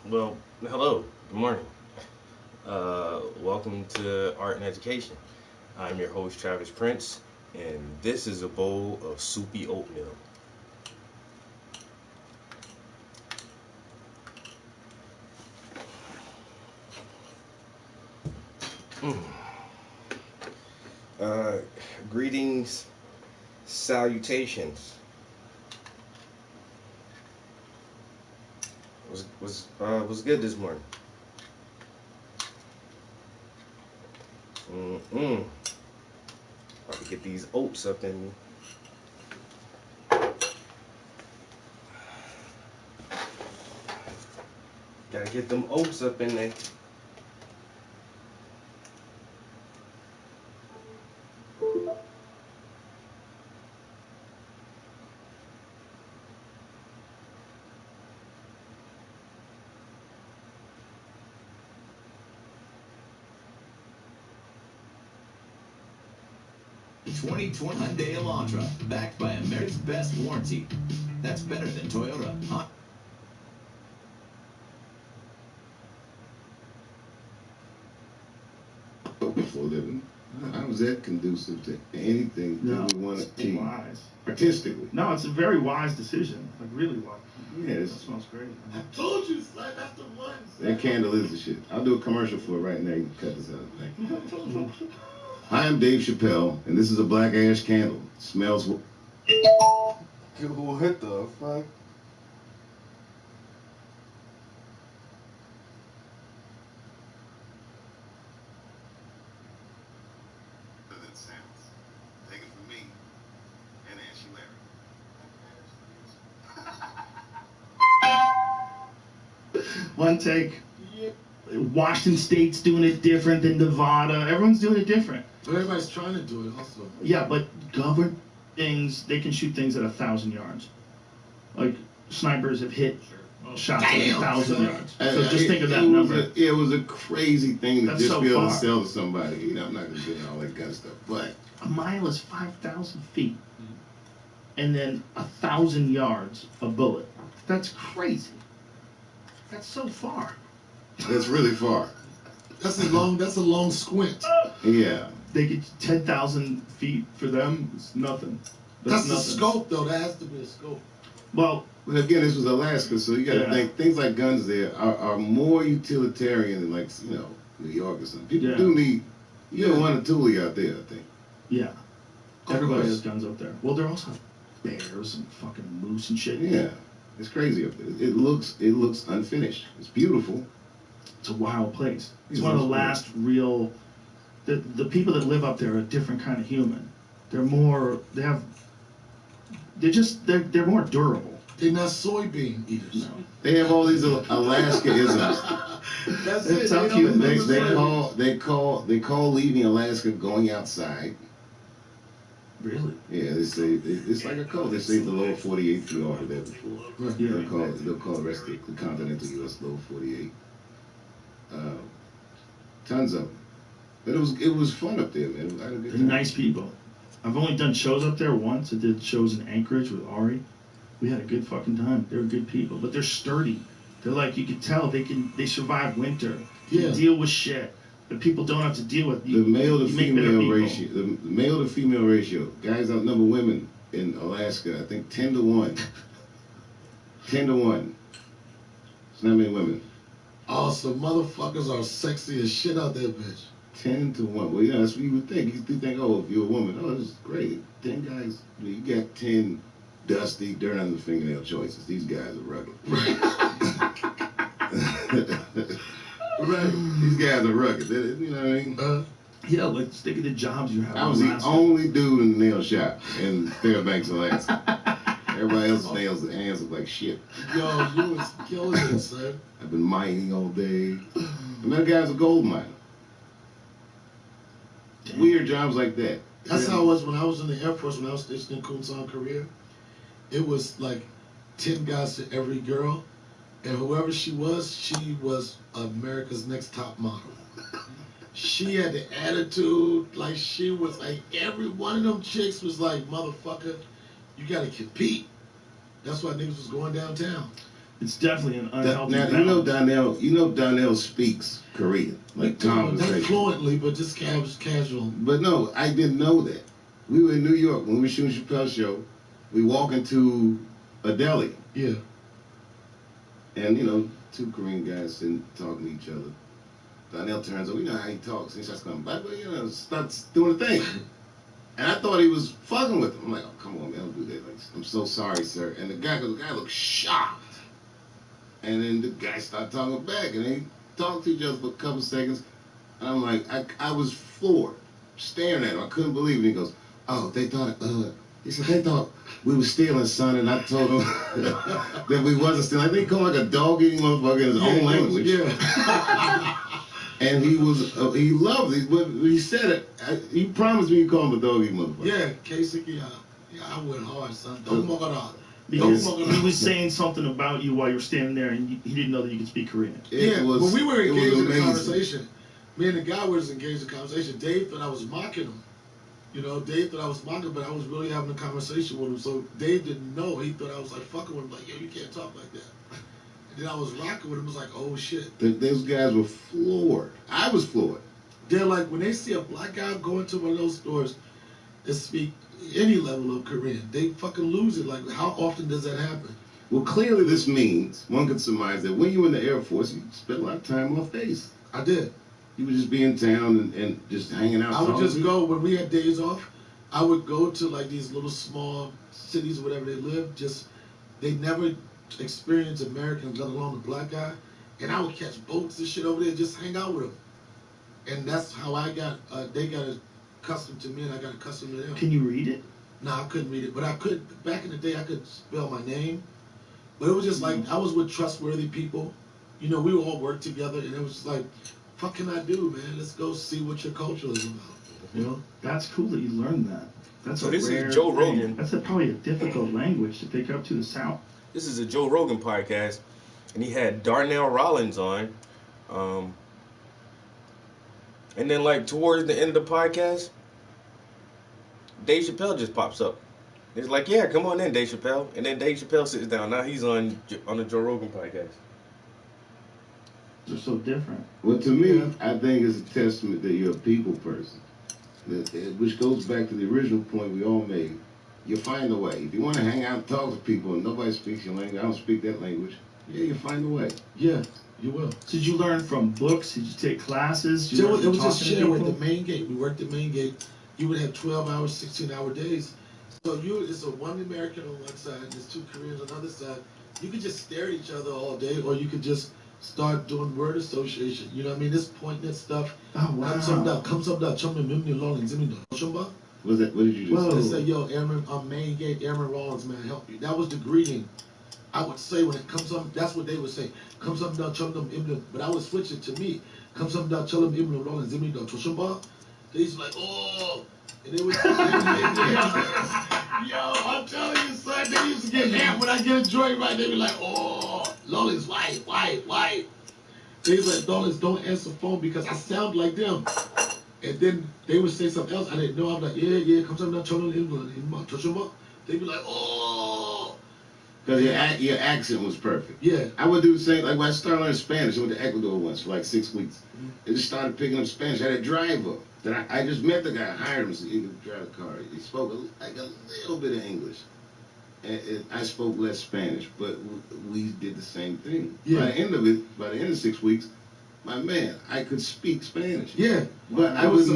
Well, hello, good morning. Welcome to Art and Education. I'm your host, Travis Prince, and this is a bowl of soupy oatmeal. Mm. Uh, Greetings, salutations. Was good this morning. Mm-mm. About to get these oats up in me. Gotta get them oats up in there. 2020 Hyundai Elantra, backed by America's best warranty. That's better than Toyota. For a living. How is that conducive to anything that we want to achieve? Wise. Artistically. No, it's a very wise decision. Like really wise. Yes. That smells great. I told you, son, that's the one. That candle is the shit. I'll do a commercial for it right now. You can cut this out. Thank you. Hi, I'm Dave Chappelle, and this is a black ash candle. It smells. What the fuck? That sounds. Take it from me and Ashy Larry. One take. Washington State's doing it different than Nevada. Everyone's doing it different. But everybody's trying to do it also. Yeah, but government things, they can shoot things at 1,000 yards. Like, snipers have hit shots at 1,000 yards. So just think of that number. It was a crazy thing to That's just so be able far. to sell to somebody. You know, I'm not going to get into all that kind of stuff. But A mile is 5,000 feet. And then 1,000 yards a bullet. That's crazy. That's so far. it's really far. That's a long squint. Yeah. They get 10,000 feet for them. It's nothing. That's the nothing. scope, though. That has to be a scope. Well, But again, this was Alaska, so you got to Yeah. think things like guns there are more utilitarian than, like, you know, New York or something. People Yeah. do need, you don't want a toolie out there, I think. yeah. Of Everybody course. has guns up there. Well, there also have bears and fucking moose and shit. Yeah. It's crazy up there. It looks unfinished. It's beautiful. It's a wild place. It's It one of the is. last real. The people that live up there are a different kind of human. They're more. They're more durable. They're not soybean eaters. No. They have all these Alaska-isms. That's It's it. up They to you. don't They understand. call leaving Alaska going outside. Really? Yeah, they say it's like a code. They say the lower 48 we ordered there before. Right. Yeah. They'll call the rest of the continental U.S. lower 48. Tons of them. But it was fun up there, man. I had a good They're time. nice people. I've only done shows up there once. I did shows in Anchorage with Ari. We had a good fucking time. They're good people, but they're sturdy. They're like, you can tell they survive winter. They Yeah. deal with shit that people don't have to deal with. The male to you make better female people. ratio. The male to female ratio. Guys outnumber women in Alaska. I think 10-1. 10-1. It's not many women. Oh, so motherfuckers are sexy as shit out there, bitch. 10-1. Well, yeah, that's what you would think. You would think, oh, if you're a woman, oh, this is great. 10 guys. You got 10 dusty, dirt under the fingernail choices. These guys are rugged. Right. These guys are rugged. You know what I mean? Yeah, like think of the jobs you have. I in was the Alaska. only dude in the nail shop in Fairbanks, Alaska. Everybody else's nails and hands look like shit. Yo, you was killing it, son. I've been mining all day. I met a guy who's a gold miner. Damn. Weird jobs like that. That's how it was when I was in the Air Force, when I was stationed in Kunsan, Korea. It was like 10 guys to every girl. And whoever she was America's Next Top Model. She had the attitude, like she was like, every one of them chicks was like, motherfucker, you gotta compete. That's why niggas was going downtown. It's definitely an unhealthy Now, balance. you know Donnell speaks Korean, like Not conversation. fluently, but just casual. But no, I didn't know that. We were in New York when we were shooting Chappelle's show. We walk into a deli, Yeah. and you know, two Korean guys sitting talking to each other. Donnell turns over, you know how he talks, and he starts going, blah, blah, you know, starts doing the thing. And I thought he was fucking with him. I'm like, oh, come on, man, don't do that. Like, I'm so sorry, sir. And the guy looked shocked. And then the guy started talking back, and they talked to each other for a couple seconds. And I'm like, I was floored, staring at him. I couldn't believe it. He goes, oh, they thought, he said, they thought we were stealing, son. And I told them that we wasn't stealing. I think he called like a dog-eating motherfucker in his own language. Yeah. And he was, he loved it. But he said it. He promised me he'd call him a dog-eating motherfucker. Yeah, Kasich, yeah, I went hard, son. Don't mock it out. Because Don't mock it he out. was saying something about you while you were standing there, and he didn't know that you could speak Korean. It was, when we were it was engaged in the amazing. conversation, me and the guy was engaged in the conversation. Dave thought I was mocking him. You know, Dave thought I was mocking, but I was really having a conversation with him. So Dave didn't know. He thought I was like fucking with him, like, yo, you can't talk like that. And then I was rocking with him. It was like, oh shit. Those guys were floored. I was floored. They're like, when they see a black guy go into one of those stores and speak any level of Korean, they fucking lose it. Like, how often does that happen? Well, clearly this means, one could surmise that when you were in the Air Force, you spent a lot of time off base. I did. You would just be in town and just hanging out. I would talking just to go, when we had days off, I would go to like these little small cities, whatever they live, they never experienced Americans, let alone a black guy, and I would catch boats and shit over there, just hang out with them. And that's how I got, they got accustomed to me and I got accustomed to them. Can you read it? No, I couldn't read it, but I could, back in the day, I could spell my name, But it was just like I was with trustworthy people. You know, we all worked together, and it was just like, what can I do, man? Let's go see what your culture is about. You know? That's cool that you learned that. That's So a this is rare Joe thing. Rogan. That's probably a difficult language to pick up to the South. This is a Joe Rogan podcast, and he had Darnell Rollins on. And then, like, towards the end of the podcast, Dave Chappelle just pops up. It's like, yeah, come on in, Dave Chappelle. And then Dave Chappelle sits down. Now he's on the Joe Rogan podcast. They're so different. Well, to me, I think it's a testament that you're a people person. Which goes back to the original point we all made. You find a way. If you want to hang out and talk to people and nobody speaks your language, I don't speak that language, yeah, you find a way. Yeah, you will. Did you learn from books? Did you take classes? So it was just sharing with the main gate. We worked the main gate. You would have 12-hour, 16-hour days. So it's a one American on one side, and there's two Koreans on the other side. You could just stare at each other all day, or you could just start doing word association. You know what I mean? This pointing at stuff. Oh, wow. Comes up, What did you just Whoa. They say, yo, Airman, main gate, Airman Rollins, man, help you. That was the greeting. I would say when it comes up, that's what they would say. Comes up down, chum them, but I would switch it to me. Comes up down, chum them, Rollins, Zimmy, do Toshimba. They used to be like, oh, and they would. Yo, I'm telling you, son, they used to get mad when I get a joint right. They be like, oh, Lolly's white. They was like, Lolly's don't answer phone because I sound like them. And then they would say something else. I didn't know. I'm like, yeah, comes up down, chum them, Toshimba. They be like, oh. Because your accent was perfect. Yeah. I would do the same. Like when I started learning Spanish, I went to Ecuador once for like 6 weeks. I just started picking up Spanish. I had a driver. Then I just met the guy, hired him, so he could drive the car. He spoke like a little bit of English. And I spoke less Spanish, but we did the same thing. Yeah. By the end of 6 weeks, my man, I could speak Spanish. Yeah. But I would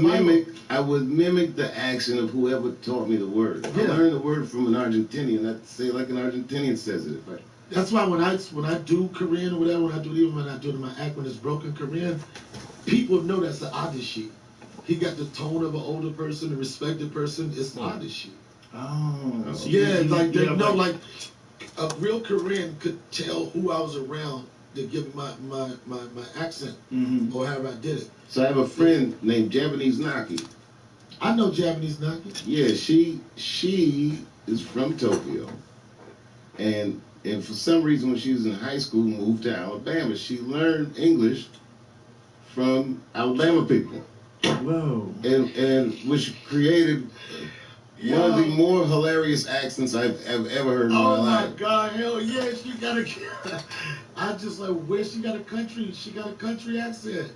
mimic the accent of whoever taught me the word. If I learned the word from an Argentinian, I'd say it like an Argentinian says it. That's why when I do Korean or whatever, when I do it in my act when it's broken Korean, people know that's the Adashi. He got the tone of an older person, a respected person. It's Adashi. Oh. So Yeah, like they know, like a real Korean could tell who I was around to give my accent or however I did it. So I have a friend named Japanese Naki. I know Japanese Naki. Yeah, she is from Tokyo, and for some reason when she was in high school, moved to Alabama. She learned English from Alabama people. Whoa. And which created one of the more hilarious accents I've ever heard in my life. Oh my God, hell yeah, she got a. I just like where she got a country accent.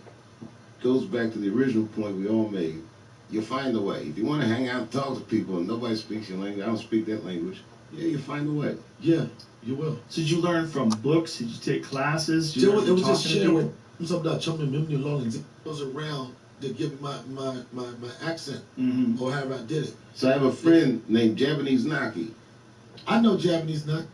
Goes back to the original point we all made. You find a way. If you want to hang out and talk to people and nobody speaks your language, I don't speak that language, yeah, you find a way. Yeah, you will. So did you learn from books? Did you take classes? Did It you was learn from just talking to sharing people? with something about Chum Mimni Lawrence. I was around to give my accent or however I did it. So I have a friend named Japanese Naki. I know Japanese Naki.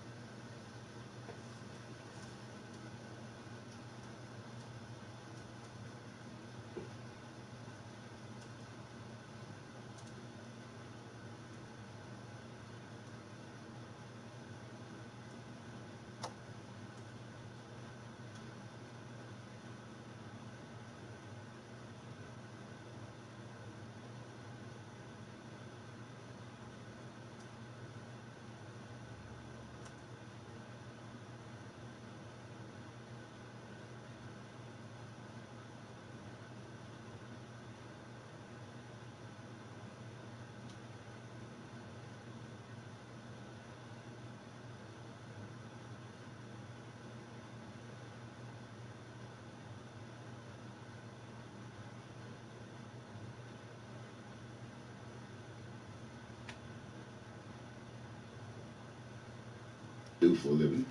Do for a living.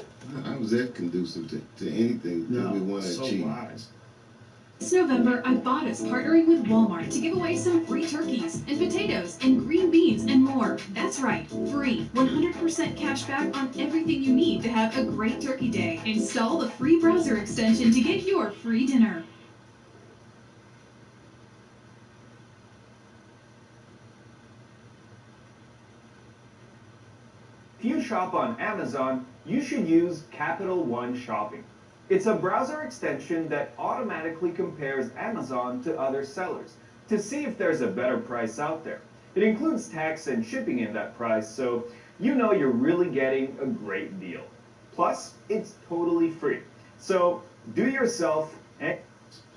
I was that conducive to anything that we want to so achieve. wise. This November, Ibotta is partnering with Walmart to give away some free turkeys and potatoes and green beans and more. That's right, free. 100% cash back on everything you need to have a great turkey day. Install the free browser extension to get your free dinner. If you shop on Amazon, you should use Capital One Shopping. It's a browser extension that automatically compares Amazon to other sellers to see if there's a better price out there. It includes tax and shipping in that price, so you know you're really getting a great deal. Plus, it's totally free. So do yourself and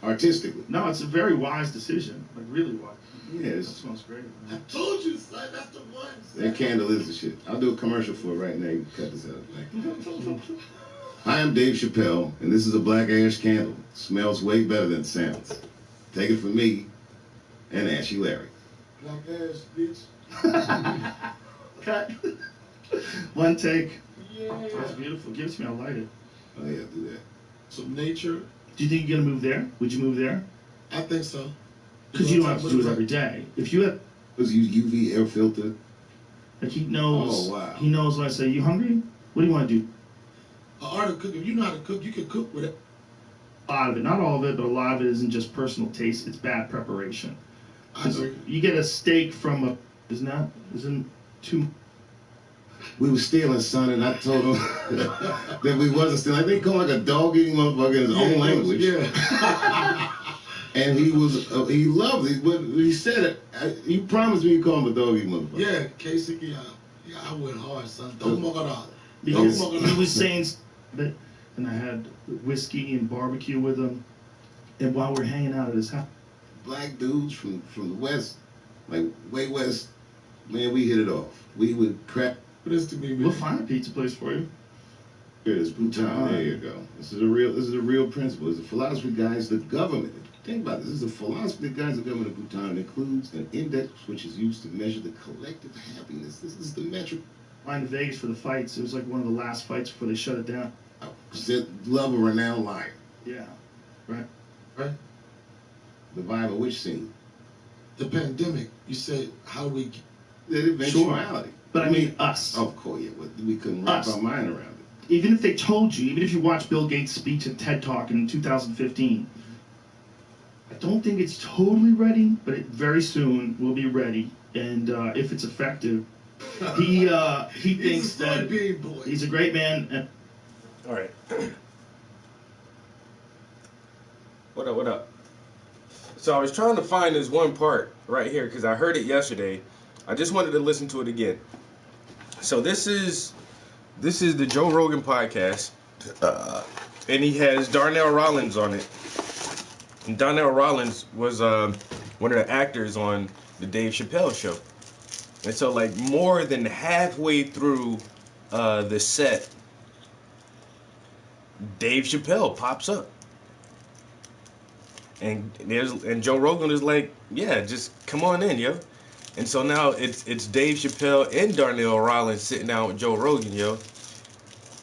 Artistically. No, it's a very wise decision. Like, really wise. Yeah, That it's, smells great. I told you, son, that's the one. that candle is the shit. I'll do a commercial for it right now. You can cut this out. Hi, I'm Dave Chappelle, and this is a black ash candle. Smells way better than it sounds. Take it from me and Ashy Larry. Black ass, bitch. Cut. One take. Yeah. That's beautiful. Give it to me. I'll light it. Oh yeah, do that. Some nature. Do you think you're gonna move there? Would you move there? I think so. Because you don't have to do it every day. If you have, Was UV air filter? like, he knows. Oh, wow. He knows when I say, "You hungry? What do you want to do?" An art of cooking. If you know how to cook, you can cook with it. A lot of it, not all of it, but a lot of it isn't just personal taste. It's bad preparation. I 'Cause agree. you get a steak from a, isn't too. We were stealing, son, and I told him that we wasn't stealing. I think he called like a dog-eating motherfucker in his own language. Yeah. And he was, he loved it, but he said it. He promised me he'd call him a dog-eating motherfucker. Yeah, Casey, yeah, I went hard, son. Don't mock it out. Because Don't mock it he out. was saying that, and I had whiskey and barbecue with him, and while we're hanging out at his house, Black dudes from the West, like way West, man, we hit it off. We would crack. What is to me, man? we'll find a pizza place for you. Here it is, Bhutan. There you go. This is a real principle. It's a philosophy that guides the government. Think about this. This is a philosophy that guides the government of Bhutan. It includes an index which is used to measure the collective happiness. This is the metric. Flying to Vegas for the fights. It was like one of the last fights before they shut it down. Love a renowned liar. Yeah, right. The vibe of which scene? The pandemic. You said, how do we? The eventuality. But I mean us. Of course, yeah. We couldn't wrap Us. our mind around it. Even if they told you, even if you watched Bill Gates' speech at TED Talk in 2015, I don't think it's totally ready, but it very soon will be ready. And if it's effective, he thinks He's a that soybean boy. he's a great man. And All right. What up? So I was trying to find this one part right here because I heard it yesterday. I just wanted to listen to it again. So this is the Joe Rogan podcast, and he has Darnell Rollins on it. And Darnell Rollins was one of the actors on the Dave Chappelle show. And so like more than halfway through the set, Dave Chappelle pops up. And Joe Rogan is like, yeah, just come on in, yo. And so now it's Dave Chappelle and Darnell Rollins sitting down with Joe Rogan, yo.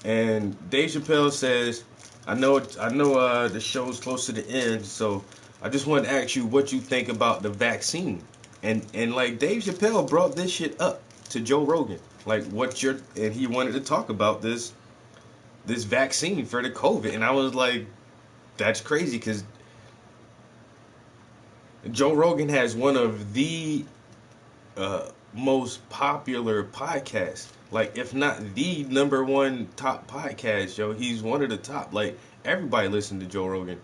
And Dave Chappelle says, I know the show's close to the end, so I just want to ask you what you think about the vaccine. And like Dave Chappelle brought this shit up to Joe Rogan. Like and he wanted to talk about this vaccine for the COVID. And I was like, that's crazy because Joe Rogan has one of the most popular podcasts. Like, if not the number one top podcast, yo, he's one of the top. Like, everybody listens to Joe Rogan.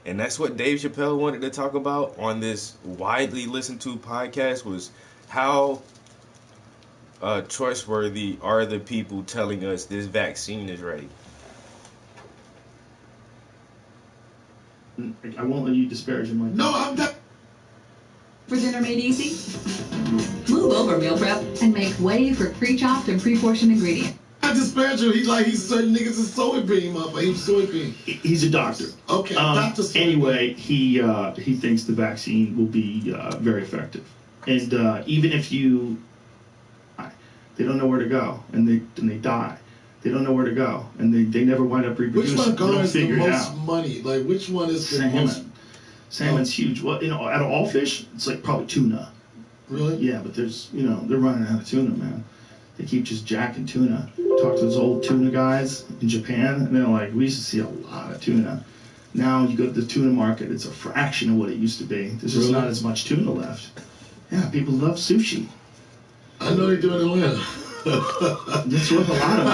And that's what Dave Chappelle wanted to talk about on this widely listened to podcast was how trustworthy are the people telling us this vaccine is ready. I won't let you disparage him like No, that. I'm not. For dinner made easy? Move over, meal prep, and make way for pre-chopped and pre-portioned ingredients. I disparage him. He's certain niggas is soybean, motherfucker. He's soybean. He's a doctor. Okay, Dr. Soybean. Anyway, he thinks the vaccine will be very effective, and even if they don't know where to go, and they die, they don't know where to go, and they never wind up reproducing. Which one They don't garners the figure it most out. money? Like, which one is the most? Salmon. Salmon's huge. Well, out of all fish, it's like probably tuna. Really? Yeah, but there's they're running out of tuna, man. They keep just jacking tuna. Talk to those old tuna guys in Japan, and they're like, we used to see a lot of tuna. Now you go to the tuna market, it's a fraction of what it used to be. There's just not as much tuna left. Yeah, people love sushi. I know they do it in Atlanta. That's worth a lot of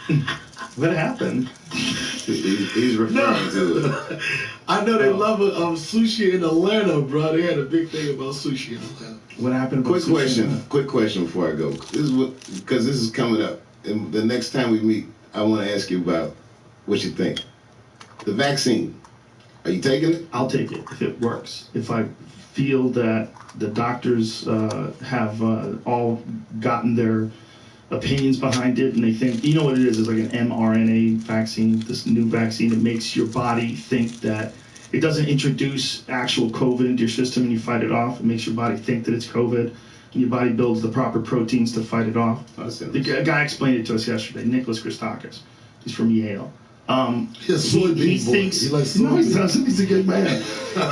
money. What happened? He's referring to it. I know they love sushi in Atlanta, bro. They had a big thing about sushi in Atlanta. What happened? About Quick question before I go. Because this is coming up, and the next time we meet, I want to ask you about what you think. The vaccine. Are you taking it? I'll take it if it works. If I feel that the doctors have all gotten their opinions behind it, and they think, you know what it is? It's like an mRNA vaccine, this new vaccine that makes your body think that it doesn't introduce actual COVID into your system and you fight it off. It makes your body think that it's COVID, and your body builds the proper proteins to fight it off. The guy explained it to us yesterday, Nicholas Christakis. He's from Yale. He thinks he likes no, he doesn't. He's a good man.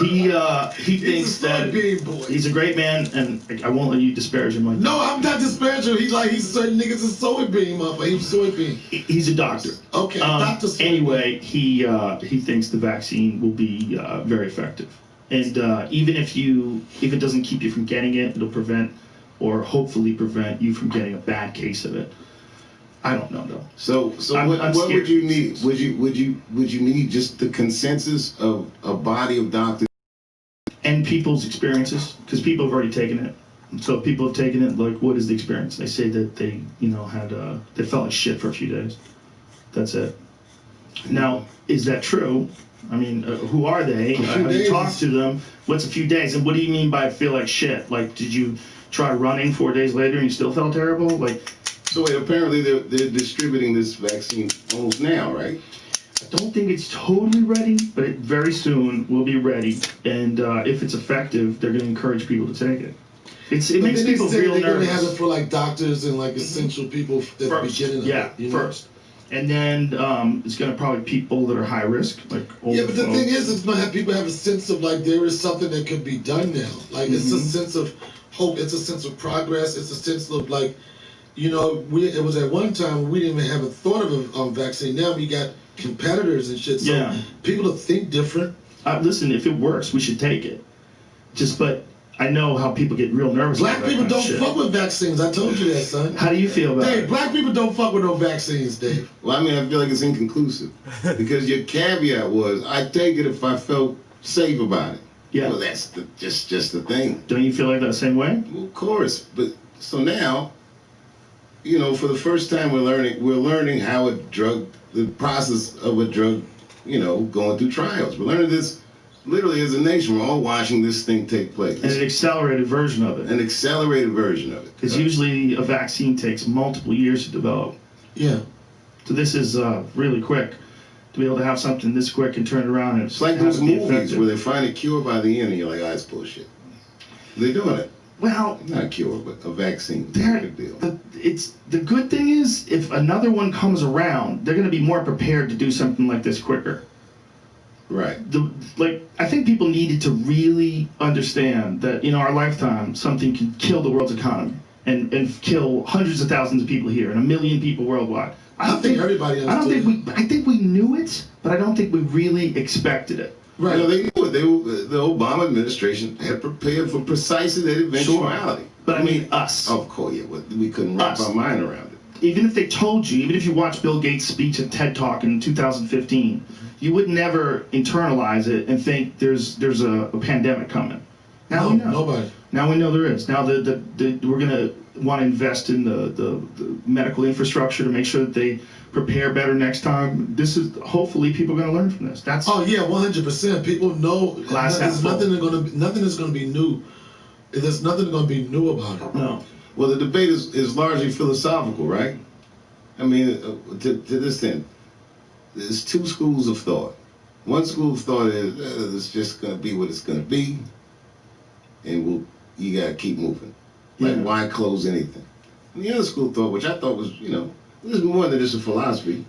He thinks that he's a great man, and I won't let you disparage him like that. No, I'm not disparaging. He's certain niggas is soybean, motherfucker. He's soybean. He's a doctor. Okay, Dr. Soybean. Anyway, he thinks the vaccine will be very effective, and even if it doesn't keep you from getting it, it'll prevent or hopefully prevent you from getting a bad case of it. I don't know though. So what would you need? Would you need just the consensus of a body of doctors and people's experiences? Because people have already taken it. So if people have taken it, like, what is the experience? They say that they, they felt like shit for a few days. That's it. Now, is that true? I mean, who are they? Have you talked to them? What's a few days? And what do you mean by feel like shit? Like, did you try running 4 days later and you still felt terrible? Like. So wait, apparently they're distributing this vaccine almost now, right? I don't think it's totally ready, but it very soon will be ready. And if it's effective, they're going to encourage people to take it. It makes people real nervous. They're going to have it for like doctors and like essential people at the beginning of it. Yeah, first. And then it's going to probably people that are high risk, like older Yeah, but the folks. thing is, it's going to have people have a sense of like there is something that could be done now. Like it's a sense of hope. It's a sense of progress. It's a sense of like, it was at one time we didn't even have a thought of a vaccine. Now we got competitors and shit. So people will think different. Listen, if it works, we should take it. But I know how people get real nervous. Black people don't fuck with vaccines. I told you that, son. How do you feel about Dave, it? Black people don't fuck with no vaccines, Dave. Well, I mean, I feel like it's inconclusive because your caveat was, I'd take it if I felt safe about it. Yeah. Well, that's just the thing. Don't you feel like that the same way? Well, of course, but so now, for the first time we're learning how the process of a drug, going through trials. We're learning this literally as a nation. We're all watching this thing take place. And an accelerated version of it. An accelerated version of it. Because usually a vaccine takes multiple years to develop. Yeah. So this is really quick. To be able to have something this quick and turn it around and it's like those movies where they find a cure by the end and you're like, that's bullshit. They're doing it. Well, not a cure, but a vaccine. Big deal. The good thing is, if another one comes around, they're going to be more prepared to do something like this quicker. Right. I think people needed to really understand that in our lifetime, something can kill the world's economy and kill hundreds of thousands of people here and 1 million people worldwide. I think everybody understood. I think we knew it, but I don't think we really expected it. Right. They knew it. The Obama administration had prepared for precisely that eventuality. Sure. But I mean, us. Of course, yeah. We couldn't wrap our mind around it. Even if they told you, even if you watched Bill Gates' speech at TED Talk in 2015, you would never internalize it and think there's a pandemic coming. Now we know. Nobody. Now we know there is. Now we're going to want to invest in the medical infrastructure to make sure that they prepare better next time. This is hopefully people are going to learn from this. That's 100%. People know. There's nothing is going to be new. There's nothing going to be new about it. No. Well, the debate is largely philosophical, right? I mean, to this end, there's two schools of thought. One school of thought is it's just going to be what it's going to be, and you got to keep moving. Like, why close anything? And the other school of thought, which I thought was, this is more than just a philosophy.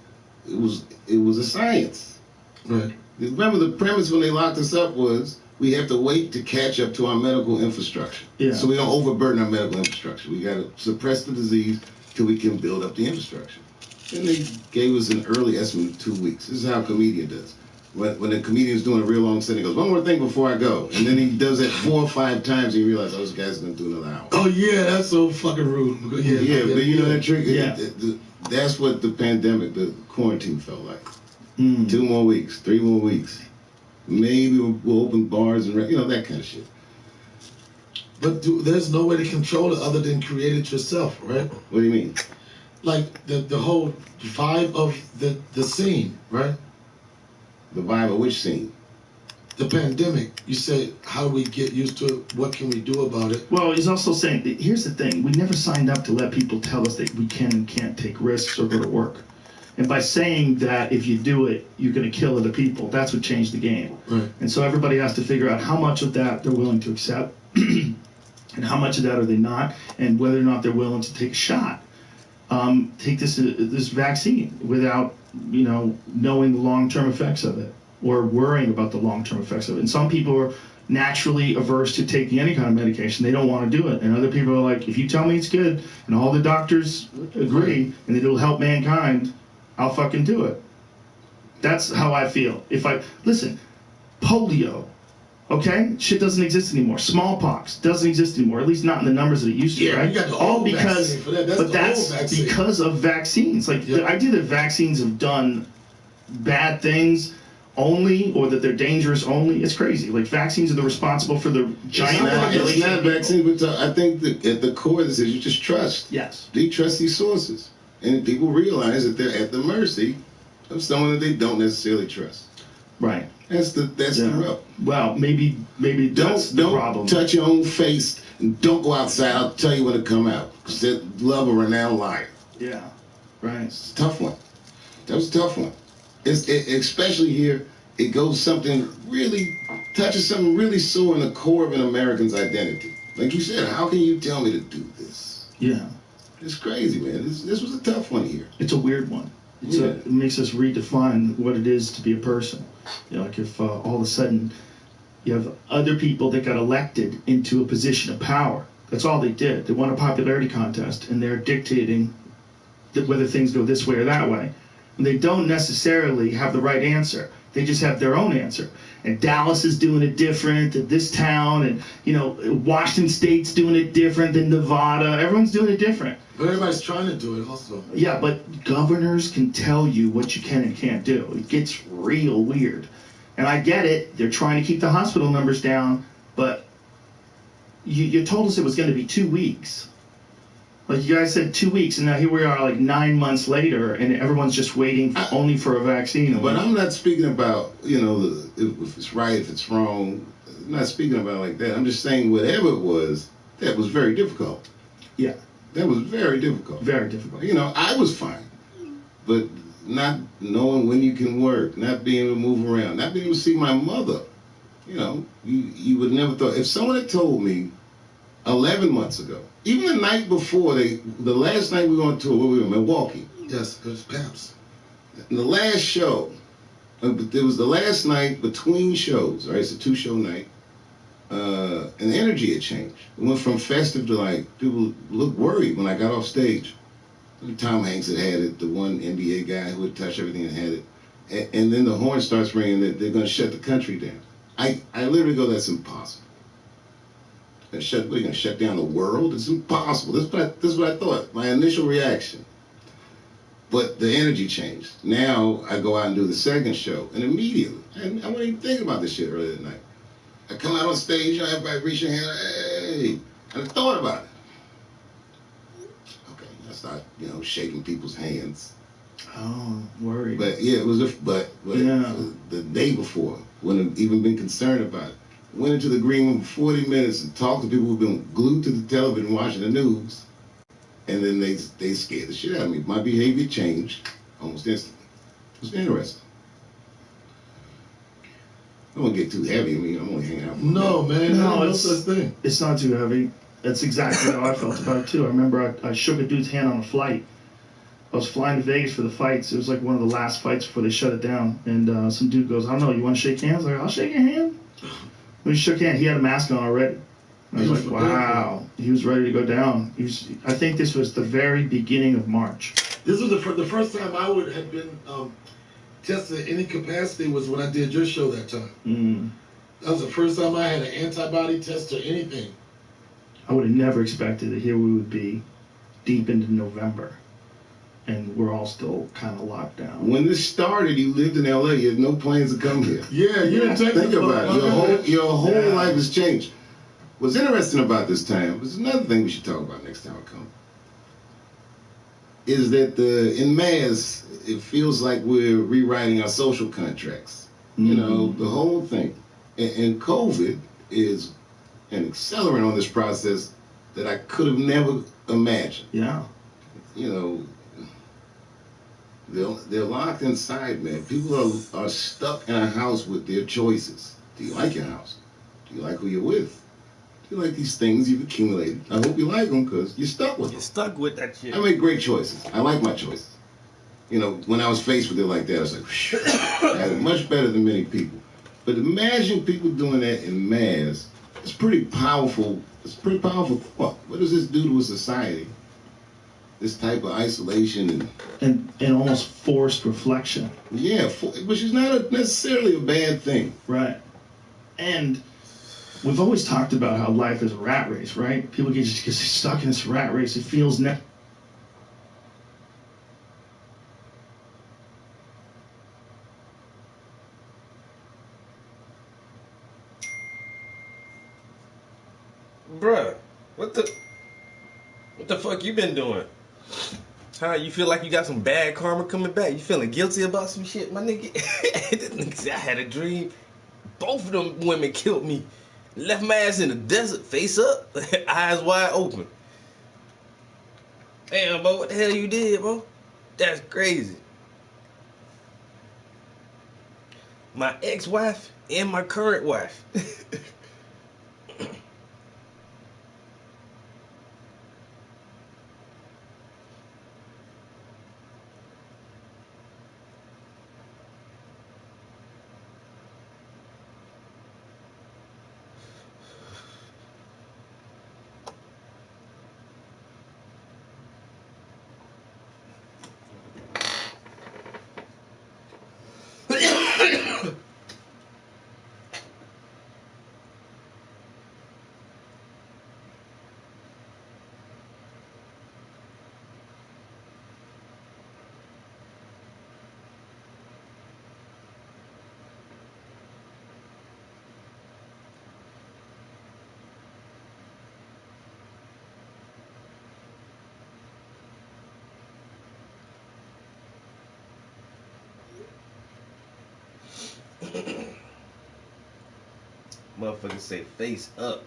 It was a science. Right. Remember, the premise when they locked us up was we have to wait to catch up to our medical infrastructure. Yeah. So we don't overburden our medical infrastructure. We got to suppress the disease till we can build up the infrastructure. And they gave us an early estimate of 2 weeks. This is how a comedian does. when the comedian's doing a real long set, he goes, one more thing before I go. And then he does it 4 or 5 times and you realize, oh, this guy's going to do another hour. Oh, yeah, that's so fucking rude. Yeah, but you know that trick? Yeah. That's what the pandemic, the quarantine felt like. Mm. 2 more weeks, 3 more weeks. Maybe we'll open bars and, you know, that kind of shit. But there's no way to control it other than create it yourself, right? What do you mean? Like the whole vibe of the scene, right? The vibe of which scene? The pandemic. You say, how do we get used to it? What can we do about it? Well, he's also saying, here's the thing. We never signed up to let people tell us that we can and can't take risks or go to work. And by saying that if you do it, you're going to kill other people, that's what changed the game. Right. And so everybody has to figure out how much of that they're willing to accept and how much of that are they not, and whether or not they're willing to take a shot. Take this vaccine without, knowing the long-term effects of it or worrying about the long-term effects of it. And some people are naturally averse to taking any kind of medication. They don't want to do it. And other people are like, if you tell me it's good and all the doctors agree and that it'll help mankind, I'll fucking do it. That's how I feel. Listen, polio, okay? Shit doesn't exist anymore. Smallpox doesn't exist anymore, at least not in the numbers that it used to, right? You got the All old because, vaccine for that. that's vaccine. because of vaccines. Like, the idea that vaccines have done bad things only, or that they're dangerous only, it's crazy. Like, vaccines are responsible for the giant population. It's not of people. vaccine, but I think that at the core of this is you just trust. Yes. Do you trust these sources? And people realize that they're at the mercy of someone that they don't necessarily trust. Right. That's the rub. Well, maybe that's the problem. Don't touch your own face and don't go outside. I'll tell you when to come out. Because that love a renowned liar. Yeah. Right. It's a tough one. That was a tough one. Especially here, it goes touches something really sore in the core of an American's identity. Like you said, how can you tell me to do this? Yeah. It's crazy, man. This was a tough one here. It's a weird one. It makes us redefine what it is to be a person. Like if all of a sudden you have other people that got elected into a position of power. That's all they did. They won a popularity contest, and they're dictating whether things go this way or that way. And they don't necessarily have the right answer. They just have their own answer. And Dallas is doing it different than this town, and Washington State's doing it different than Nevada. Everyone's doing it different. But everybody's trying to do it also. Yeah, but governors can tell you what you can and can't do. It gets real weird. And I get it. They're trying to keep the hospital numbers down, but you told us it was going to be 2 weeks. Like, you guys said 2 weeks, and now here we are, like 9 months later, and everyone's just waiting only for a vaccine. But I'm not speaking about, if it's right, if it's wrong. I'm not speaking about it like that. I'm just saying whatever it was, that was very difficult. Yeah. That was very difficult. Very difficult. I was fine. But not knowing when you can work, not being able to move around, not being able to see my mother. You would never thought. If someone had told me 11 months ago, even the night before, the last night we were on tour, we were in Milwaukee. Yes, it was Pamps. The last show, it was the last night between shows, right? It's a 2-show night. And the energy had changed. It went from festive to people looked worried when I got off stage. Tom Hanks had it, the one NBA guy who had touched everything and had it. And then the horn starts ringing that they're going to shut the country down. I literally go, that's impossible. What are you going to shut down the world? It's impossible. This is what I thought, my initial reaction. But the energy changed. Now I go out and do the second show, and immediately, and I wasn't even thinking about this shit earlier that night. I come out on stage, everybody reach your hand, hey, and I thought about it. Okay, I start, shaking people's hands. Oh, worried. But yeah, it was, the day before, wouldn't have even been concerned about it. Went into the green room for 40 minutes and talked to people who've been glued to the television watching the news, and then they scared the shit out of me. My behavior changed almost instantly. It was interesting. I don't want to get too heavy. I'm only hanging out. No, man. No such thing. It's not too heavy. That's exactly how I felt about it, too. I remember I shook a dude's hand on a flight. I was flying to Vegas for the fights. It was like one of the last fights before they shut it down. And some dude goes, I don't know, you want to shake hands? I was like, I'll shake your hand. When he shook hands, he had a mask on already. I was like, wow. He was ready to go down. I think this was the very beginning of March. This was the first time I would have been test in any capacity was when I did your show that time. Mm. That was the first time I had an antibody test or anything. I would have never expected that here we would be deep into November, and we're all still kind of locked down. When this started, you lived in LA. You had no plans to come here. Yeah, you're in Texas. Think about it. Your whole Yeah. life has changed. What's interesting about this time, there's another thing we should talk about next time I come, is that in mass, it feels like we're rewriting our social contracts. You know, the whole thing. And COVID is an accelerant on this process that I could have never imagined. Yeah. You know, they're locked inside, man. People are stuck in a house with their choices. Do you like your house? Do you like who you're with? Do you like these things you've accumulated? I hope you like them because you're stuck with them. You're stuck with that shit. I make great choices. I like my choices. You know, when I was faced with it like that, I was like, phew, I had it much better than many people. But imagine people doing that in mass. It's pretty powerful. It's pretty powerful thought. What does this do to a society? This type of isolation And almost forced reflection. yeah, which is not necessarily a bad thing. Right. And we've always talked about how life is a rat race, right? People get stuck in this rat race. It feels Bruh, what the fuck you been doing? Huh? You feel like you got some bad karma coming back? You feeling guilty about some shit, my nigga? This nigga said I had a dream. Both of them women killed me. Left my ass in the desert, face up, eyes wide open. Damn, bro, what the hell you did, bro? That's crazy. My ex-wife and my current wife. Motherfuckers say face up,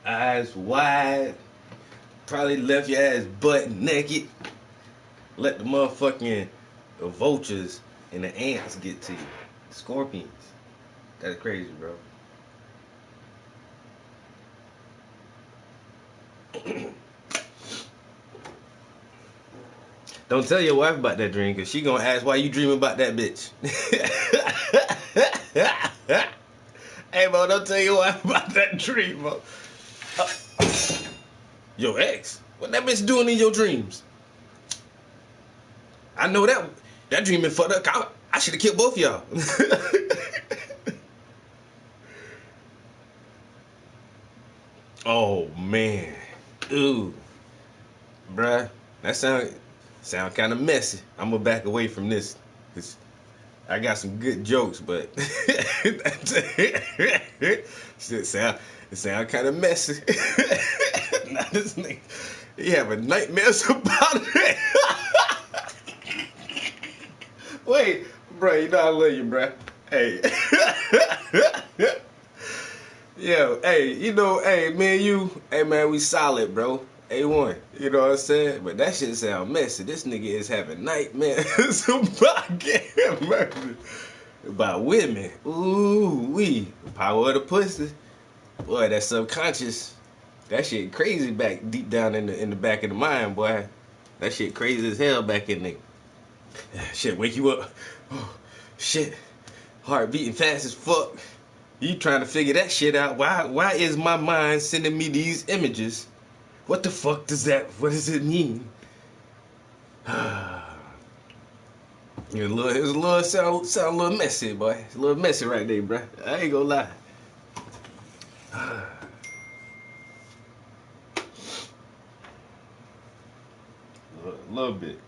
eyes wide, probably left your ass butt naked. Let the motherfucking vultures and the ants get to you. Scorpions. That's crazy, bro. Don't tell your wife about that dream, cause she gonna ask why you dreaming about that bitch. Hey, bro, don't tell your wife about that dream, bro. Your ex? What that bitch doing in your dreams? I know that dream been fucked up. I should have killed both of y'all. Oh, man. Ooh. Bruh, that sound kind of messy. I'm gonna back away from this. I got some good jokes, but it sound kind of messy. Now this nigga, he having nightmares about it. Wait, bro, you know I love you, bro. Hey. Yo, hey, you know, hey, man, we solid, bro. A1, you know what I'm saying? But that shit sound messy. This nigga is having nightmares about getting murdered by women. Ooh, the power of the pussy. Boy, that subconscious, that shit crazy back deep down in the back of the mind, boy. That shit crazy as hell back in there. Shit, wake you up. Oh, shit. Heart beating fast as fuck. You trying to figure that shit out. Why is my mind sending me these images? What the fuck what does it mean? It's a little sound a little messy, boy. It's a little messy right there, bruh. I ain't gonna lie. A little bit.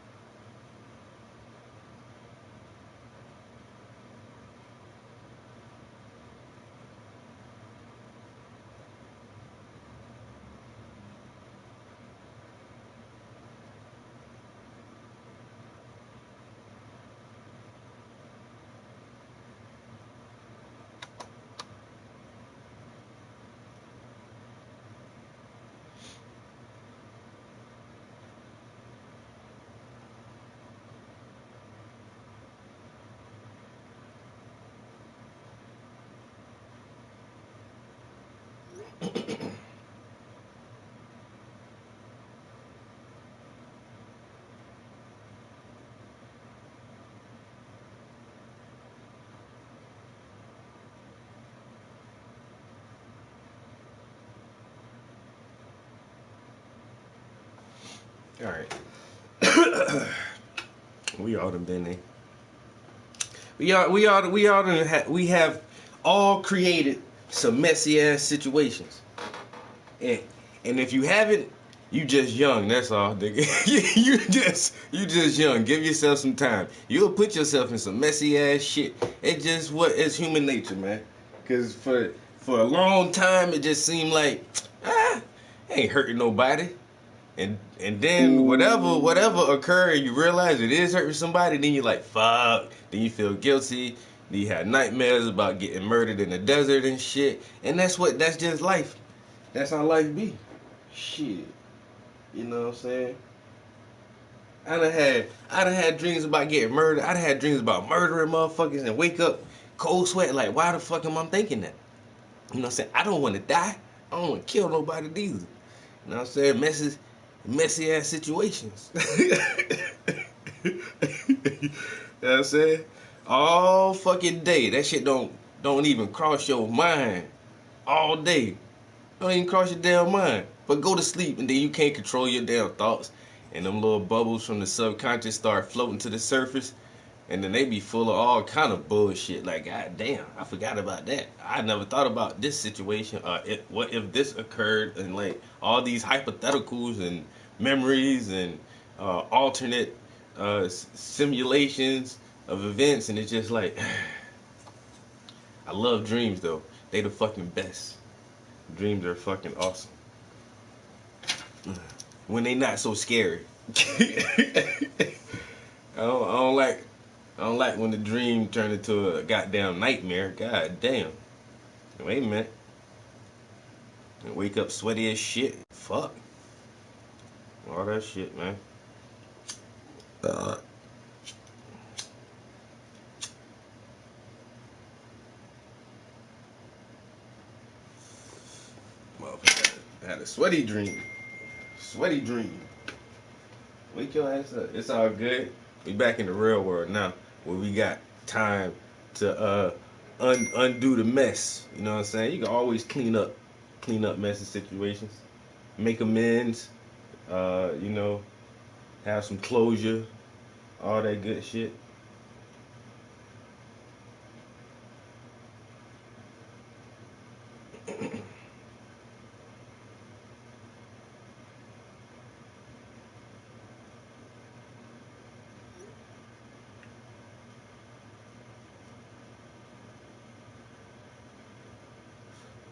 All right. We all done been there. We have all created some messy ass situations. And if you haven't, you just young, that's all, nigga. you just young. Give yourself some time. You'll put yourself in some messy ass shit. It's human nature, man. Cause for a long time it just seemed like ain't hurting nobody. And then whatever occurred, you realize it is hurting somebody, then you're like, fuck. Then you feel guilty. Then you have nightmares about getting murdered in the desert and shit. And that's just life. That's how life be. Shit. You know what I'm saying? I done had dreams about getting murdered. I done had dreams about murdering motherfuckers and wake up cold sweat like, why the fuck am I thinking that? You know what I'm saying? I don't want to die. I don't want to kill nobody either. You know what I'm saying? Messy ass situations. You know what I'm saying? All fucking day. That shit don't even cross your mind. All day. Don't even cross your damn mind. But go to sleep and then you can't control your damn thoughts. And them little bubbles from the subconscious start floating to the surface. And then they be full of all kind of bullshit. Like, god damn, I forgot about that. I never thought about this situation. What if this occurred? And like all these hypotheticals and memories and alternate simulations of events. And it's just like, I love dreams though. They the fucking best. Dreams are fucking awesome. When they not so scary. I don't like when the dream turned into a goddamn nightmare. God damn. Wait a minute. And wake up sweaty as shit. Fuck. All that shit, man. Motherfucker had a sweaty dream. Sweaty dream. Wake your ass up. It's all good. We back in the real world now, where we got time to undo the mess. You know what I'm saying? You can always clean up messy situations, make amends. You know, have some closure, all that good shit.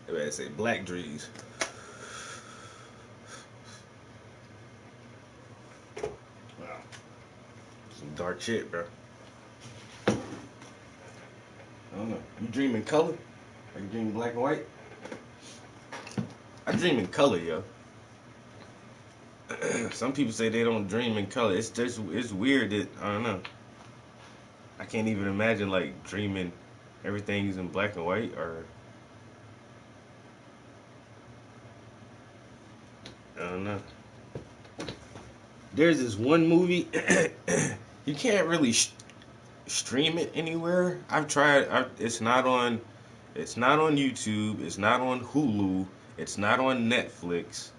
They better say black dreams. Wow. Some dark shit, bro. I don't know. You dream in color? Or you dream black and white? I dream in color, yo. Some people say they don't dream in color. It's weird that, I don't know. I can't even imagine like dreaming everything's in black and white, or I don't know. There's this one movie you can't really stream it anywhere. I've tried. It's not on YouTube. It's not on Hulu. It's not on Netflix.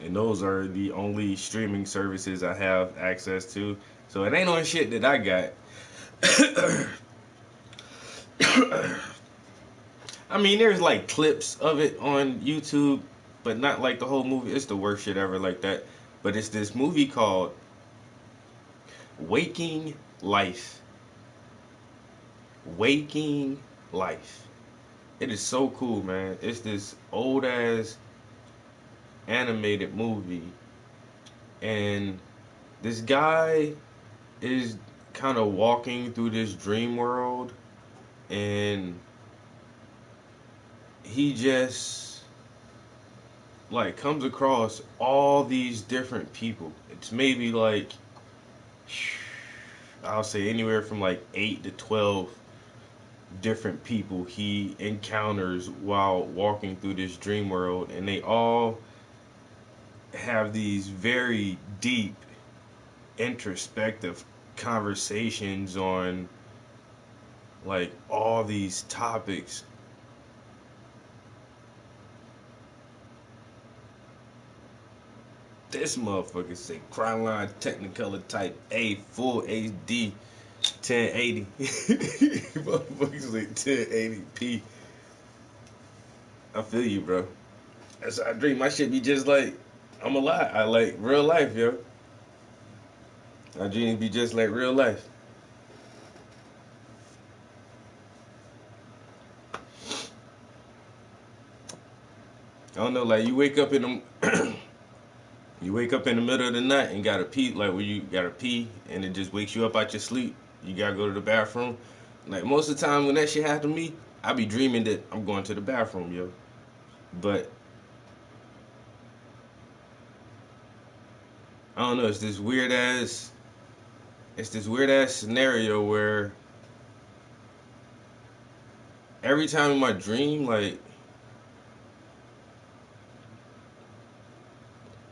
And those are the only streaming services I have access to. So it ain't on shit that I got. I mean, there's like clips of it on YouTube, but not like the whole movie. It's the worst shit ever like that. But it's this movie called Waking Life. Waking Life. It is so cool, man. It's this old ass animated movie, and this guy is kind of walking through this dream world, and he just like comes across all these different people. It's maybe like, I'll say anywhere from like 8 to 12 different people he encounters while walking through this dream world, and they all have these very deep introspective conversations on like all these topics. This motherfucker say Chronoline Technicolor Type A Full HD 1080. Motherfucker say 1080p. I feel you, bro. That's how I dream. My shit be just like, I'm alive. I like real life, yo. My dreams be just like real life. I don't know, like you wake up in the you wake up in the middle of the night and gotta pee, like where you gotta pee and it just wakes you up out your sleep. You gotta go to the bathroom. Like most of the time when that shit happen to me, I be dreaming that I'm going to the bathroom, yo. But I don't know, it's this weird ass scenario where every time in my dream, like,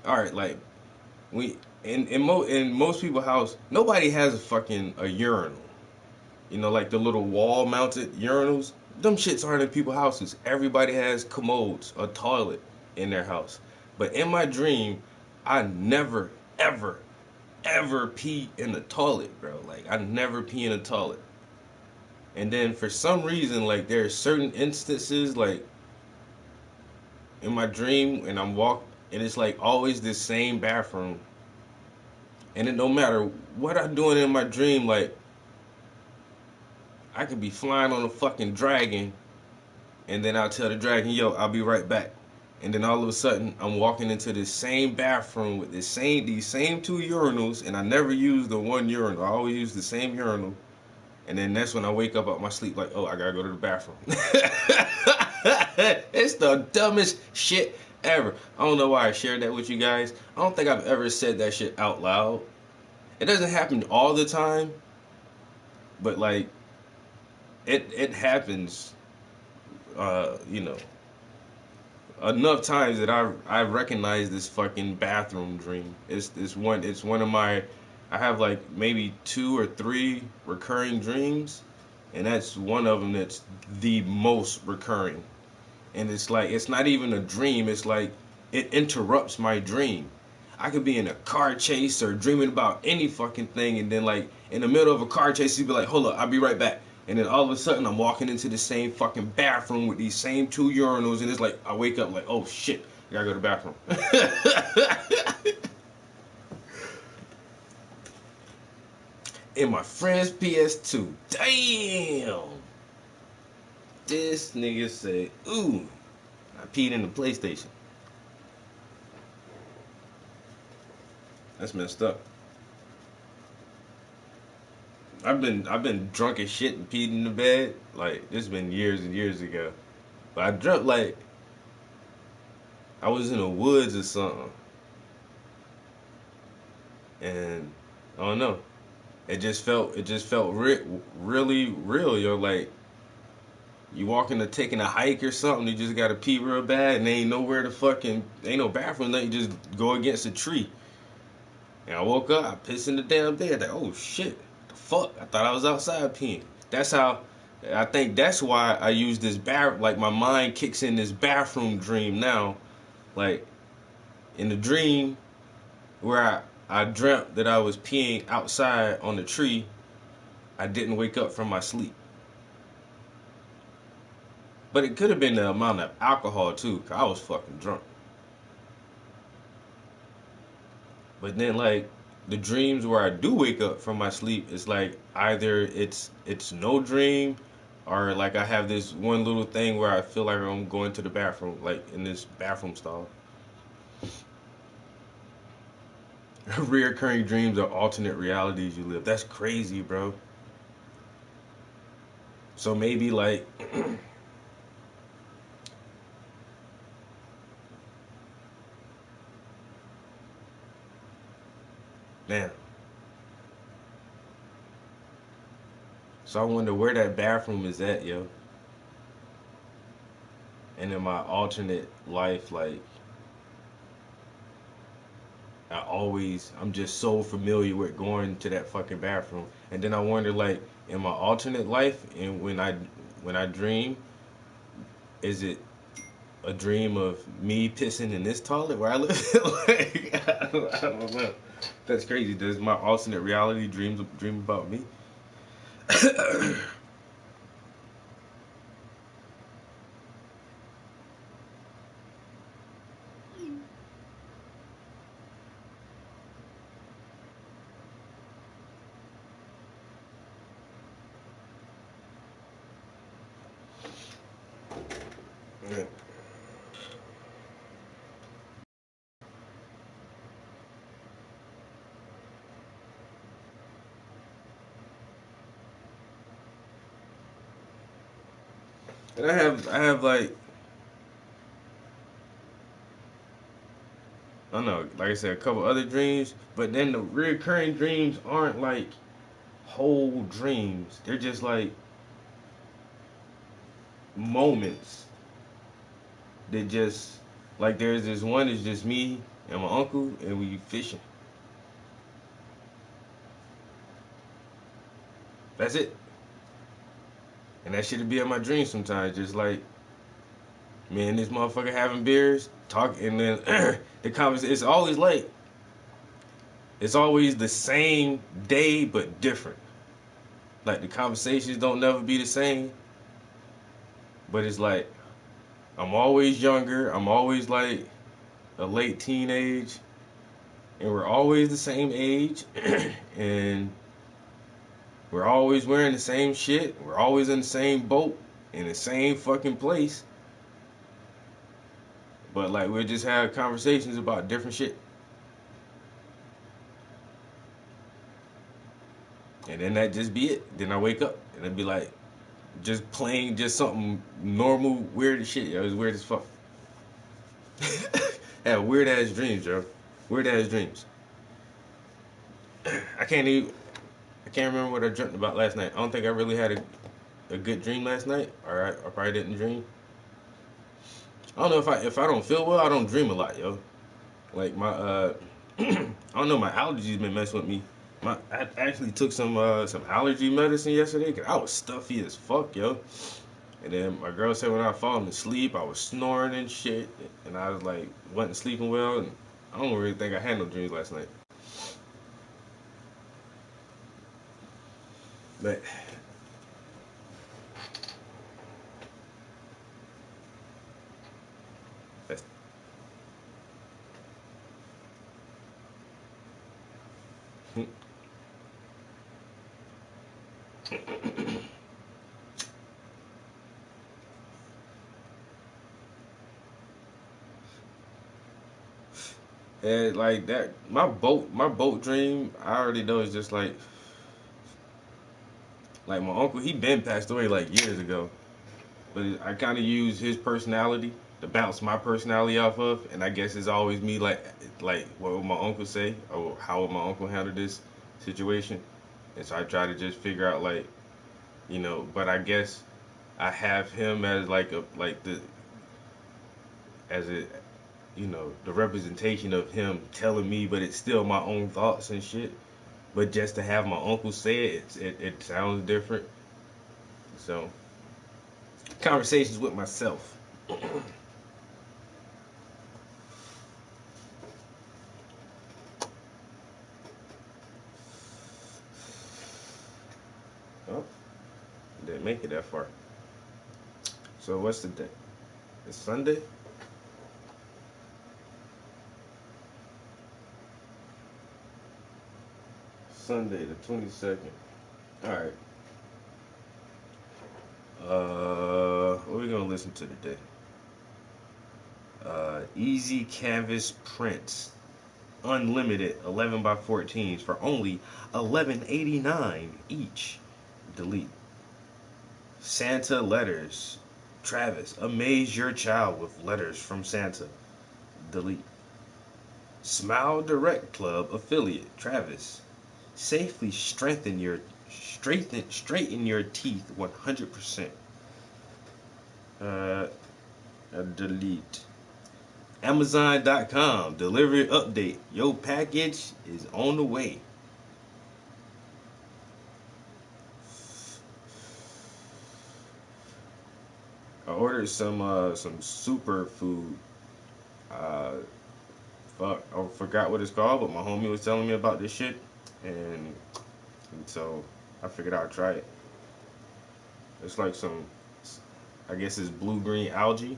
all right, like we in most people's house, nobody has a urinal. You know, like the little wall mounted urinals. Them shits aren't in people's houses. Everybody has commodes, a toilet in their house. But in my dream, I never, ever, ever pee in the toilet, bro. Like, I never pee in a toilet. And then for some reason, like, there are certain instances, like, in my dream, and and it's like always this same bathroom. And it no matter what I'm doing in my dream, like, I could be flying on a fucking dragon, and then I'll tell the dragon, yo, I'll be right back. And then all of a sudden, I'm walking into this same bathroom with these same 2 urinals, and I never use the one urinal. I always use the same urinal. And then that's when I wake up out my sleep like, oh, I gotta go to the bathroom. It's the dumbest shit ever. I don't know why I shared that with you guys. I don't think I've ever said that shit out loud. It doesn't happen all the time, but like, it happens, you know, enough times that I recognize this fucking bathroom dream. It's one of my, I have like maybe 2 or 3 recurring dreams, and that's one of them that's the most recurring. And it's like, it's not even a dream. It's like it interrupts my dream. I could be in a car chase or dreaming about any fucking thing, and then like in the middle of a car chase, you'd be like, hold up, I'll be right back. And then all of a sudden, I'm walking into the same fucking bathroom with these same 2 urinals, and it's like, I wake up like, oh shit, I gotta go to the bathroom. In my friend's PS2. Damn! This nigga said, ooh, I peed in the PlayStation. That's messed up. I've been drunk as shit and peed in the bed. Like, this has been years and years ago. But I dreamt like I was in the woods or something. And I don't know. It just felt really real, yo. Like, you walking to taking a hike or something, you just gotta pee real bad, and there ain't nowhere to ain't no bathroom, nothing. You just go against a tree. And I woke up, I pissed in the damn bed. Like, oh shit, the fuck? I thought I was outside peeing. That's how. I think that's why I use this like my mind kicks in this bathroom dream now. Like, in the dream where I dreamt that I was peeing outside on the tree, I didn't wake up from my sleep. But it could have been the amount of alcohol too, 'cause I was fucking drunk. But then like the dreams where I do wake up from my sleep, it's like either it's no dream, or like I have this one little thing where I feel like I'm going to the bathroom, like in this bathroom stall. Reoccurring dreams are alternate realities you live. That's crazy, bro. So maybe like man. So I wonder where that bathroom is at, yo. And in my alternate life, like I'm just so familiar with going to that fucking bathroom. And then I wonder, like, in my alternate life, and when I dream, is it a dream of me pissing in this toilet where I live? Like, I don't know. That's crazy. Does my alternate reality dream about me? And I have like, I don't know, like I said, a couple other dreams, but then the recurring dreams aren't like whole dreams. They're just like moments that just like there's this one is just me and my uncle and we fishing. That's it. And that shit'd be in my dreams sometimes, just like me and this motherfucker having beers, talking, and then the conversation. It's always the same day but different. Like the conversations don't never be the same, but it's like I'm always younger. I'm always like a late teenage, and we're always the same age, and we're always wearing the same shit. We're always in the same boat in the same fucking place. But like we'll just have conversations about different shit. And then that just be it. Then I wake up and it'd be like just playing just something normal, weird as shit. Yo, it was weird as fuck. Had weird ass dreams, yo. Weird ass dreams. I can't remember what I dreamt about last night. I don't think I really had a good dream last night. Alright, I probably didn't dream. I don't know if I don't feel well, I don't dream a lot, yo. Like my I don't know, my allergies been messing with me. I actually took some allergy medicine yesterday because I was stuffy as fuck, yo. And then my girl said when I was falling asleep, I was snoring and shit, and I was like wasn't sleeping well, and I don't really think I had no dreams last night. But that's and like that. My boat dream. I already know is just like my uncle. He been passed away like years ago, but I kind of use his personality to bounce my personality off of, and I guess it's always me like what would my uncle say or how would my uncle handle this situation, and so I try to just figure out like but I guess I have him as like a like the as a the representation of him telling me, but it's still my own thoughts and shit. But just to have my uncle say it sounds different. So conversations with myself. didn't make it that far. So what's the day? It's Sunday? Sunday the 22nd. Alright. What are we gonna listen to today? Easy Canvas Prints. Unlimited 11 by 14s for only $11.89 each. Delete. Santa Letters. Travis, amaze your child with letters from Santa. Delete. Smile Direct Club affiliate. Travis, safely straighten your teeth 100%. Delete. Amazon.com delivery update. Your package is on the way. I ordered some superfood. Fuck, I forgot what it's called, but my homie was telling me about this shit, and so I figured I'd try it. It's like some, I guess it's blue-green algae.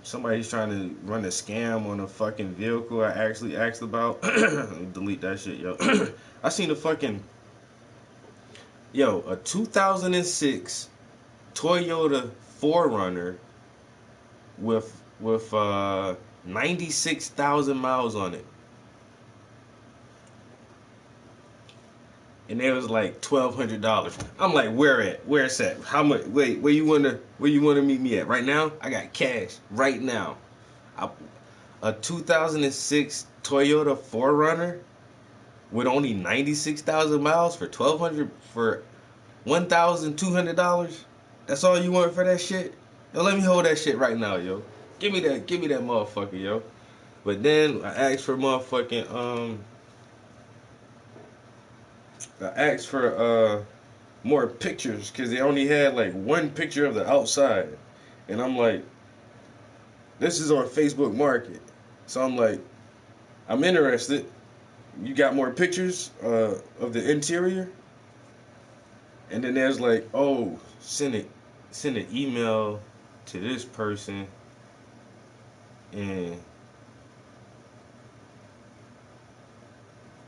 Somebody's trying to run a scam on a fucking vehicle I actually asked about. Delete that shit, yo. I seen a 2006 Toyota 4Runner with 96,000 miles on it. And it was like $1,200. I'm like, where it's at? How much? Wait, where you wanna meet me at? Right now? I got cash right now. A 2006 Toyota 4Runner with only 96,000 miles for $1,200. That's all you want for that shit? Yo, let me hold that shit right now, yo. Give me that motherfucker, yo. But then I asked for more pictures because they only had like one picture of the outside, and I'm like, this is on Facebook Market, so I'm like, I'm interested. You got more pictures of the interior? And then there's like, oh, send an email to this person, and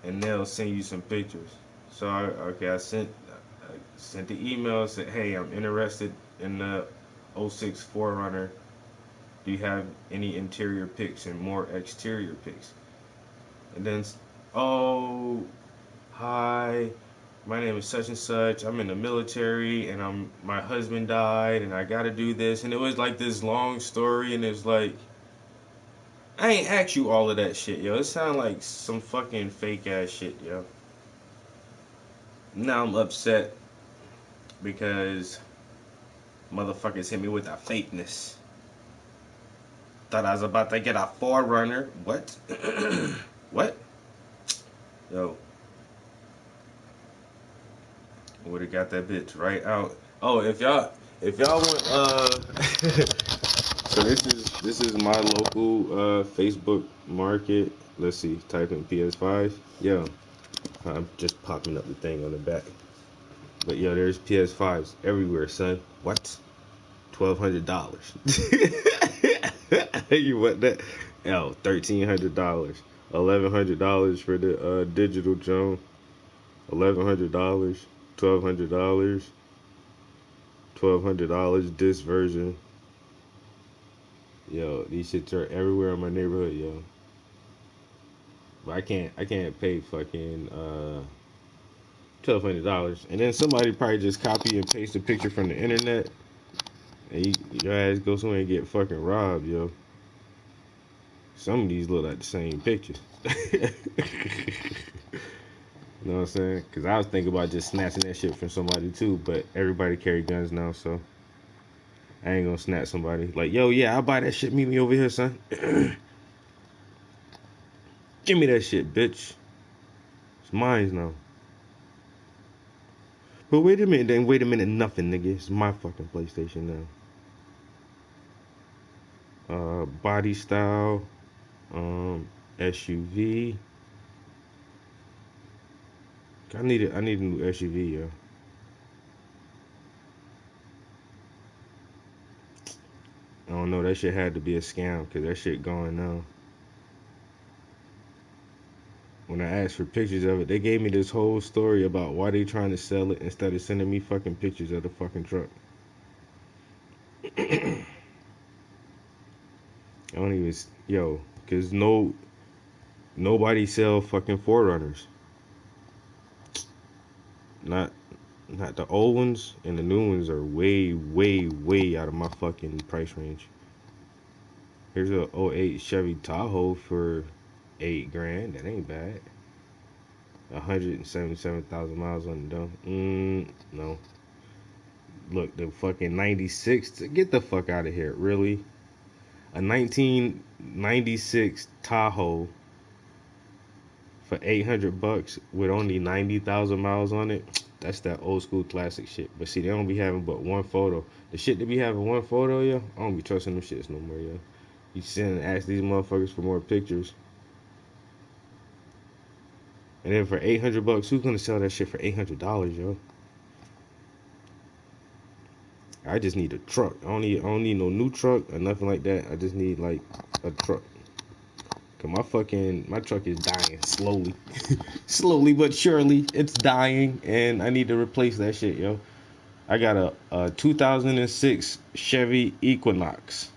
they'll send you some pictures. So I sent the email, said, hey, I'm interested in the 06 4Runner. Do you have any interior pics and more exterior pics? And then, oh, hi, my name is such and such. I'm in the military, and my husband died, and I gotta do this. And it was like this long story, and it's like, I ain't asked you all of that shit, yo. It sound like some fucking fake ass shit, yo. Now I'm upset because motherfuckers hit me with that fakeness. Thought I was about to get a 4Runner. What? What? Yo. Would have got that bitch right out. Oh, if y'all want so this is my local Facebook Market. Let's see, type in PS5. Yo, I'm just popping up the thing on the back. But yo, there's PS5s everywhere, son. What? $1,200. You want that? Yo, $1,300. $1,100 for the digital Joan. $1,100. $1,200. $1,200 this version. Yo, these shits are everywhere in my neighborhood, yo. But I can't pay fucking $1,200. And then somebody probably just copy and paste a picture from the internet, and your ass go somewhere and get fucking robbed, yo. Some of these look like the same pictures. You know what I'm saying? Because I was thinking about just snatching that shit from somebody too, but everybody carry guns now, so I ain't gonna snatch somebody. Like, yo, yeah, I'll buy that shit. Meet me over here, son. Give me that shit, bitch. It's mine now. But wait a minute, nothing, nigga. It's my fucking PlayStation now. Body style. SUV. I need a new SUV, yo. I don't know. That shit had to be a scam because that shit going now. When I asked for pictures of it, they gave me this whole story about why they trying to sell it instead of sending me fucking pictures of the fucking truck. I don't even, yo, cause nobody sell fucking 4Runners. Not the old ones, and the new ones are way, way, way out of my fucking price range. Here's a '08 Chevy Tahoe for $8,000. That ain't bad. 177,000 miles on the dump. No. Look, the fucking 96. Get the fuck out of here. Really? A 1996 Tahoe for $800 with only 90,000 miles on it. That's that old school classic shit. But see, they don't be having but one photo. The shit they be having one photo, yo, I don't be trusting them shits no more, yo. You send and ask these motherfuckers for more pictures. And then for $800, who's gonna sell that shit for $800, yo? I just need a truck. I don't need no new truck or nothing like that. I just need like a truck. Cause my truck is dying slowly. Slowly but surely it's dying, and I need to replace that shit, yo. I got a 2006 Chevy Equinox,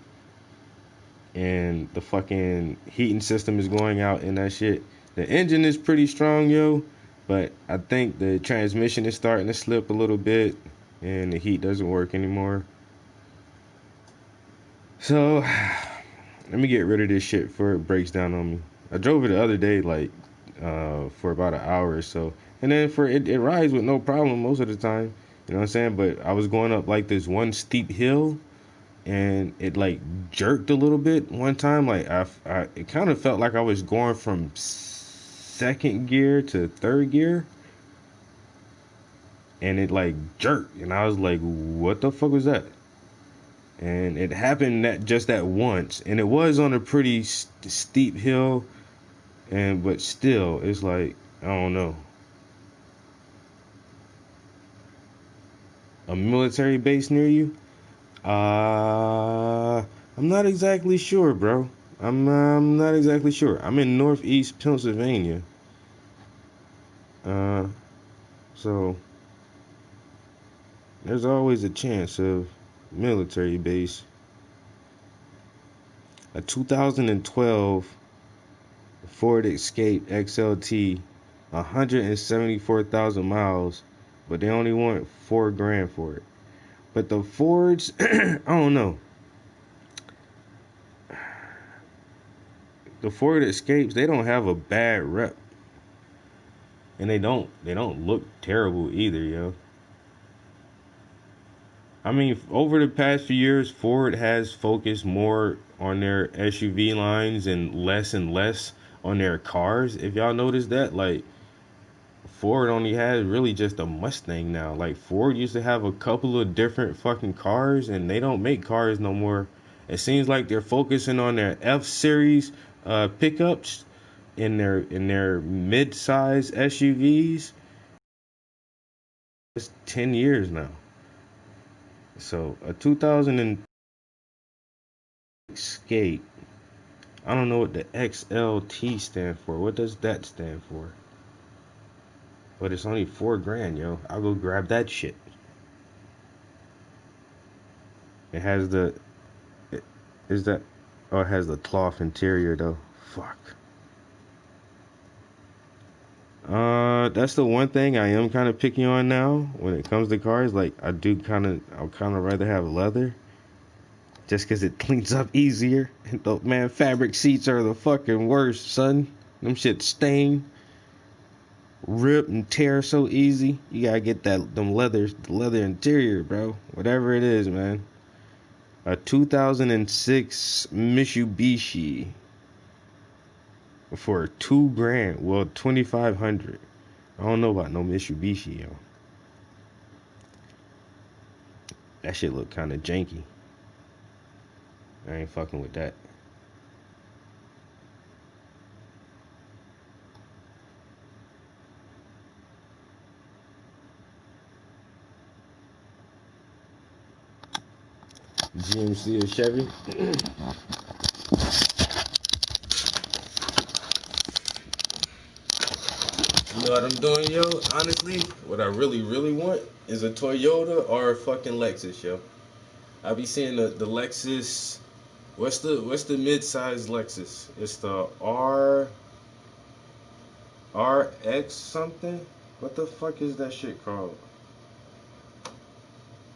and the fucking heating system is going out in that shit. The engine is pretty strong, yo, but I think the transmission is starting to slip a little bit, and the heat doesn't work anymore. So let me get rid of this shit before it breaks down on me. I drove it the other day, like, for about an hour or so. And then it rides with no problem most of the time. You know what I'm saying? But I was going up, like, this one steep hill, and it, like, jerked a little bit one time. Like, it kind of felt like I was going from second gear to third gear. And it, like, jerked. And I was like, what the fuck was that? And it happened just that once, and it was on a pretty steep hill, but still, it's like, I don't know. A military base near you? I'm not exactly sure, bro. I'm not exactly sure. I'm in Northeast Pennsylvania. So there's always a chance of military base. A 2012 Ford Escape XLT, 174,000 miles, but they only want $4,000 for it. But the Fords, I don't know. The Ford Escapes, they don't have a bad rep, and they don't look terrible either, yo. I mean, over the past few years, Ford has focused more on their SUV lines and less on their cars. If y'all noticed that, like, Ford only has really just a Mustang now. Like, Ford used to have a couple of different fucking cars, and they don't make cars no more. It seems like they're focusing on their F-Series pickups in their mid-size SUVs. It's 10 years now. So a 2000 Escape, I don't know what the XLT stand for. What does that stand for? But it's only $4,000, yo. I'll go grab that shit. It has it has the cloth interior though. Fuck. That's the one thing I am kind of picky on now when it comes to cars. Like, I'd kind of rather have leather, just because it cleans up easier. Man, fabric seats are the fucking worst, son. Them shit stain, rip, and tear so easy. You gotta get the leather interior, bro. Whatever it is, man. A 2006 Mitsubishi for $2,000. Well, $2,500. I don't know about no Mitsubishi, yo. That shit look kind of janky. I ain't fucking with that. GMC or Chevy. You know what I'm doing, yo? Honestly, what I really, really want is a Toyota or a fucking Lexus, yo. I be seeing the Lexus. What's the mid-size Lexus? It's the RX something. What the fuck is that shit called?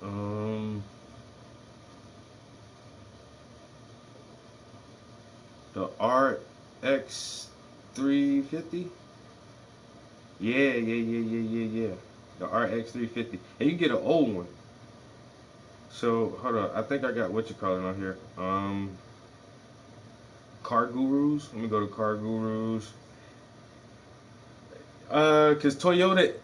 Um, the RX 350. Yeah. The RX 350. And you get an old one. So hold on, I think I got what you call it on here. Car Gurus. Let me go to Car Gurus. Cause Toyota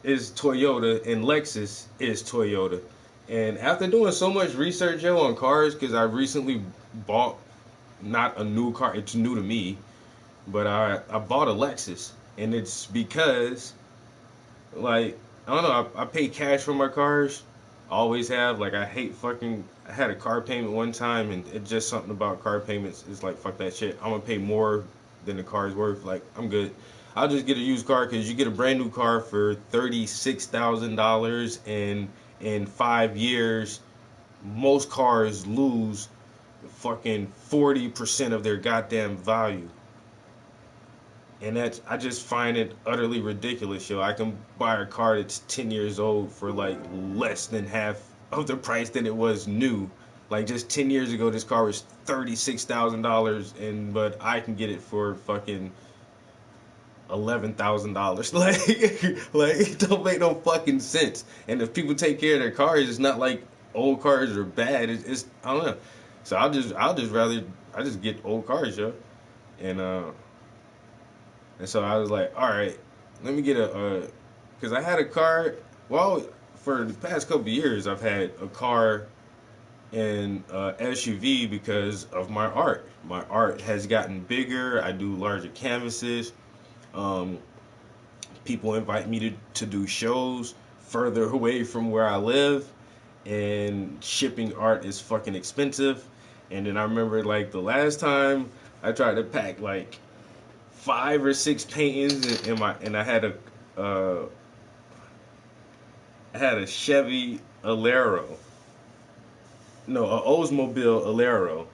is Toyota and Lexus is Toyota. And after doing so much research, yo, on cars, cause I recently bought not a new car. It's new to me, but I bought a Lexus, and it's because like I don't know. I pay cash for my cars. I always have. Like I hate fucking. I had a car payment one time, and it's just something about car payments. It's like fuck that shit. I'm gonna pay more than the car's worth. Like I'm good. I'll just get a used car because you get a brand new car for $36,000, and in 5 years, most cars lose fucking 40% of their goddamn value. And that's I just find it utterly ridiculous, yo. I can buy a car that's 10 years old for like less than half of the price than it was new. Like just 10 years ago this car was $36,000, and but I can get it for fucking $11,000. Like it don't make no fucking sense. And if people take care of their cars, it's not like old cars are bad. It's I don't know. So I just get old cars, yo. And so I was like, all right, let me get because I had a car. Well, for the past couple of years, I've had a car and SUV because of my art. My art has gotten bigger. I do larger canvases. Um, People invite me to do shows further away from where I live, and shipping art is fucking expensive. And then I remember like the last time I tried to pack like 5 or 6 paintings in my, and uh, I had a Chevy Alero, no, a Oldsmobile Alero,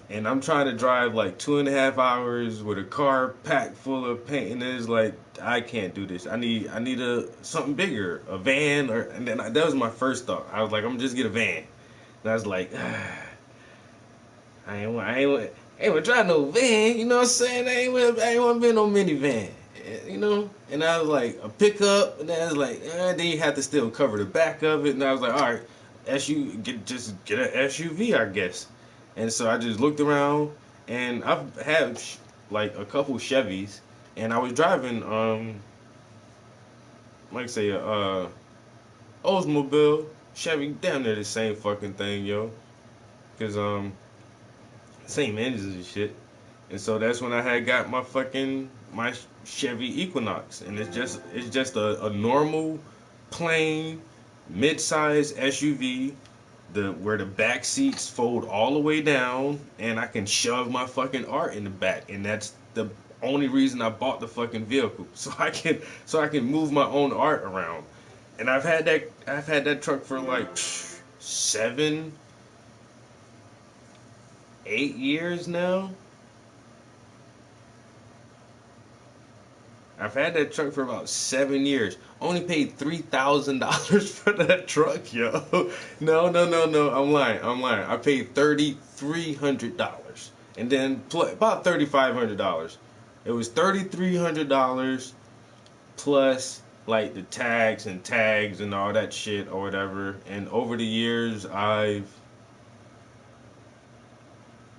and I'm trying to drive like 2.5 hours with a car packed full of paint, and it's like I can't do this. I need a something bigger, a van, or and then that was my first thought. I was like, I'm gonna just get a van, and I was like, I ain't want to drive no van. You know what I'm saying? I ain't want to be in no minivan. You know, and I was like a pickup, and then I was like, then you have to still cover the back of it, and I was like, all right, just get an SUV, I guess. And so I just looked around, and I've had like a couple Chevys, and I was driving like say a Oldsmobile Chevy, damn near the same fucking thing, yo, cause same engines and shit. And so that's when I had got my Chevy Equinox, and it's just a normal, plain, mid-size SUV, where the back seats fold all the way down, and I can shove my fucking art in the back, and that's the only reason I bought the fucking vehicle, so I can move my own art around. And I've had that truck for like 7, 8 years now. I've had that truck for about 7 years. Only paid $3,000 for that truck, yo. No. I'm lying. I paid $3,300, and then about $3,500. It was $3,300 plus like the tags and all that shit or whatever. And over the years, I've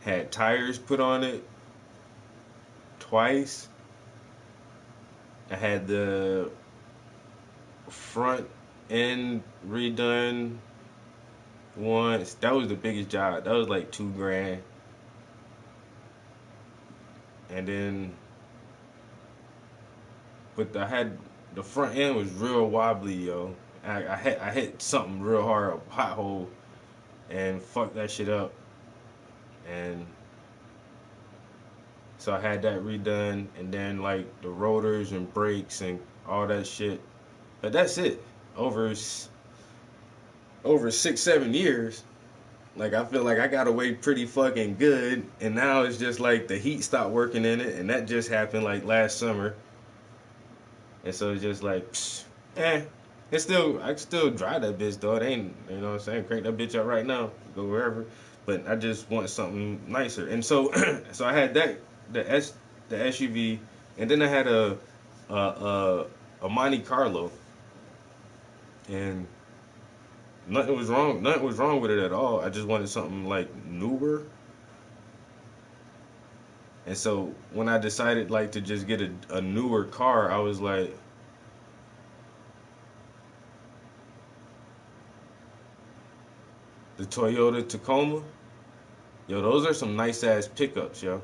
had tires put on it twice. I had the front end redone once. That was the biggest job. That was like $2,000. And then, but I had the front end was real wobbly, yo. I hit something real hard, a pothole, and fucked that shit up. And so I had that redone, and then like the rotors and brakes and all that shit. But that's it. Over 6-7 years, like I feel like I got away pretty fucking good, and now it's just like the heat stopped working in it, and that just happened like last summer, and so it's just like, it's still I can still drive that bitch though. It ain't, you know what I'm saying, crank that bitch up right now, go wherever, but I just want something nicer, and so so I had that the SUV, and then I had a Monte Carlo, and nothing was wrong. Nothing was wrong with it at all. I just wanted something like newer. And so when I decided like to just get a newer car, I was like, the Toyota Tacoma. Yo, those are some nice ass pickups, yo.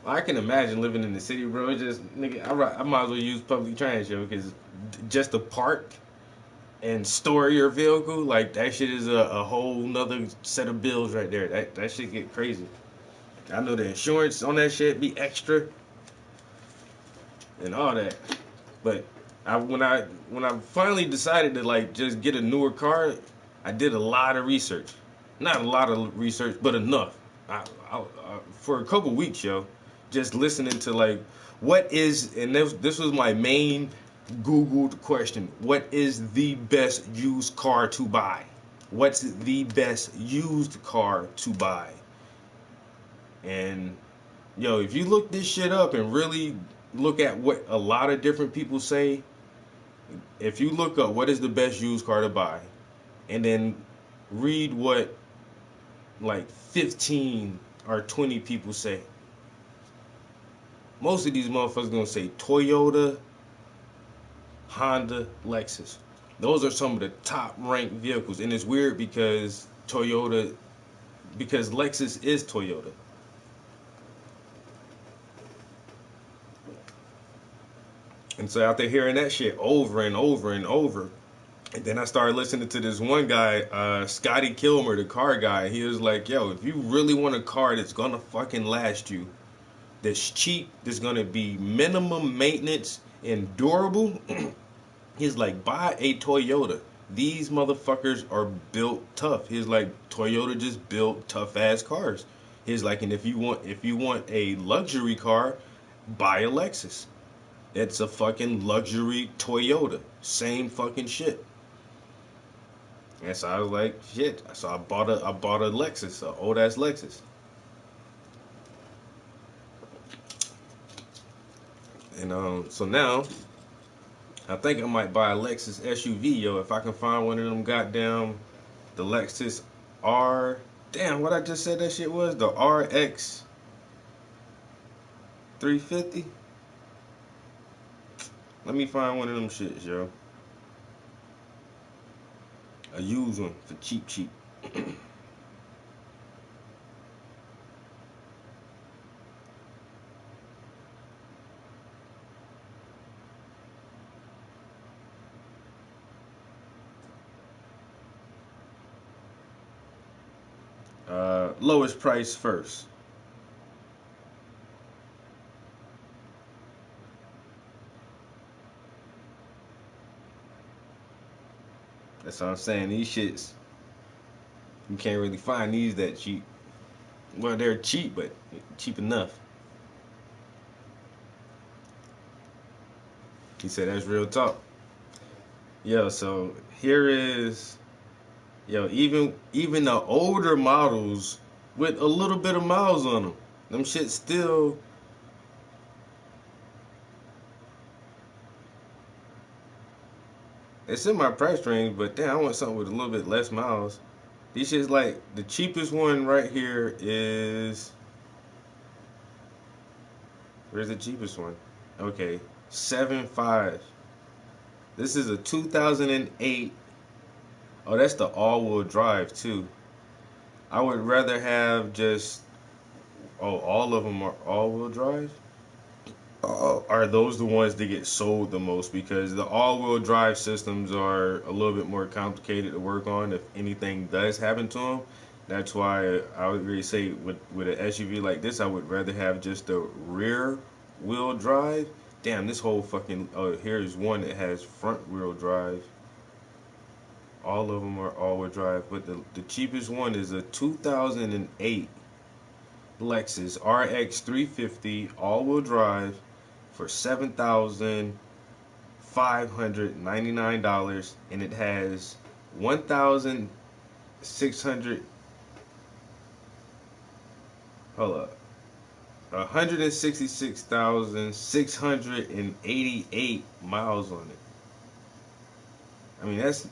I can imagine living in the city, bro. It's just, nigga, I might as well use public transit, because just to park and store your vehicle, like that shit is a whole nother set of bills right there. That shit get crazy. I know the insurance on that shit be extra and all that. But when I finally decided to like just get a newer car, I did a lot of research. Not a lot of research, but enough. For a couple weeks, yo, just listening to like what is, and this was my main Googled question: what is the best used car to buy? What's the best used car to buy? And yo, if you look this shit up and really look at what a lot of different people say, if you look up what is the best used car to buy, and then read what like 15 or 20 people say, most of these motherfuckers gonna say Toyota, Honda, Lexus. Those are some of the top ranked vehicles, and it's weird because Lexus is Toyota. And so after hearing that shit over and over and over, and then I started listening to this one guy, Scotty Kilmer, the car guy. He was like, yo, if you really want a car that's gonna fucking last you, that's cheap, that's gonna be minimum maintenance and durable, he's like, buy a Toyota. These motherfuckers are built tough. He's like, Toyota just built tough ass cars. He's like, and if you want a luxury car, buy a Lexus. It's a fucking luxury Toyota. Same fucking shit. And so I was like, shit. So I bought a Lexus, an old ass Lexus. And so now I think I might buy a Lexus SUV, yo, if I can find one of them goddamn the Lexus R. Damn, what I just said that shit was? The RX 350? Let me find one of them shits, yo. A used one for cheap. Lowest price first. That's what I'm saying. These shits, you can't really find these that cheap. Well, they're cheap, but cheap enough. He said that's real talk. Yo, so here is, yo, even the older models with a little bit of miles on them shit still. It's in my price range, but damn, I want something with a little bit less miles. These shit's like, the cheapest one right here is, where's the cheapest one? Okay, 7.5. This is a 2008. Oh, that's the all-wheel drive too. I would rather have just, oh, all of them are all-wheel drive? are those the ones that get sold the most, because the all-wheel drive systems are a little bit more complicated to work on if anything does happen to them. That's why I would really say with an SUV like this, I would rather have just the rear wheel drive. Damn, this whole fucking here's one that has front wheel drive. All of them are all-wheel drive, but the cheapest one is a 2008 Lexus RX 350 all-wheel drive for $7,599, and it has 1,600. Hold up. 166,688 miles on it. I mean, that's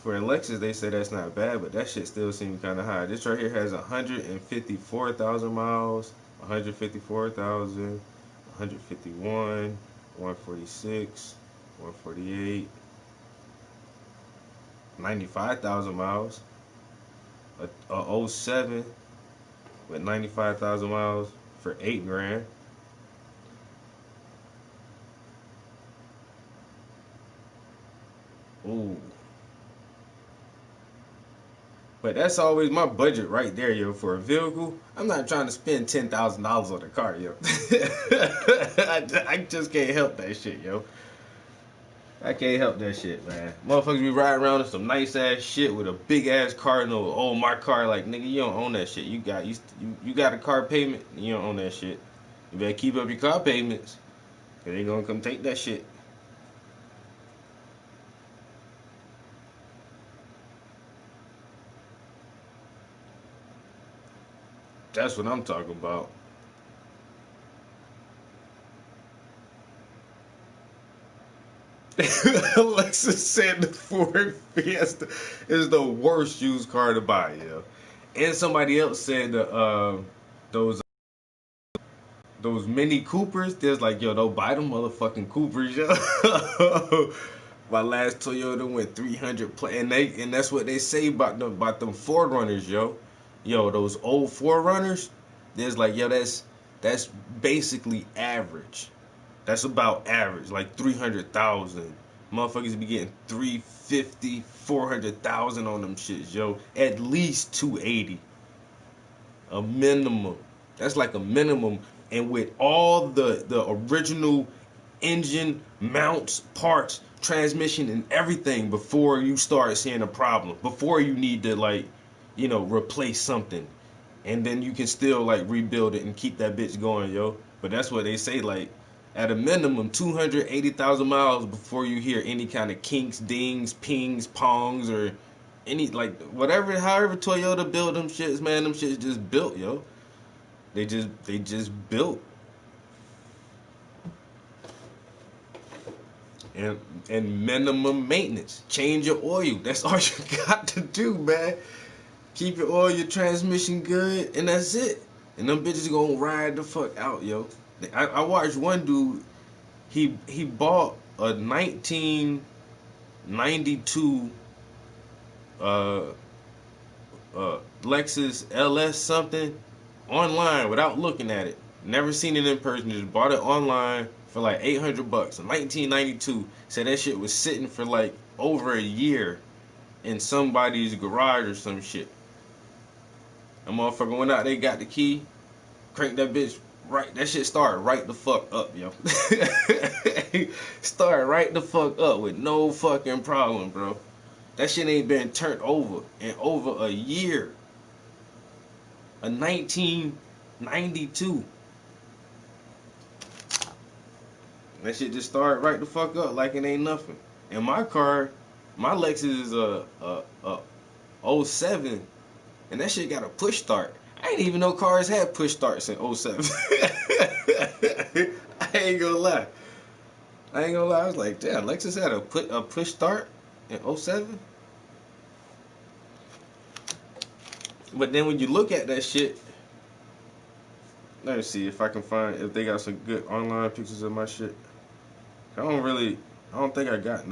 for a Lexus. They say that's not bad, but that shit still seems kind of high. This right here has 154,000 miles, 154,000, 151, 146, 148, 95,000 miles. A 07 with 95,000 miles for $8,000. Ooh. But that's always my budget right there, yo. For a vehicle, I'm not trying to spend $10,000 on a car, yo. I just can't help that shit, yo. I can't help that shit, man. Motherfuckers be riding around in some nice ass shit with a big ass car. No, oh my car, like nigga, you don't own that shit. You got a car payment. You don't own that shit. You better keep up your car payments, cause they gonna come take that shit. That's what I'm talking about. Alexa said the Ford Fiesta is the worst used car to buy, yo. And somebody else said those Mini Coopers. There's like, yo, don't buy them motherfucking Coopers, yo. My last Toyota went 300 and that's what they say about them 4Runners, yo. Yo, those old 4Runners. There's like, yo, that's basically average. That's about average, like 300,000. Motherfuckers be getting 350, 400,000 on them shits, yo. At least 280. A minimum. That's like a minimum. And with all the original engine mounts, parts, transmission, and everything before you start seeing a problem. Before you need to, like, replace something. And then you can still, like, rebuild it and keep that bitch going, yo. But that's what they say, like, at a minimum, 280,000 miles before you hear any kind of kinks, dings, pings, pongs, or any, like, however Toyota build them shits, man, them shits just built, yo. They just built. And minimum maintenance. Change your oil. That's all you got to do, man. Keep your oil, your transmission good, and that's it. And them bitches gonna ride the fuck out, yo. I watched one dude. He bought a 1992 Lexus LS something online without looking at it. Never seen it in person. Just bought it online for like $800. In 1992. Said that shit was sitting for like over a year in somebody's garage or some shit. A motherfucker went out, they got the key, cranked that bitch right. That shit started right the fuck up, yo. Started right the fuck up with no fucking problem, bro. That shit ain't been turned over in over a year. A 1992. That shit just started right the fuck up like it ain't nothing. And my car, my Lexus is a 07. And that shit got a push start. I didn't even know cars had push starts in 07. I ain't gonna lie. I was like, damn, Lexus had a push start in 07? But then when you look at that shit, let me see if I can find, if they got some good online pictures of my shit. I don't think I got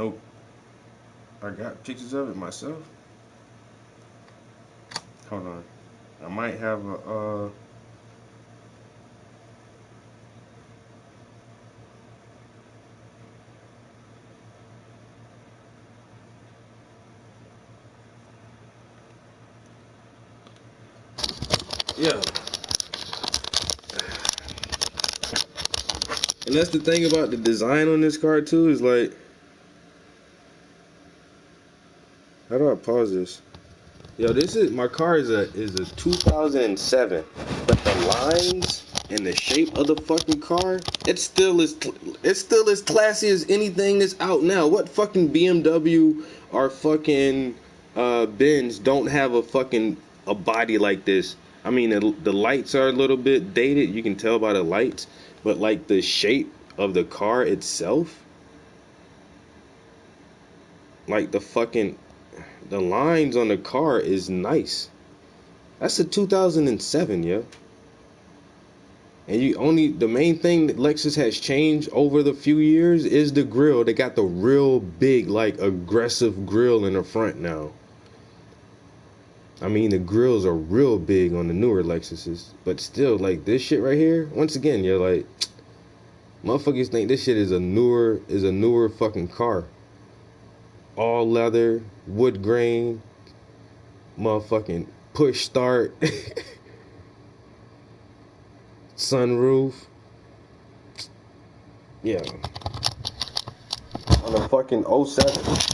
pictures of it myself. Hold on. I might have Yeah. And that's the thing about the design on this car too, is like, how do I pause this? Yo, this is my car is a 2007, but the lines and the shape of the fucking car, it's still as classy as anything that's out now. What fucking BMW or fucking Benz don't have a body like this? I mean, the lights are a little bit dated. You can tell by the lights, but like the shape of the car itself, like the lines on the car is nice. That's a 2007, yo. And the main thing that Lexus has changed over the few years is the grille. They got the real big, like, aggressive grille in the front now. I mean, the grills are real big on the newer Lexuses, but still, like, this shit right here, once again, you're like, motherfuckers think this shit is a newer fucking car. All leather, wood grain, motherfucking push start, sunroof. Yeah. On a fucking 07.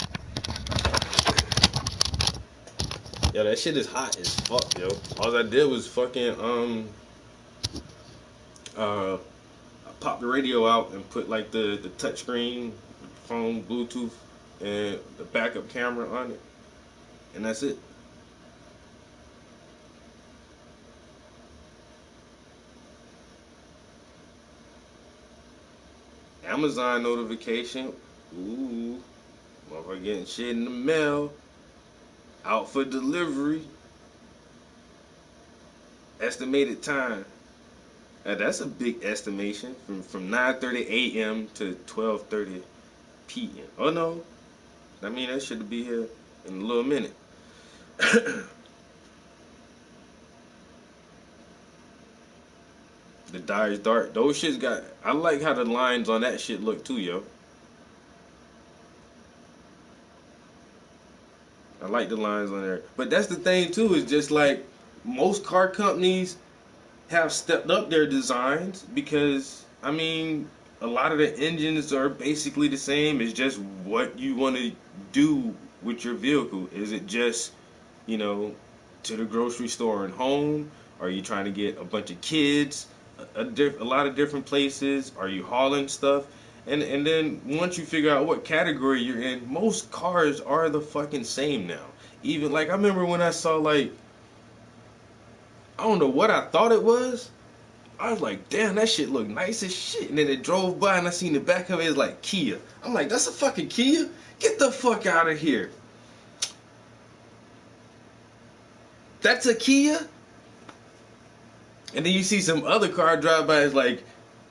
Yo, that shit is hot as fuck, yo. All I did was fucking I popped the radio out and put like the touchscreen, phone, Bluetooth, and the backup camera on it, and that's it. Amazon notification. Ooh, motherfucker getting shit in the mail. Out for delivery. Estimated time. That's a big estimation from 9:30 a.m. to 12:30 p.m. Oh no, I mean that should be here in a little minute. The Dyer's Dart, those shits got. I like how the lines on that shit look too, yo. I like the lines on there, but that's the thing too. Is just like most car companies have stepped up their designs because I mean a lot of the engines are basically the same. It's just what you want to do with your vehicle. Is it just, to the grocery store and home? Are you trying to get a bunch of kids a lot of different places? Are you hauling stuff? And then once you figure out what category you're in, most cars are the fucking same now. Even like I remember when I saw like, I don't know what I thought it was. I was like, damn, that shit look nice as shit. And then it drove by and I seen the back of it is like Kia. I'm like, that's a fucking Kia? Get the fuck out of here. That's a Kia? And then you see some other car drive by, it's like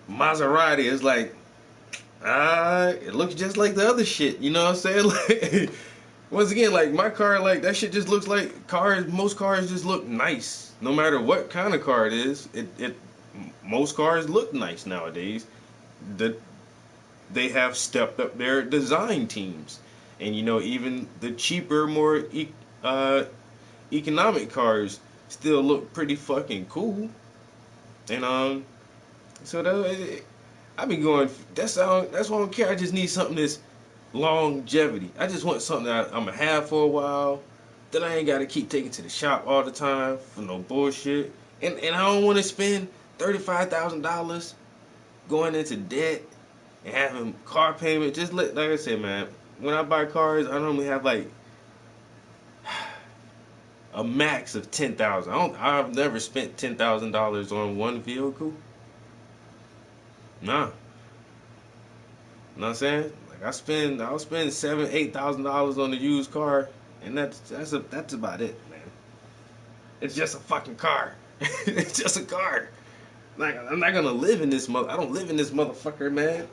Maserati. It's like, it looks just like the other shit. You know what I'm saying? Like, once again, like my car, like that shit just looks like cars. Most cars just look nice, no matter what kind of car it is. Most cars look nice nowadays. They have stepped up their design teams, and even the cheaper, more economic cars still look pretty fucking cool. And so I've been going. That's why I don't care. I just need something that's longevity. I just want something that I'm gonna have for a while, that I ain't gotta keep taking to the shop all the time for no bullshit. And I don't want to spend $35,000 going into debt and having car payment. Just like I said, man. When I buy cars, I normally have like a max of $10,000. I've never spent $10,000 on one vehicle. Nah. You know what I'm saying? Like I'll spend $7,000-8,000 on a used car, and that's about it, man. It's just a fucking car. It's just a car. Like I'm not gonna live in this I don't live in this motherfucker, man.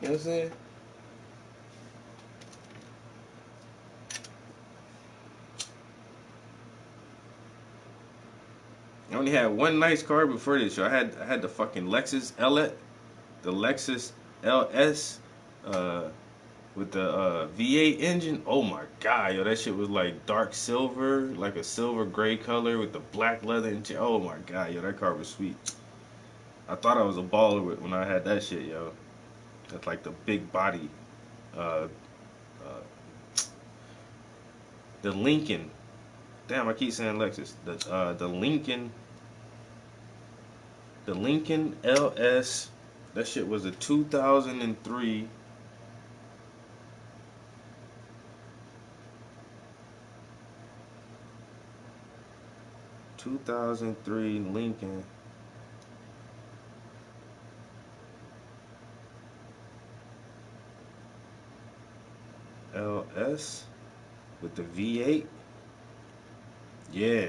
You know what I'm saying? I only had one nice car before this show. I had the fucking Lexus LS, the Lexus LS with the V8 engine. Oh my god, yo, that shit was like dark silver, like a silver gray color with the black leather and oh my god, yo, that car was sweet. I thought I was a baller when I had that shit, yo. That's like the big body, uh, the Lincoln. Damn, I keep saying Lexus. The Lincoln LS. That shit was a 2003. 2003 Lincoln LS with the V8. Yeah,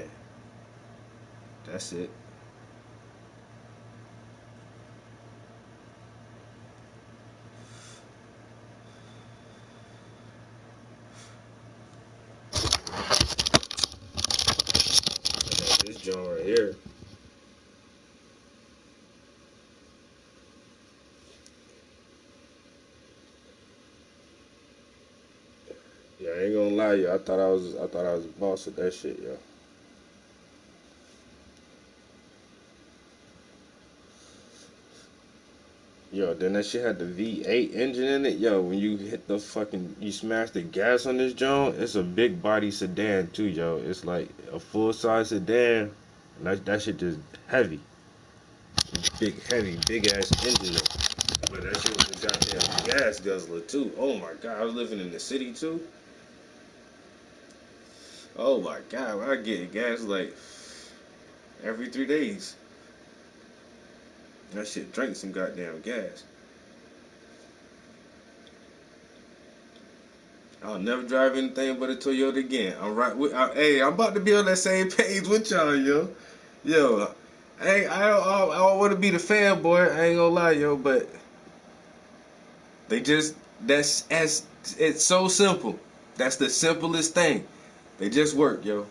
that's it. This joint right here. Yeah, I ain't gonna lie, yo. I thought I was a boss at that shit, yo. Yo, then that shit had the V8 engine in it. Yo, when you hit the fucking, you smash the gas on this joint, it's a big body sedan too, yo. It's like a full size sedan, and that shit just heavy. Big, heavy, big ass engine. But that shit was a goddamn gas guzzler too. Oh my god, I was living in the city too. Oh my god, I get gas like every 3 days. That shit drank some goddamn gas. I'll never drive anything but a Toyota again. I'm right with. Hey, I'm about to be on that same page with y'all, yo. Yo, I don't want to be the fanboy. I ain't gonna lie, yo, but it's so simple. That's the simplest thing. They just work, yo.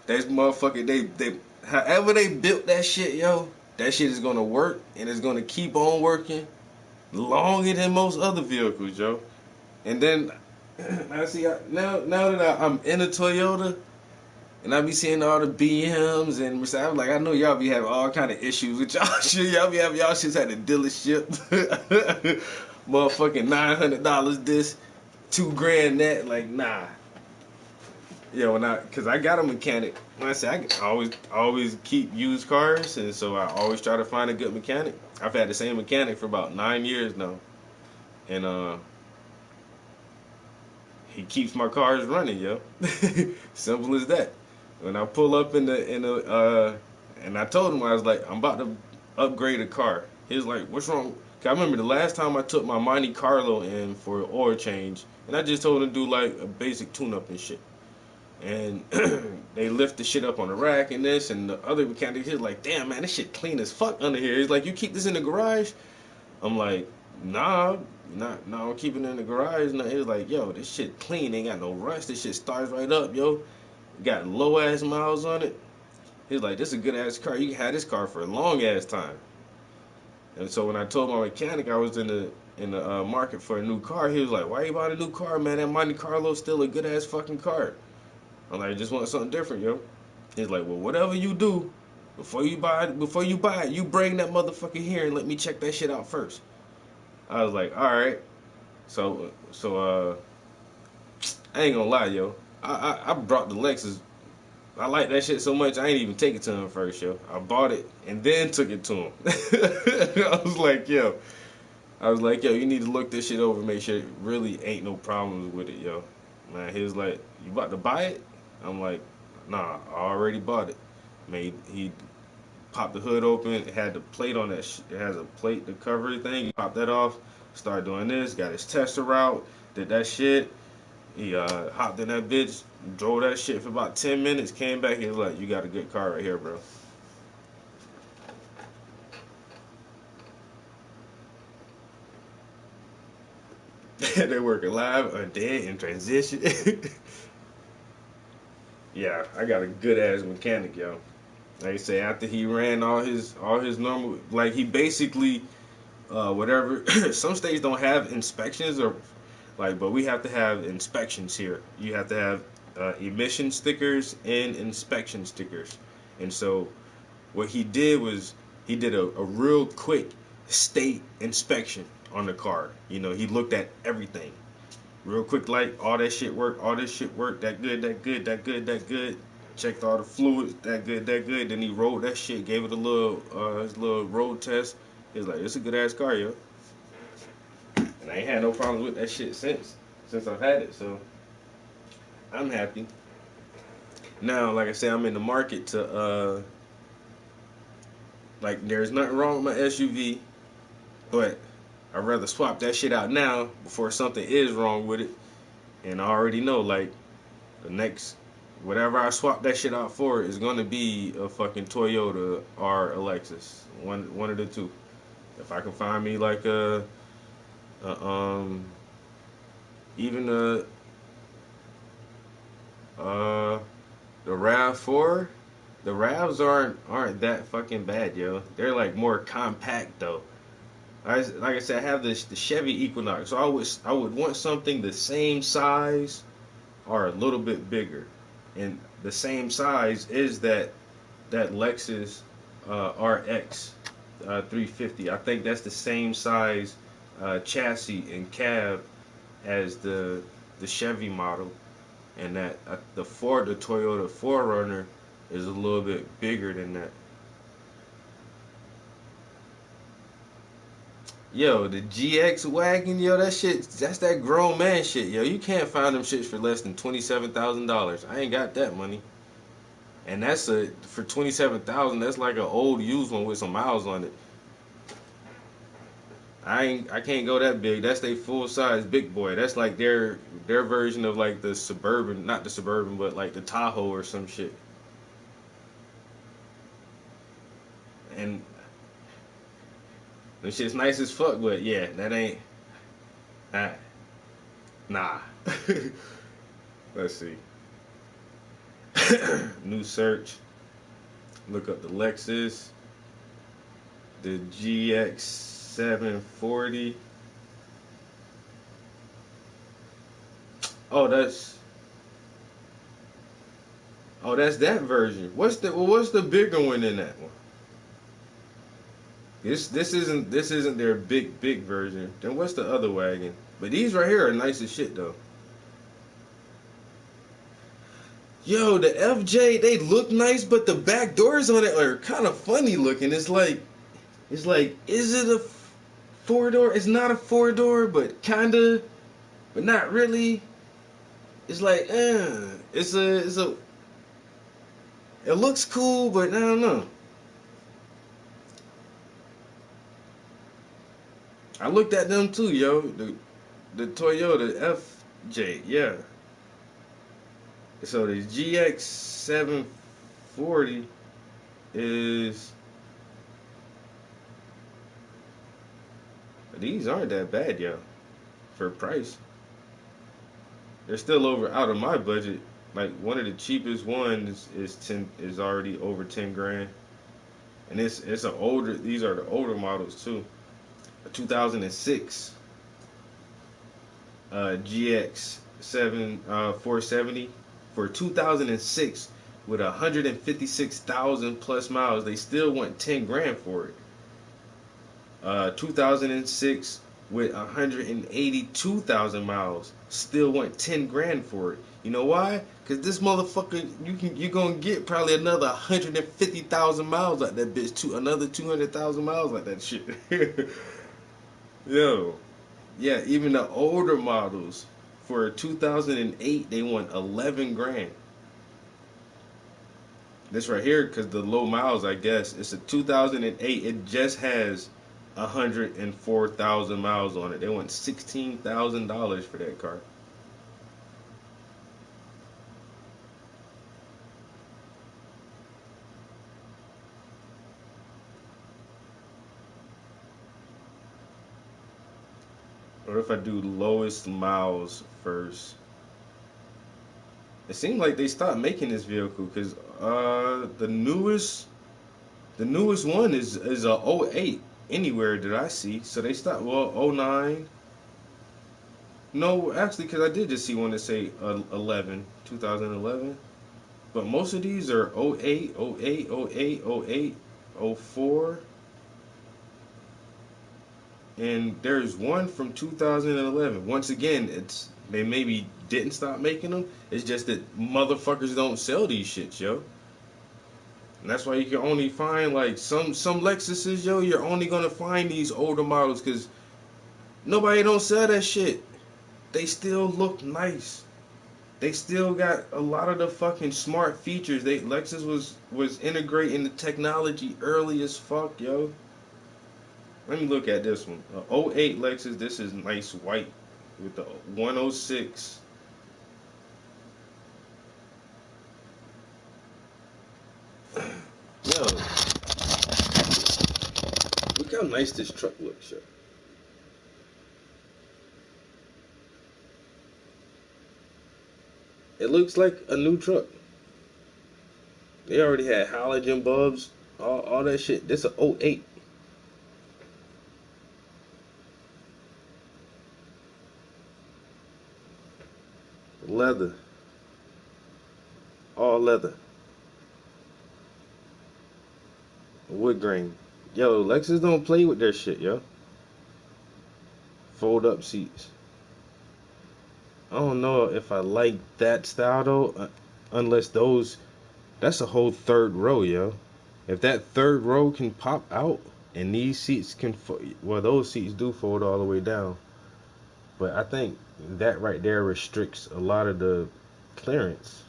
That's motherfucker. They however they built that shit, yo. That shit is gonna work and it's gonna keep on working longer than most other vehicles, yo. And then I see now that I'm in a Toyota and I be seeing all the BMs and Mercedes, I'm like, I know y'all be having all kind of issues with y'all shit. Y'all be having y'all shits at the dealership. Motherfucking $900 this, $2,000 that. Like, nah. Yo, cause I got a mechanic. When I say I always keep used cars, and so I always try to find a good mechanic. I've had the same mechanic for about 9 years now, and he keeps my cars running, yo. Simple as that. When I pull up in the and I told him, I was like, I'm about to upgrade a car. He was like, what's wrong? 'Cause I remember the last time I took my Monte Carlo in for an oil change, and I just told him to do like a basic tune-up and shit. And they lift the shit up on the rack and this, and the other mechanic, he's like, damn, man, this shit clean as fuck under here. He's like, you keep this in the garage? I'm like, nah, I'm keeping it in the garage. And he was like, yo, this shit clean, ain't got no rust. This shit starts right up, yo. Got low ass miles on it. He's like, this is a good ass car. You can have this car for a long ass time. And so when I told my mechanic I was in the market for a new car, he was like, why you buying a new car, man? That Monte Carlo's still a good ass fucking car. I'm like, I just want something different, yo. He's like, well, whatever you do, before you buy it, you bring that motherfucker here and let me check that shit out first. I was like, all right. So I ain't gonna lie, yo. I brought the Lexus. I like that shit so much, I ain't even take it to him first, yo. I bought it and then took it to him. I was like, yo, you need to look this shit over, make sure it really ain't no problems with it, yo. Man, he was like, you about to buy it? I'm like, nah, I already bought it. He popped the hood open. It had the plate on that. It has a plate to cover everything. He popped that off. Started doing this. Got his tester out. Did that shit. He hopped in that bitch. Drove that shit for about 10 minutes. Came back. He was like, you got a good car right here, bro. They working live or dead in transition. Yeah, I got a good ass mechanic, yo. Like I say, after he ran all his normal, like he basically whatever. Some states don't have inspections or like, but we have to have inspections here. You have to have emission stickers and inspection stickers. And so what he did was he did a real quick state inspection on the car. You know, he looked at everything real quick, like all that shit worked, all this shit worked, that good, that good, that good, that good. Checked all the fluids, that good, that good. Then he rolled that shit, gave it a little his little road test. He was like, "It's a good ass car, yo." And I ain't had no problems with that shit since I've had it. So I'm happy. Now, like I said, I'm in the market to like, there's nothing wrong with my SUV, but I'd rather swap that shit out now before something is wrong with it. And I already know, like, the next, whatever I swap that shit out for is gonna be a fucking Toyota or a Lexus. One of the two. If I can find me like even the RAV4, the RAVs aren't that fucking bad, yo. They're like more compact though. Like I said, I have the Chevy Equinox, so I would want something the same size or a little bit bigger, and the same size is that Lexus RX 350. I think that's the same size chassis and cab as the Chevy model, and that the Toyota 4Runner is a little bit bigger than that. Yo, the GX wagon, yo, that's that grown man shit, yo. You can't find them shits for less than $27,000. I ain't got that money, and that's for $27,000. That's like an old used one with some miles on it. I can't go that big. That's their full size big boy. That's like their version of like the Suburban, not the Suburban, but like the Tahoe or some shit. And them shit's nice as fuck, but yeah, that ain't. Nah. Let's see. New search. Look up the Lexus. The GX 740. Oh, that's that version. What's the bigger one in that one? This isn't their big version. Then what's the other wagon? But these right here are nice as shit though. Yo, the FJ, they look nice, but the back doors on it are kind of funny looking. It's like, is it a 4-door? It's not a 4-door, but kinda, but not really. It's like, it's a. It looks cool, but I don't know. I looked at them too, yo. The Toyota FJ, yeah. So the GX 740 is. These aren't that bad, yo. For price, they're still out of my budget. Like one of the cheapest ones is already over 10 grand, and it's an older. These are the older models too. A 2006 GX 470 for 2006 with 156,000 plus miles. They still want 10 grand for it. 2006 with 182,000 miles, still want 10 grand for it. You know why? Cause this motherfucker, you're gonna get probably another 150,000 miles like that bitch, another 200,000 miles like that shit. Yo, yeah, even the older models for 2008 they want 11 grand. This right here, cause the low miles, I guess it's a 2008. It just has 104,000 miles on it. They want $16,000 for that car. What if I do lowest miles first? It seems like they stopped making this vehicle because the newest one is a '08. anywhere that I see. So they stopped. Well, '09. No, actually, because I did just see one that say 2011. But most of these are '08, '08, '08, '08, '04. And there's one from 2011. Once again, it's they maybe didn't stop making them. It's just that motherfuckers don't sell these shits, yo. And that's why you can only find like some Lexuses, yo. You're only gonna find these older models because nobody don't sell that shit. They still look nice. They still got a lot of the fucking smart features. Lexus was integrating the technology early as fuck, yo. Let me look at this one. '08 Lexus. This is nice white with the 106. Yo, look how nice this truck looks, yo. It looks like a new truck. They already had halogen bulbs, all that shit. This is a '08. Leather. All leather. Wood grain. Yo, Lexus don't play with their shit, yo. Fold up seats. I don't know if I like that style though, unless that's a whole third row, yo. If that third row can pop out and these seats can, well, those seats do fold all the way down. But I think that right there restricts a lot of the clearance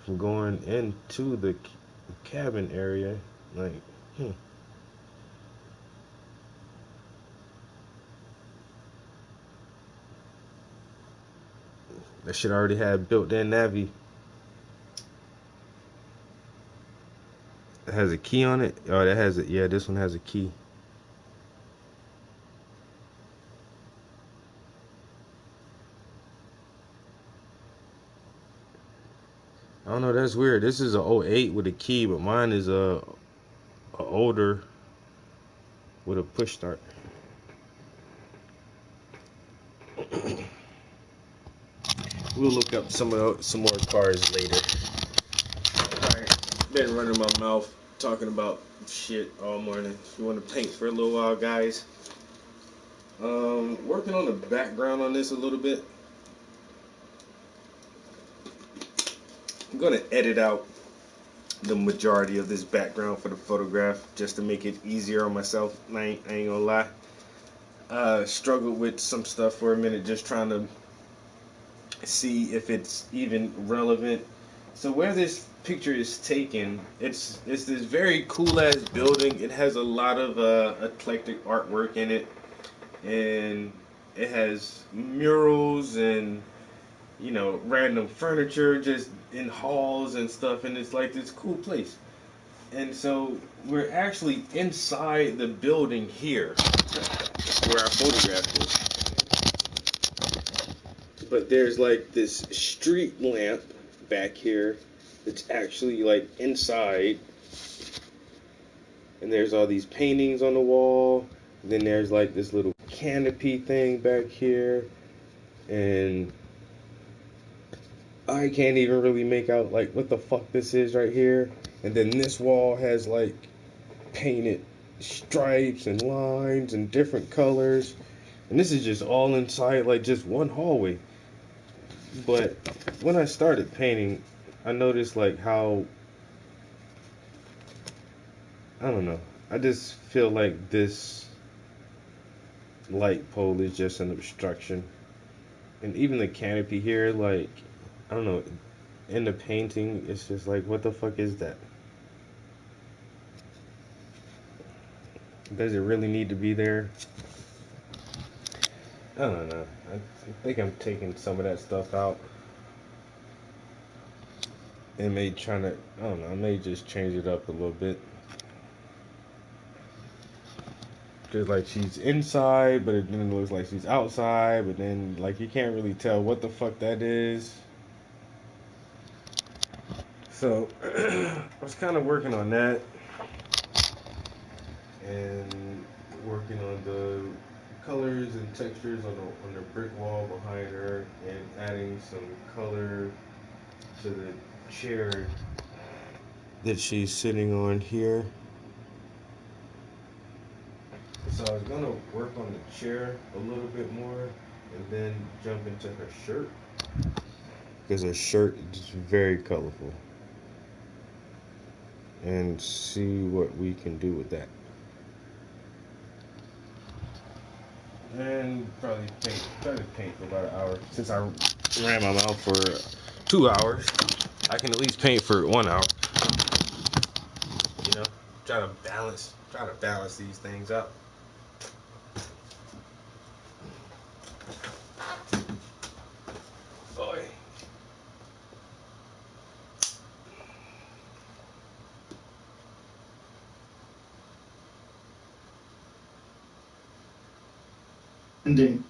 from going into the cabin area. Like, that shit already had built-in Navi. It has a key on it. Oh, that has it. Yeah, this one has a key. I don't know. That's weird. This is a '08 with a key, but mine is a older with a push start. We'll look up some more cars later. Alright, been running my mouth talking about shit all morning. If you want to paint for a little while, guys. Working on the background on this a little bit. I'm gonna edit out the majority of this background for the photograph just to make it easier on myself. I ain't gonna lie. Struggled with some stuff for a minute, just trying to see if it's even relevant. So where this picture is taken, it's this very cool ass building. It has a lot of eclectic artwork in it, and it has murals and random furniture just in halls and stuff, and it's like this cool place. And so we're actually inside the building here where our photograph is. But there's like this street lamp back here that's actually like inside. And there's all these paintings on the wall. And then there's like this little canopy thing back here. And I can't even really make out like what the fuck this is right here. And then this wall has like painted stripes and lines and different colors. And this is just all inside like just one hallway. But when I started painting, I noticed like how, I don't know, I just feel like this light pole is just an obstruction. And even the canopy here, like, I don't know, in the painting, it's just like, what the fuck is that? Does it really need to be there? I don't know. I think I'm taking some of that stuff out. And I may just change it up a little bit. Cause like she's inside, but then it looks like she's outside, but then like you can't really tell what the fuck that is. So I was kind of working on that, and working on the colors and textures on the brick wall behind her, and adding some color to the chair that she's sitting on here. So I was gonna work on the chair a little bit more, and then jump into her shirt, because her shirt is very colorful, and see what we can do with that. And probably try to paint for about an hour. Since I ran my mouth for 2 hours, I can at least paint for 1 hour. You know, try to balance these things out. Boy. Ending.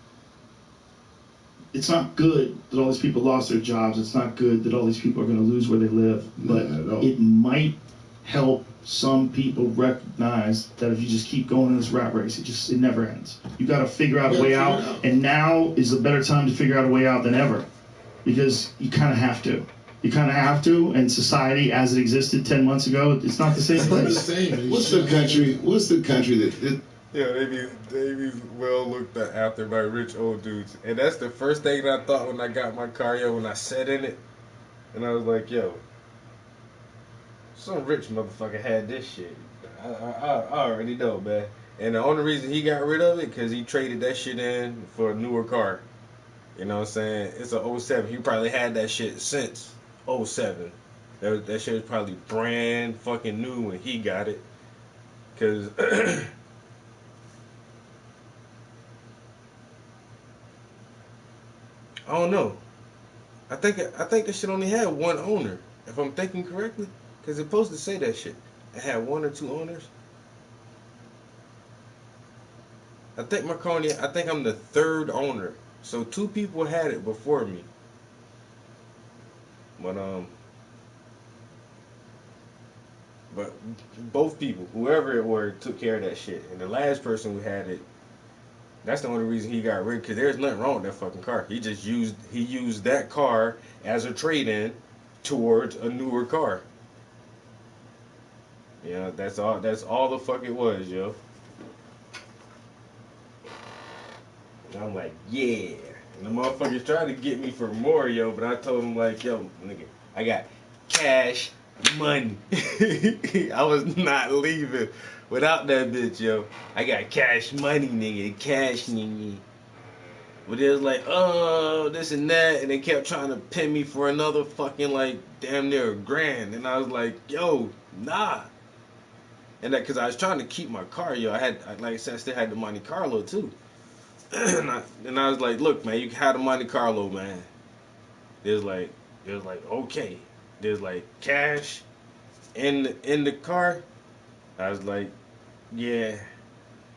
It's not good that all these people lost their jobs. It's not good that all these people are going to lose where they live. But it might help some people recognize that if you just keep going in this rat race, it never ends. You got to figure out a way out, and now is a better time to figure out a way out than ever, because you kind of have to. You kind of have to, and society as it existed 10 months ago, it's not the same place. What's the country that Yeah, they be well looked after by rich old dudes. And that's the first thing that I thought when I got my car, yo, when I sat in it. And I was like, yo, some rich motherfucker had this shit. I already know, man. And the only reason he got rid of it, because he traded that shit in for a newer car. You know what I'm saying? It's a 07. He probably had that shit since 07. That shit was probably brand fucking new when he got it. Because... I don't know. I think this shit only had one owner, if I'm thinking correctly, because it's supposed to say that shit. It had 1 or 2 owners. I think I'm the 3rd owner, so 2 people had it before me. But both people, whoever it were, took care of that shit, and the last person who had it. That's the only reason he got rid, because there's nothing wrong with that fucking car. He used that car as a trade-in towards a newer car. Yeah, that's all the fuck it was, yo. And I'm like, yeah. And the motherfuckers tried to get me for more, yo, but I told him, like, yo, nigga, I got cash money. I was not leaving without that bitch, yo. I got cash money, nigga. Cash, nigga. But it was like, oh, this and that. And they kept trying to pin me for another fucking, like, damn near $1,000. And I was like, yo, nah. And that, because I was trying to keep my car, yo. Like I said, I still had the Monte Carlo, too. And I was like, look, man, you can have the Monte Carlo, man. There's like, okay. There's like cash in the car. I was like, yeah.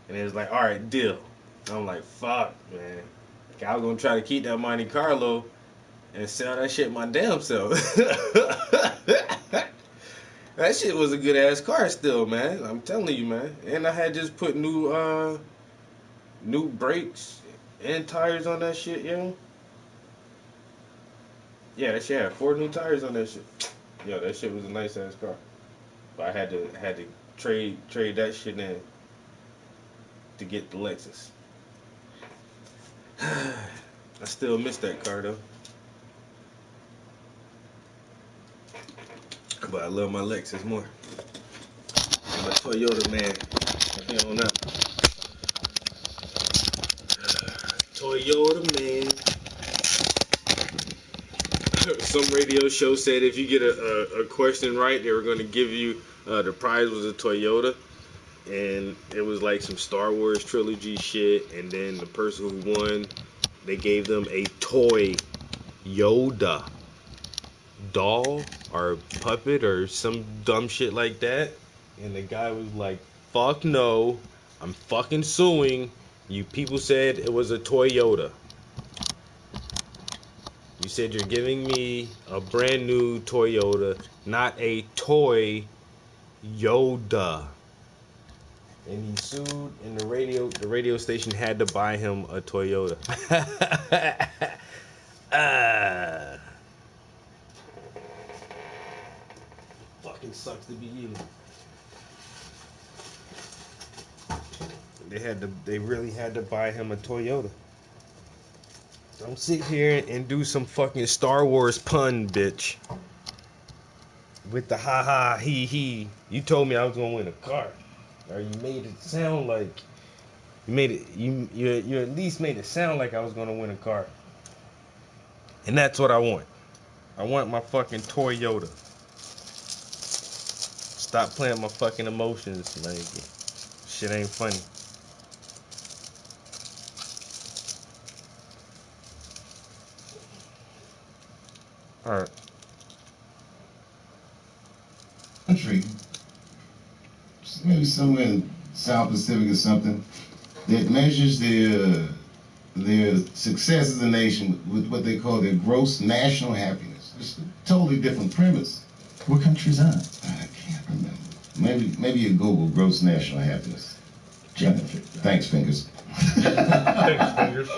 And it was like, all right, deal. And I'm like, fuck, man. I was gonna try to keep that Monte Carlo and sell that shit my damn self. That shit was a good ass car still, man. I'm telling you, man. And I had just put new brakes and tires on that shit, yo. Yeah, that shit had 4 new tires on that shit. Yo, that shit was a nice ass car. But I had to trade that shit in to get the Lexus. I still miss that car though. But I love my Lexus more. I'm a Toyota man. I feel on that. Toyota man. Some radio show said if you get a question right, they were going to give you the prize was a Toyota, and it was like some Star Wars trilogy shit. And then the person who won, they gave them a toy Yoda doll or puppet or some dumb shit like that. And the guy was like, "Fuck no, I'm fucking suing you. People said it was a Toyota. You said you're giving me a brand new Toyota, not a toy Yoda." and he sued, and the radio station had to buy him a Toyota. Fucking sucks to be you. They really had to buy him a Toyota. Don't sit here and do some fucking Star Wars pun, bitch. With the ha ha he he. You told me I was gonna win a car. Or you made it sound like you at least made it sound like I was gonna win a car. And that's what I want. I want my fucking Toyota. Stop playing my fucking emotions, like shit ain't funny. Alright. Country, maybe somewhere in South Pacific or something, that measures their success as a nation with what they call their gross national happiness. It's a totally different premise. What country is that? I can't remember. Maybe you Google gross national happiness. Thanks, Fingers. Thanks, Fingers.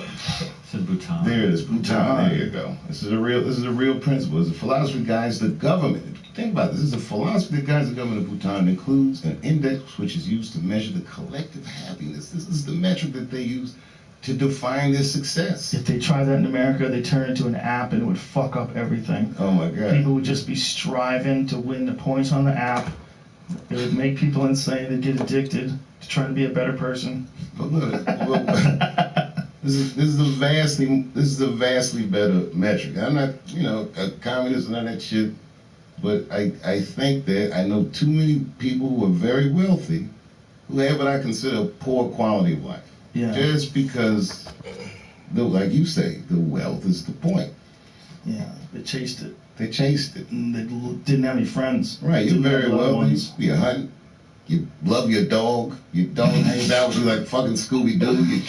It's in Bhutan. There it is, Bhutan. There you go. This is a real principle. It's a philosophy that guides the government. Think about this. This is a philosophy that guides the government of Bhutan. It includes an index which is used to measure the collective happiness. This is the metric that they use to define their success. If they try that in America, they turn it into an app and it would fuck up everything. Oh my God. People would just be striving to win the points on the app. It would make people insane. They'd get addicted to trying to be a better person. But look, this is a vastly better metric. I'm not, a communist and all that shit, but I think that I know too many people who are very wealthy who have what I consider a poor quality of life. Yeah. Just because, like you say, the wealth is the point. Yeah, they chased it. They chased it. And they didn't have any friends. Right, you're Didn't have very loved wealthy. ones. You're hunting. You love your dog. Your dog hangs out with you like fucking Scooby-Doo. Your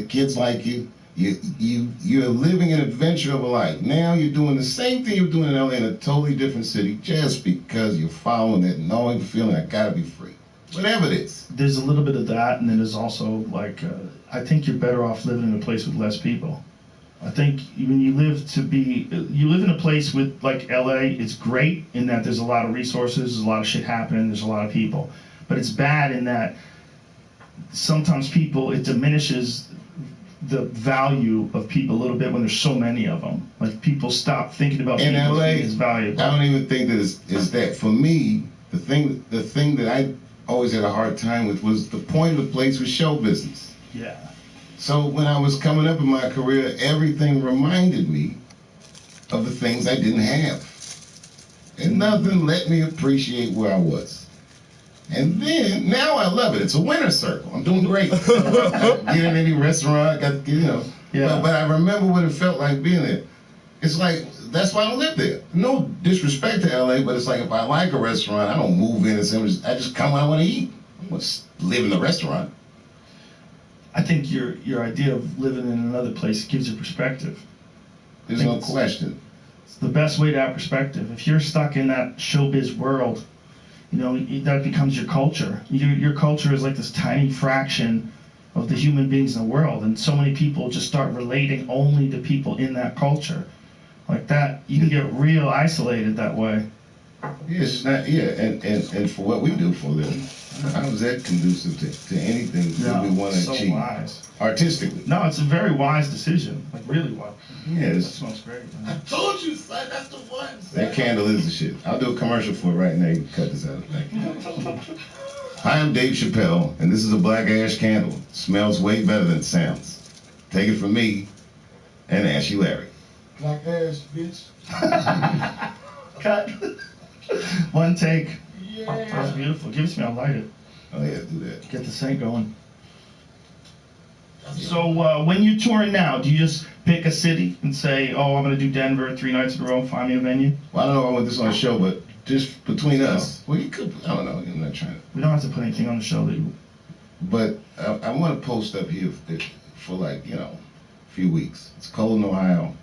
kids like you. You're living an adventure of a life. Now you're doing the same thing you were doing in LA in a totally different city just because you're following that gnawing feeling, I gotta be free. Whatever it is. There's a little bit of that, and then there's also, I think you're better off living in a place with less people. I think when you live in a place with, like LA, it's great in that there's a lot of resources, there's a lot of shit happening, there's a lot of people. But it's bad in that sometimes it diminishes the value of people a little bit when there's so many of them. Like, people stop thinking about In people LA, as valuable. I don't even think that it's that. For me, the thing that I always had a hard time with was the point of the place was show business. Yeah. So when I was coming up in my career, everything reminded me of the things I didn't have. And nothing let me appreciate where I was. And then, now I love it. It's a winner's circle. I'm doing great. I get in any restaurant, Yeah. But I remember what it felt like being there. It's like, that's why I don't live there. No disrespect to LA, but it's like if I like a restaurant, I don't move in and say, I just come when I want to eat. I want to live in the restaurant. I think your idea of living in another place gives you perspective. There's no question. It's the best way to have perspective. If you're stuck in that showbiz world, that becomes your culture. Your culture is like this tiny fraction of the human beings in the world, and so many people just start relating only to people in that culture. Like that, you can get real isolated that way. Yes, and for what we do for a living, how is that conducive to anything that we want to so achieve wise. artistically? No, it's a very wise decision. Like, really wise. That Yes, smells great. I told you, son, that's the one. that candle is the shit. I'll do a commercial for it right now. You can cut this out. Thank you. Hi, I'm Dave Chappelle, and this is a black ash candle. It smells way better than it sounds. Take it from me and Ashy Larry. Black ass, bitch. Cut. One take. Yeah. That was beautiful. Give it to me, I'll light it. Oh yeah, do that. Get the scent going. So when you're touring now, do you just pick a city and say, oh, I'm going to do Denver 3 nights in a row, find me a venue? Well, I don't know if I want this on the show, but just between us, well, you could. I don't know. I'm not trying to. We don't have to put anything on the show that you... But I want to post up here for like, a few weeks. It's cold in Ohio.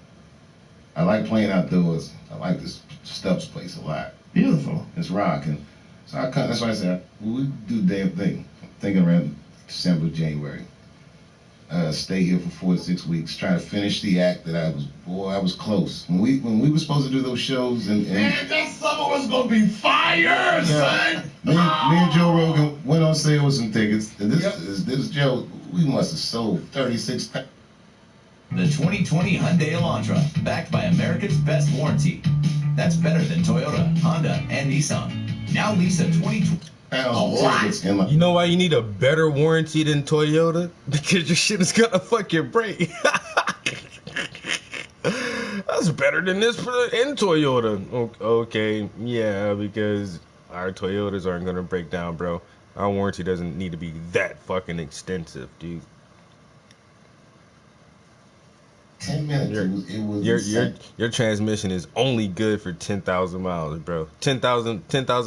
I like playing outdoors. I like this Stubbs place a lot. Beautiful. It's rocking. So that's why I said, we do the damn thing. thinking around December, January. Stay here for 4 to 6 weeks, try to finish the act that I was close. When we were supposed to do those shows and Man, that summer was gonna be fire, son. me and Joe Rogan went on sale with some tickets. And this Joe, we must have sold 36,000. The 2020 Hyundai Elantra, backed by America's best warranty. That's better than Toyota, Honda, and Nissan. Now lease a 2020. Tickets in You know why you need a better warranty than Toyota? Because your shit is gonna fuck your brake. That's better than this in Toyota. Okay, yeah, because our Toyotas aren't gonna break down, bro. Our warranty doesn't need to be that fucking extensive, dude. 10 minutes. It was Your transmission is only good for 10,000 miles, bro. 10,000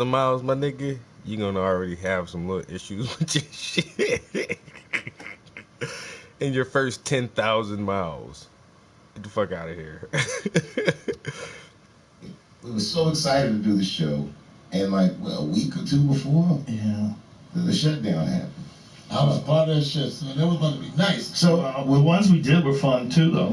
miles, my nigga. You're gonna already have some little issues with your shit. In your first 10,000 miles. Get the fuck out of here. We were so excited to do the show, and like a week or two before, the shutdown happened. I was part of that shit, so that was going to be nice. So the ones we did were fun too, though.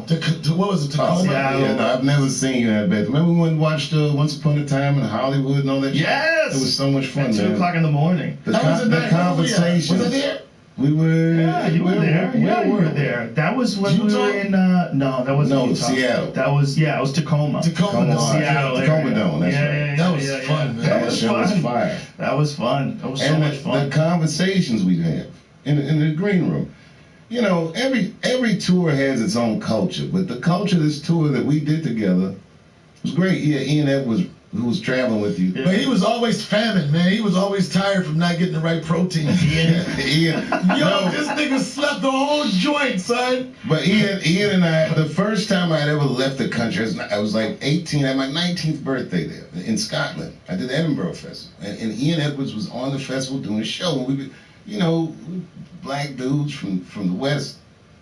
What was it? Tacoma? Yeah, no, I've never seen you that bad. Remember we went and watched Once Upon a Time in Hollywood and all that shit? Yes! It was so much fun, At 2 o'clock in the morning. The conversation. Was it there? We were. Yeah, you were there. Yeah, you were there. That was when we were in. No, that wasn't Utah. Seattle. That was it was Tacoma. Tacoma, Seattle. Tacoma Dome. That's right. That was fun, man. That show was fire. That was fun. That was so much fun. The conversations we have in the green room. You know, every tour has its own culture, but the culture of this tour that we did together was great. Yeah, Ian Edwards, who was traveling with you. But he was always famine, man. He was always tired from not getting the right protein. Ian, This nigga slept the whole joint, son. But Ian and I, the first time I'd ever left the country, I was like 18. I had my 19th birthday there in Scotland. I did the Edinburgh Festival. And Ian Edwards was on the festival doing a show. And we, black dudes from the West,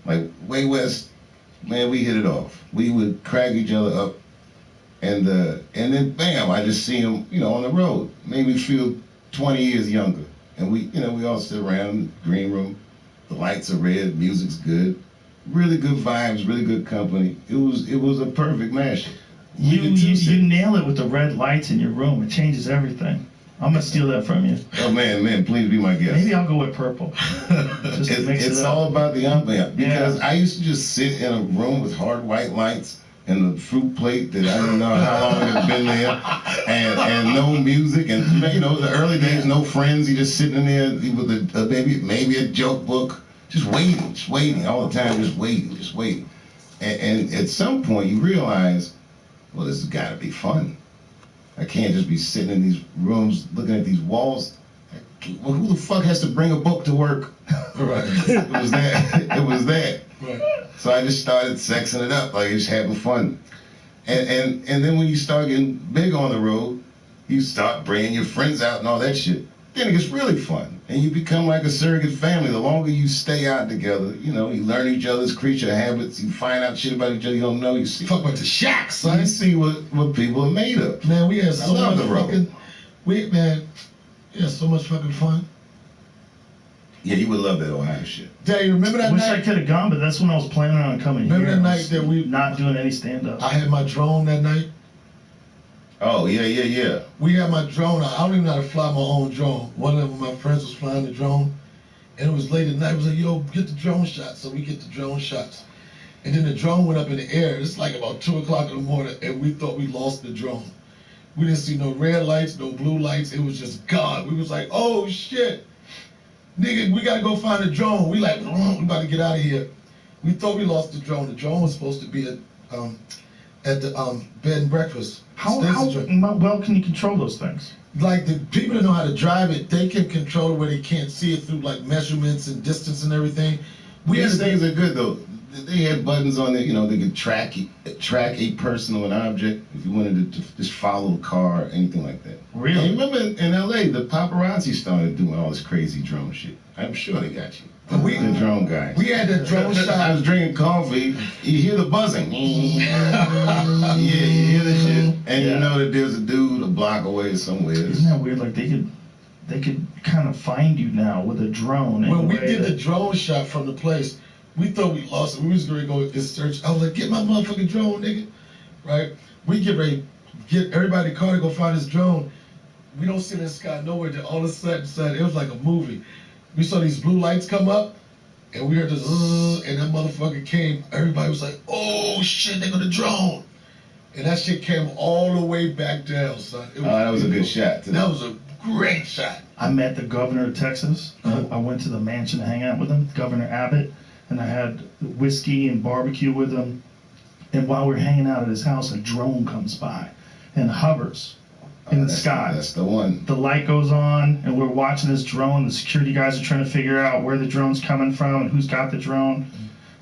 like way West, man, we hit it off. We would crack each other up. And then bam, I just see him, on the road. Made me feel 20 years younger. And we all sit around in the green room. The lights are red, music's good, really good vibes, really good company. It was a perfect mashup. You nail it with the red lights in your room. It changes everything. I'm gonna steal that from you. Oh man, please be my guest. Maybe I'll go with purple. It's all about the ambiance. Because I used to just sit in a room with hard white lights and the fruit plate that I don't know how long it had been there, and no music, and the early days, no friends. You just sitting in there with maybe a joke book, just waiting all the time, just waiting. And at some point you realize, well, this has got to be fun. I can't just be sitting in these rooms looking at these walls. Well, who the fuck has to bring a book to work? Right. It was that. Right. So I just started sexing it up, like just having fun. And then when you start getting big on the road, you start bringing your friends out and all that shit. Then it gets really fun. And you become like a surrogate family. The longer you stay out together, you learn each other's creature habits. You find out shit about each other you don't know. You see. Talk about the shacks, son. You see what people are made of. Man, we had so much the road. We had so much fucking fun. Yeah, you would love that Ohio shit. Daddy, remember that I wish night? I could have gone, but that's when I was planning on coming Remember here. that night that we not doing any stand-up. I had my drone that night. Oh, yeah. We had my drone. I don't even know how to fly my own drone. One of my friends was flying the drone, and it was late at night. I was like, yo, get the drone shots. So we get the drone shots. And then the drone went up in the air. It's like about 2 o'clock in the morning, and we thought we lost the drone. We didn't see no red lights, no blue lights. It was just gone. We was like, oh, shit. Nigga, we gotta go find the drone. We like, we about to get out of here. We thought we lost the drone. The drone was supposed to be at the bed and breakfast. How well can you control those things? Like the people that know how to drive it, they can control it where they can't see it through like measurements and distance and everything. These things are good though. They had buttons on there, they could track a person or an object if you wanted to just follow a car or anything like that. Really? And remember in LA, the paparazzi started doing all this crazy drone shit. I'm sure they got you. The drone guys. We had the drone shot. I was drinking coffee. You hear the buzzing. Yeah, you hear the shit, and you know that there's a dude a block away somewhere. Isn't that weird? Like they could they could kind of find you now with a drone. in a When we way did the that- drone shot from the place, we thought we lost it. We was going to go in search. I was like, get my motherfucking drone, nigga. Right? We get ready, get everybody in the car to go find this drone. We don't see the sky nowhere. Then all of a sudden, it was like a movie. We saw these blue lights come up, and we heard this, and that motherfucker came. Everybody was like, oh shit, they got a drone. And that shit came all the way back down, son. It That was a good shot, too. That was a great shot. I met the governor of Texas. I went to the mansion to hang out with him, Governor Abbott, and I had whiskey and barbecue with him. And while we're hanging out at his house, a drone comes by and hovers in the sky. That's the one. The light goes on, and we're watching this drone. The security guys are trying to figure out where the drone's coming from and who's got the drone.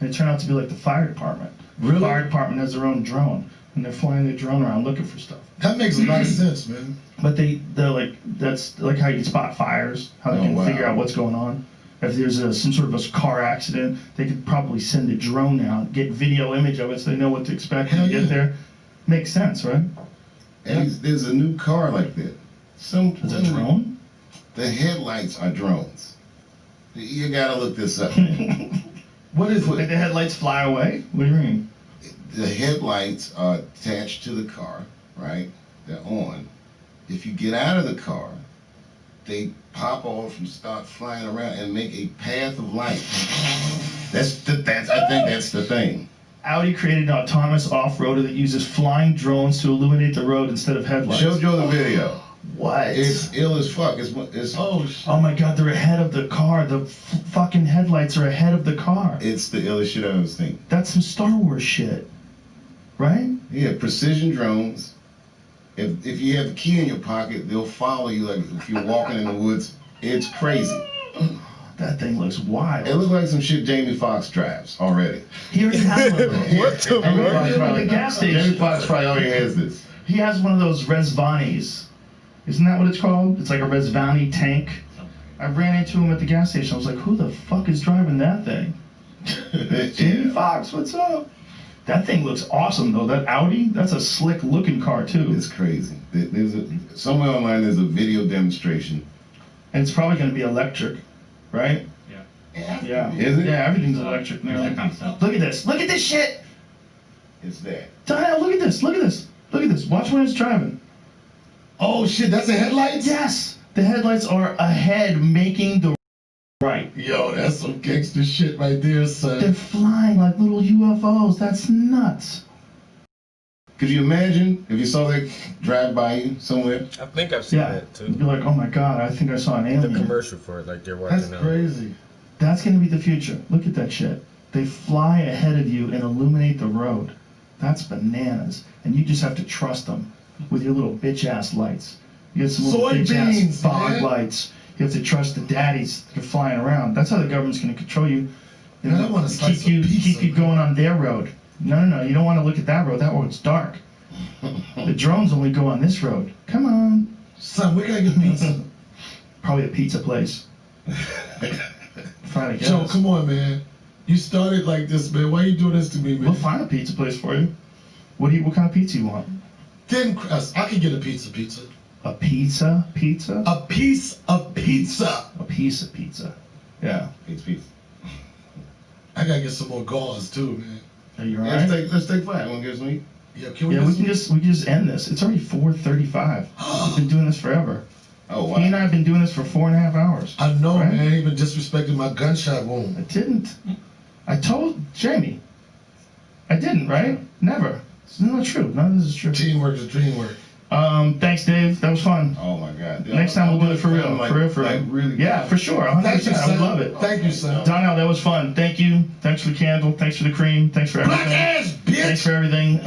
And it turned out to be like the fire department. Really? The fire department has their own drone, and they're flying their drone around looking for stuff. That makes a lot of sense, man. But they're like, that's like how you can spot fires, how they Oh, can wow. figure out what's going on. If there's some sort of a car accident, they could probably send a drone out, get video image of it so they know what to expect when Hell you get yeah. there. Makes sense, right? And there's a new car like that. Is that a drone? The headlights are drones. You gotta look this up. What is Did it? the headlights fly away? What do you mean? The headlights are attached to the car, right? They're on. If you get out of the car, they pop off and start flying around and make a path of light. I think that's the thing. Audi created an autonomous off-roader that uses flying drones to illuminate the road instead of headlights. Show Joe the video. What? It's ill as fuck. It's Oh shit. Oh my god, they're ahead of the car. The fucking headlights are ahead of the car. it's the illest shit I've ever seen. That's some Star Wars shit. Right? Yeah, precision drones. If you have a key in your pocket, they'll follow you like if you're walking in the woods. It's crazy. That thing looks wild. It looks like some shit Jamie Foxx drives already. He already has one of those. What the And fuck? we're at the gas Jamie station. Foxx probably already has this. He has one of those Resvanis. Isn't that what it's called? It's like a Resvani tank. I ran into him at the gas station. I was like, who the fuck is driving that thing? Jamie Yeah. Foxx, what's up? That thing looks awesome, though. That Audi, that's a slick looking car, too. It's crazy. Somewhere online there's a video demonstration. And it's probably going to be electric, right? Yeah. Is it? Yeah, everything's electric now. Look at this. Look at this shit. It's that. Dial, look at this. Look at this. Look at this. Watch when it's driving. Oh shit, that's the headlights? Yes. The headlights are ahead making the right. Yo, that's some gangster shit right there, They're son. flying like little UFOs. That's nuts. Could you imagine if you saw that drive by you somewhere? I think I've seen Yeah. that too. You're like, oh my god, I think I saw an The alien. commercial for it, like they're watching That's out. crazy. That's going to be the future. Look at that shit. They fly ahead of you and illuminate the road. That's bananas. And you just have to trust them with your little bitch ass lights. You get some little bitch ass Soybeans, fog man. lights. You have to trust the daddies that are flying around. That's how the government's going to control you. You Man, I wanna slice keep you some pizza, keep you man. going on their road. No. You don't want to look at that road. That road's dark. The drones only go on this road. Come on. Son, where can I get pizza? Probably a pizza place. Friday Joe, guess. come on, man. You started like this, man. Why you doing this to me, We'll man? find a pizza place for you. What kind of pizza you want? Thin crust. I can get a pizza. A pizza? Pizza? A piece of pizza. A piece of pizza. Yeah. It's pizza. I gotta get some more gauze too, man. Are you Yeah, alright? let's take 5. Want to get some eat? Yeah, can we Yeah, get we some? can just end this. It's already 4:35. We've been doing this forever. Oh He and wow. I have been doing this for 4.5 hours. I know, Right? man. Even disrespecting my gunshot I wound. didn't. I told Jamie. I didn't, right? Never. It's not true. None of this is true. Teamwork is dreamwork. Thanks, Dave. That was fun. Oh my God. Next time we'll do it for real. Like, For real. Like really. Yeah, for sure. 100%. Thank you, I would son. love it. Thank you, son. Donnell, that was fun. Thank you. Thanks for the candle. Thanks for the cream. Thanks for everything. Black ass Thanks bitch. for everything.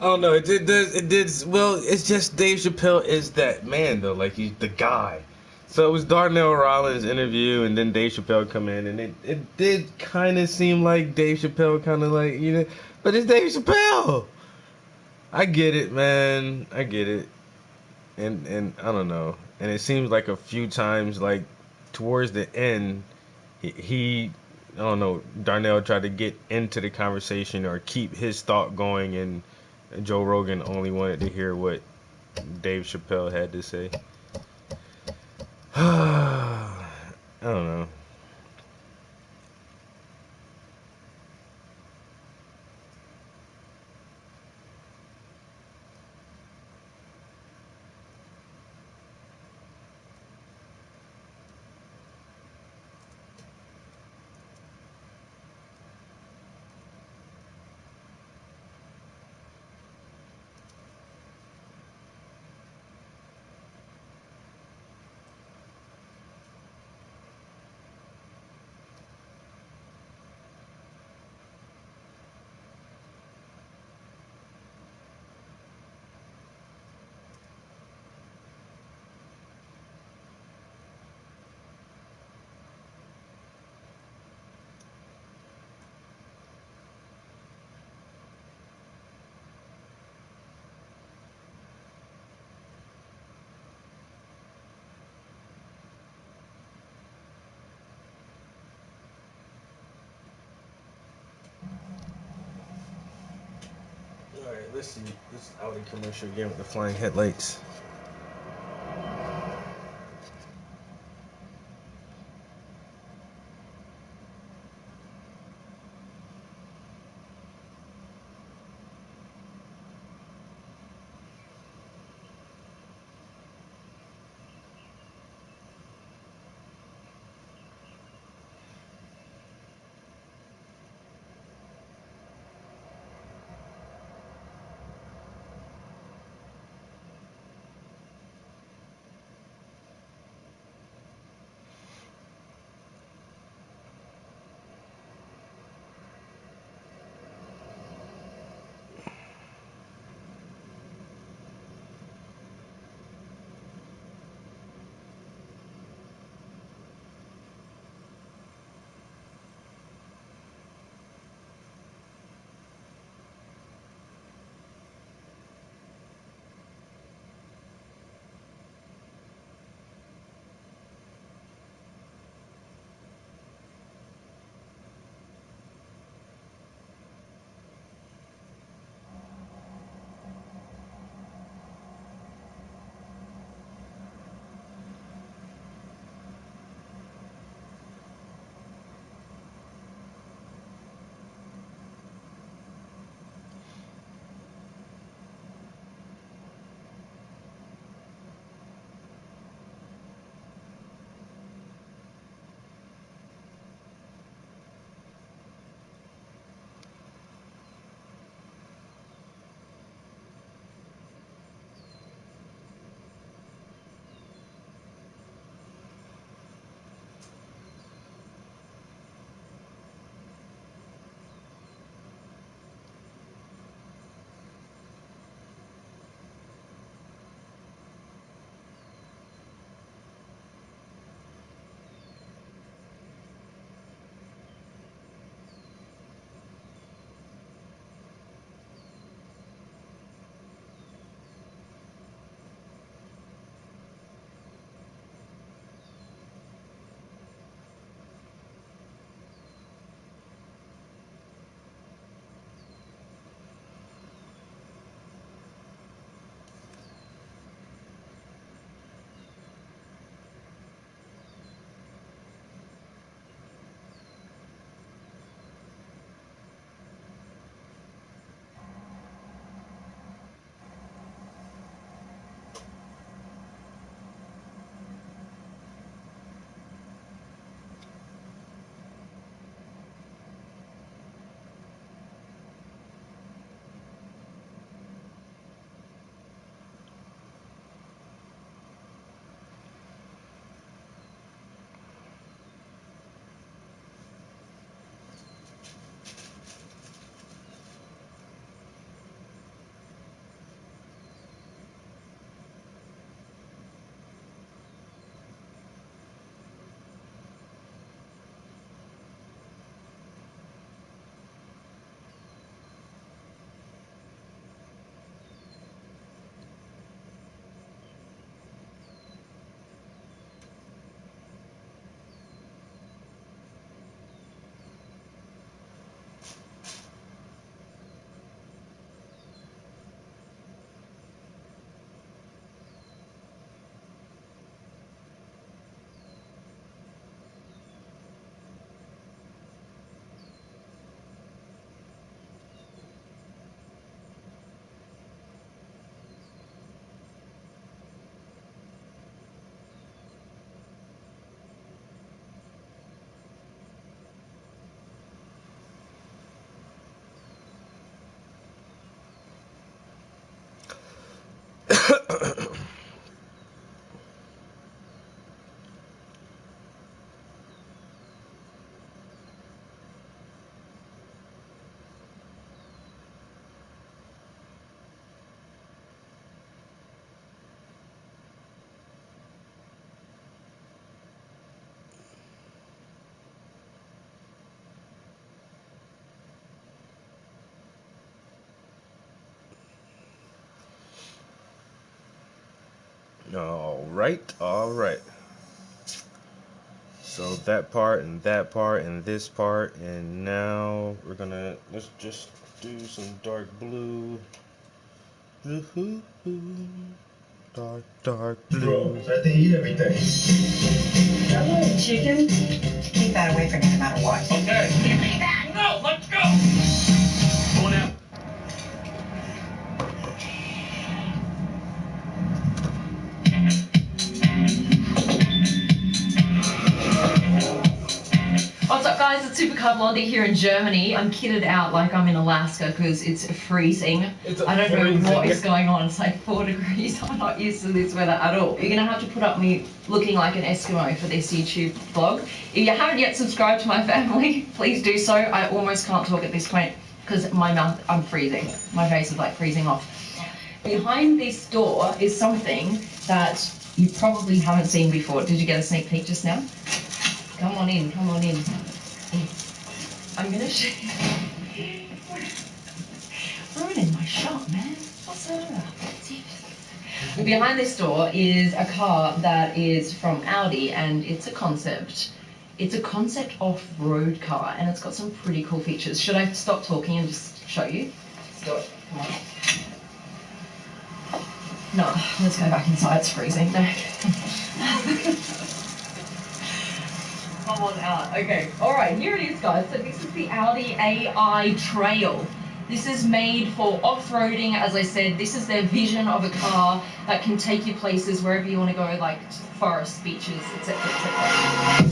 I don't know. It did. Well, it's just Dave Chappelle is that man though. Like he's the guy. So it was Darnell Rollins' interview, and then Dave Chappelle come in, and it did kind of seem like Dave Chappelle kind of like but it's Dave Chappelle. I get it, man. I get it, and I don't know. And it seems like a few times, like towards the end, he I don't know. Darnell tried to get into the conversation or keep his thought going, and Joe Rogan only wanted to hear what Dave Chappelle had to say. I don't know. All right, let's see this Audi commercial again with the flying headlights. All right. So that part and this part, and now let's just do some dark blue. Dark blue. So I think eat everything. Hello, chicken. Keep that away from me no matter what. Okay. Give me that. No, let's go. Going out. What's up, guys? It's Supercar Blondie here in Germany. I'm kitted out like I'm in Alaska because it's freezing. I don't know what is going on. It's like 4 degrees. I'm not used to this weather at all. You're going to have to put up me looking like an Eskimo for this YouTube vlog. If you haven't yet subscribed to my family, please do so. I almost can't talk at this point because my mouth, I'm freezing. My face is like freezing off. Behind this door is something that you probably haven't seen before. Did you get a sneak peek just now? Come on in, come on in. I'm gonna show you. Ruining my shot, man. What's that about? Behind this door is a car that is from Audi, and it's a concept. It's a concept off-road car, and it's got some pretty cool features. Should I stop talking and just show you? Let's do it. Come on. No, let's go back inside. It's freezing. No. Come on out. Okay. All right. Here it is, guys. So this is the Audi AI Trail. This is made for off-roading. As I said, this is their vision of a car that can take you places wherever you want to go, like forests, beaches, etc., etc.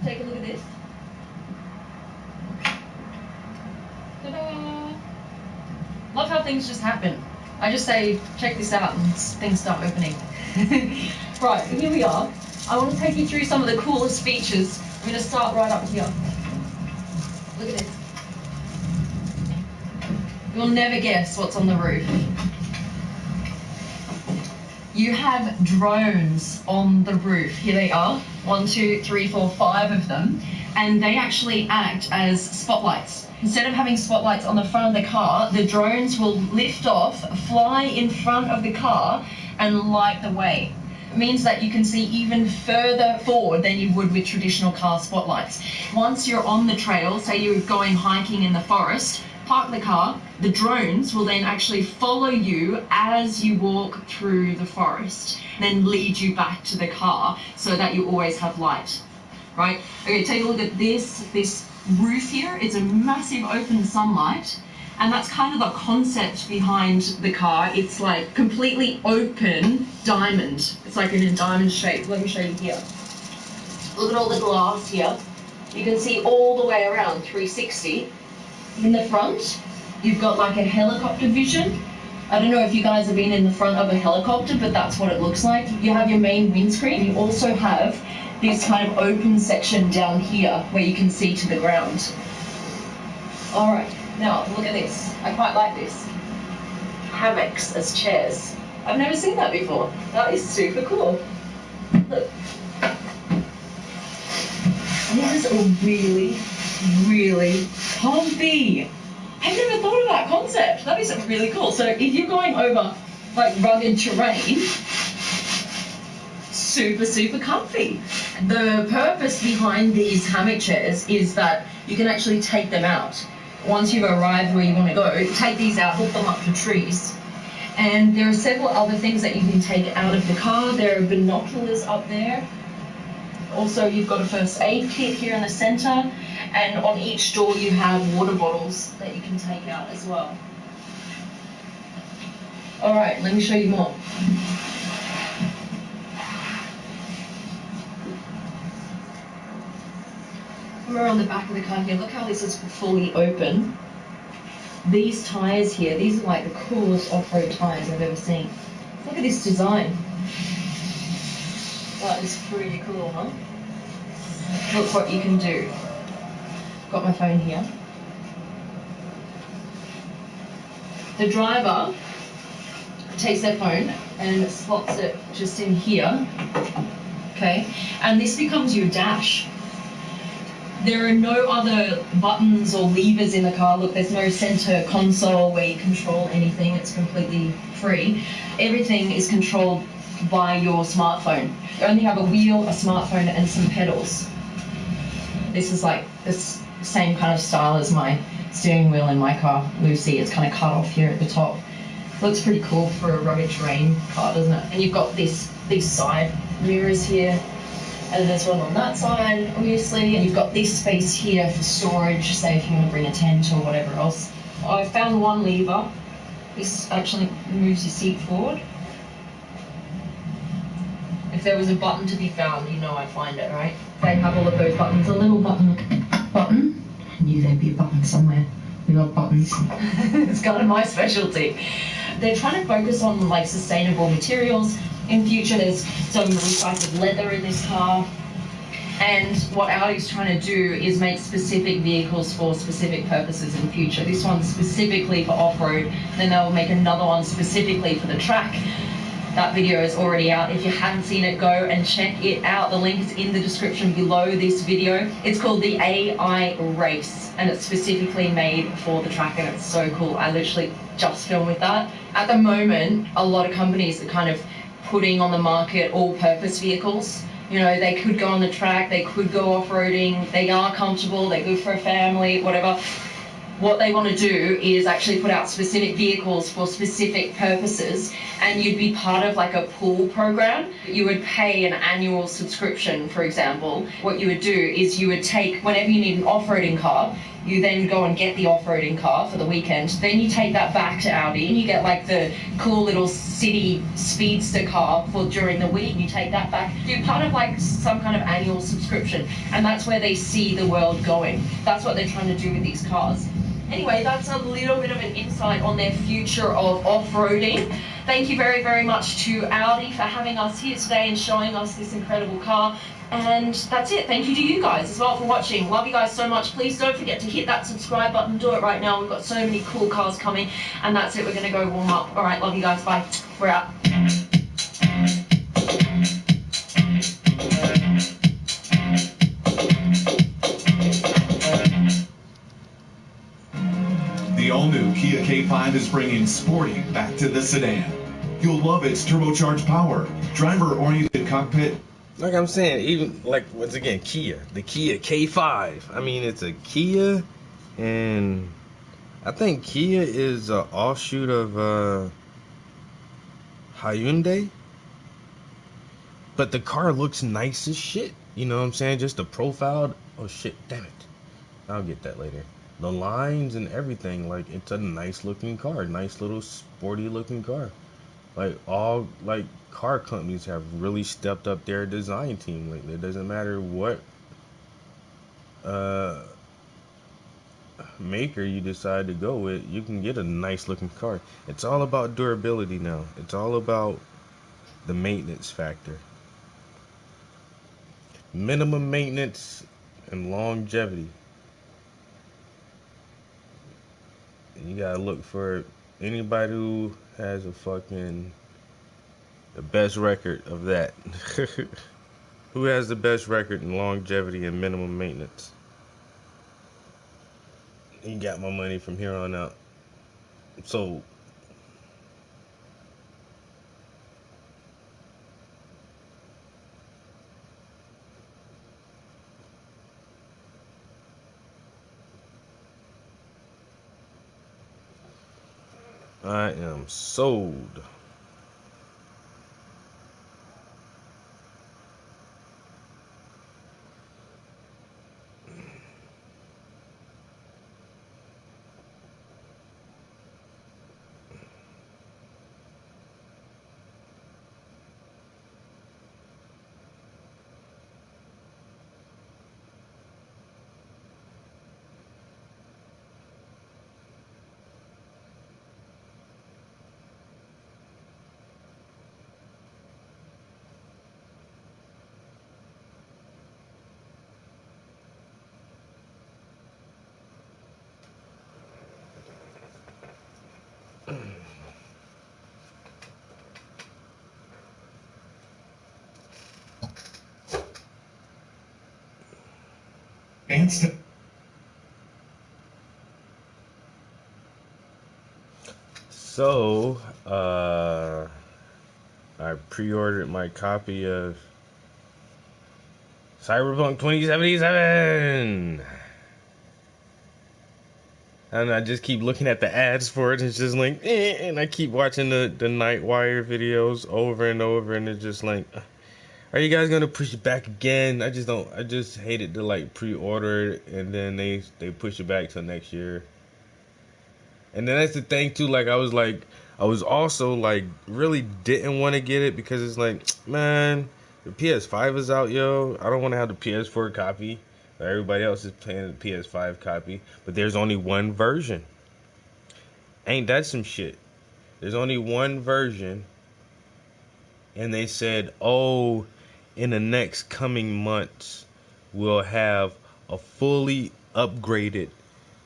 Take a look at this. Ta-da! Love how things just happen. I just say, check this out, and things start opening. Right, here we are. I want to take you through some of the coolest features. I'm going to start right up here. Look at this. You'll never guess what's on the roof. You have drones on the roof. Here they are. 1, 2, 3, 4, 5 of them. And they actually act as spotlights. Instead of having spotlights on the front of the car, the drones will lift off, fly in front of the car, and light the way. It means that you can see even further forward than you would with traditional car spotlights. Once you're on the trail, say you're going hiking in the forest, park the car, the drones will then actually follow you as you walk through the forest, then lead you back to the car so that you always have light, right? Okay, take a look at this roof here. It's a massive open sunlight, and that's kind of the concept behind the car. It's like completely open diamond. It's like in a diamond shape. Let me show you here. Look at all the glass here. You can see all the way around 360. In the front, you've got like a helicopter vision. I don't know if you guys have been in the front of a helicopter, but that's what it looks like. You have your main windscreen. You also have this kind of open section down here where you can see to the ground. All right, now look at this. I quite like this. Hammocks as chairs. I've never seen that before. That is super cool. Look. This is really, really comfy. I've never thought of that concept. That is really cool. So if you're going over like rugged terrain, super, super comfy. The purpose behind these hammock chairs is that you can actually take them out. Once you've arrived where you want to go, take these out, hook them up to trees. And there are several other things that you can take out of the car. There are binoculars up there. Also, you've got a first aid kit here in the center, and on each door you have water bottles that you can take out as well. All right, let me show you more. We're on the back of the car here. Look how this is fully open. These tires here, these are like the coolest off-road tires I've ever seen. Look at this design. That is pretty cool, huh? look what you can do. Got my phone here. The driver takes their phone and slots it just in here, okay? And this becomes your dash. There are no other buttons or levers in the car. Look, there's no center console where you control anything. It's completely free. Everything is controlled by your smartphone. You only have a wheel, a smartphone, and some pedals. This is like this same kind of style as my steering wheel in my car, Lucy. It's kind of cut off here at the top. Looks pretty cool for a rugged terrain car, doesn't it? And you've got these side mirrors here, and there's one on that side, obviously. And you've got this space here for storage, say if you want to bring a tent or whatever else. I found one lever. This actually moves your seat forward. If there was a button to be found, you know I'd find it, right? They have all of those buttons. A little button. I knew there'd be a button somewhere. We love buttons. It's kind of my specialty. They're trying to focus on like sustainable materials. In future, there's some recycled leather in this car. And what Audi's trying to do is make specific vehicles for specific purposes in the future. This one's specifically for off-road, then they'll make another one specifically for the track. That video is already out. If you haven't seen it, go and check it out. The link is in the description below this video. It's called the AI Race, and it's specifically made for the track, and it's so cool. I literally just filmed with that. At the moment, a lot of companies are kind of putting on the market all-purpose vehicles. You know, they could go on the track, they could go off-roading, they are comfortable, they're good for a family, whatever. What they want to do is actually put out specific vehicles for specific purposes, and you'd be part of like a pool program. You would pay an annual subscription, for example. What you would do is you would take, whenever you need an off-roading car, you then go and get the off-roading car for the weekend. Then you take that back to Audi and you get like the cool little city speedster car for during the week. You take that back. You're part of like some kind of annual subscription, and that's where they see the world going. That's what they're trying to do with these cars. Anyway, that's a little bit of an insight on their future of off-roading. Thank you very, very much to Audi for having us here today and showing us this incredible car. And that's it. Thank you to you guys as well for watching. Love you guys so much. Please don't forget to hit that subscribe button. Do it right now. We've got so many cool cars coming. And that's it. We're going to go warm up. All right, love you guys. Bye. We're out. The all-new Kia K5 is bringing sporty back to the sedan. You'll love its turbocharged power, driver-oriented cockpit. Like I'm saying, even like once again, Kia, the Kia K5. I mean, it's a Kia, and I think Kia is an offshoot of Hyundai. But the car looks nice as shit. You know what I'm saying? Just the profile. Oh shit, damn it. I'll get that later. The lines and everything, like it's a nice looking car, nice little sporty looking car. Like all like car companies have really stepped up their design team lately. It doesn't matter what maker you decide to go with, you can get a nice looking car. It's all about durability now. It's all about the maintenance factor. Minimum maintenance and longevity. And you gotta look for anybody who has a fucking the best record of that. Who has the best record in longevity and minimum maintenance? You got my money from here on out. So I am sold. So, I pre-ordered my copy of Cyberpunk 2077. And I just keep looking at the ads for it. It's just like, and I keep watching the Nightwire videos over and over, and it's just like, are you guys gonna push it back again? I just hated to like pre-order it, and then they push it back till next year. And then that's the thing too. Like I was also like really didn't want to get it because it's like, man, the PS5 is out, yo. I don't want to have the PS4 copy. Everybody else is playing the PS5 copy, but there's only one version. Ain't that some shit? There's only one version, and they said, oh, in the next coming months, we'll have a fully upgraded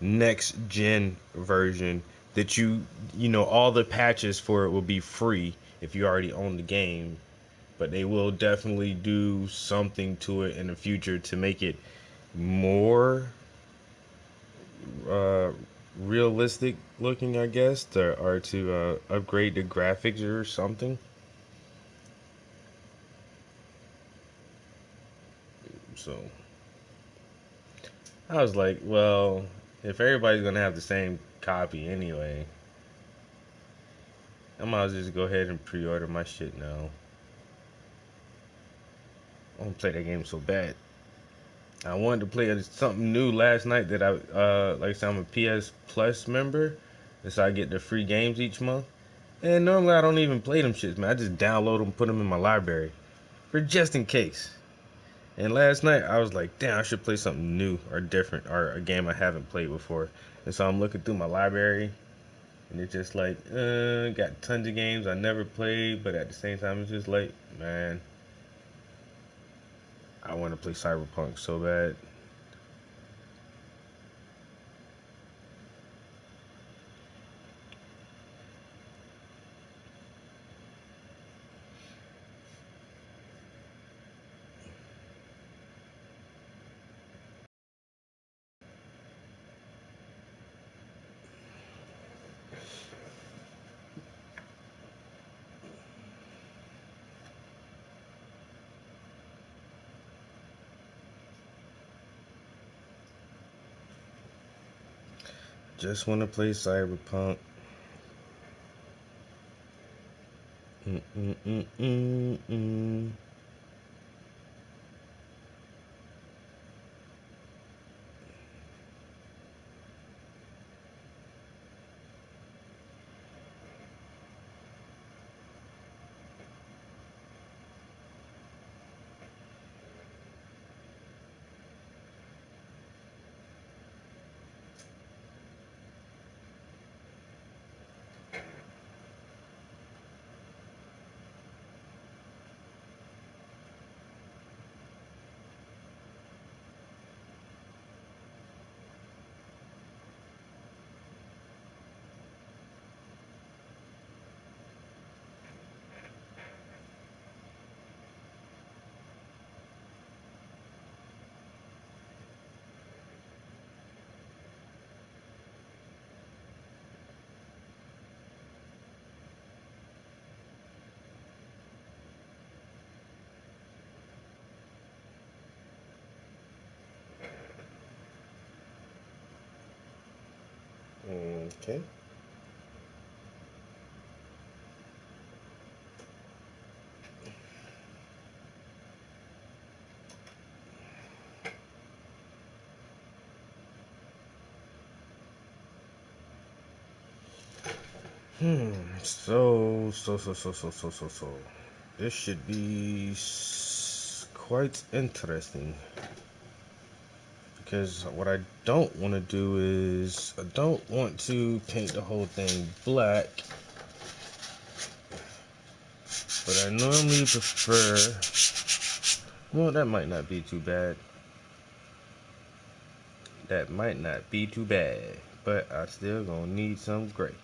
next gen version that you know, all the patches for it will be free if you already own the game, but they will definitely do something to it in the future to make it more realistic looking, I guess, or to upgrade the graphics or something. So I was like, well, if everybody's gonna have the same copy anyway, I might as well just go ahead and pre-order my shit now. I want to play that game so bad. I wanted to play something new last night that I like I said, I'm a PS Plus member, and so I get the free games each month. And normally I don't even play them shits, man. I just download them, put them in my library for just in case. And last night I was like, damn, I should play something new or different or a game I haven't played before. And so I'm looking through my library, and it's just like, got tons of games I never played, but at the same time it's just like, man, I want to play Cyberpunk so bad. Just want to play Cyberpunk. Mm-mm-mm-mm-mm. Okay. So. This should be quite interesting. Because what I don't want to do is, I don't want to paint the whole thing black. But I normally prefer, well, that might not be too bad. That might not be too bad. But I still gonna need some gray.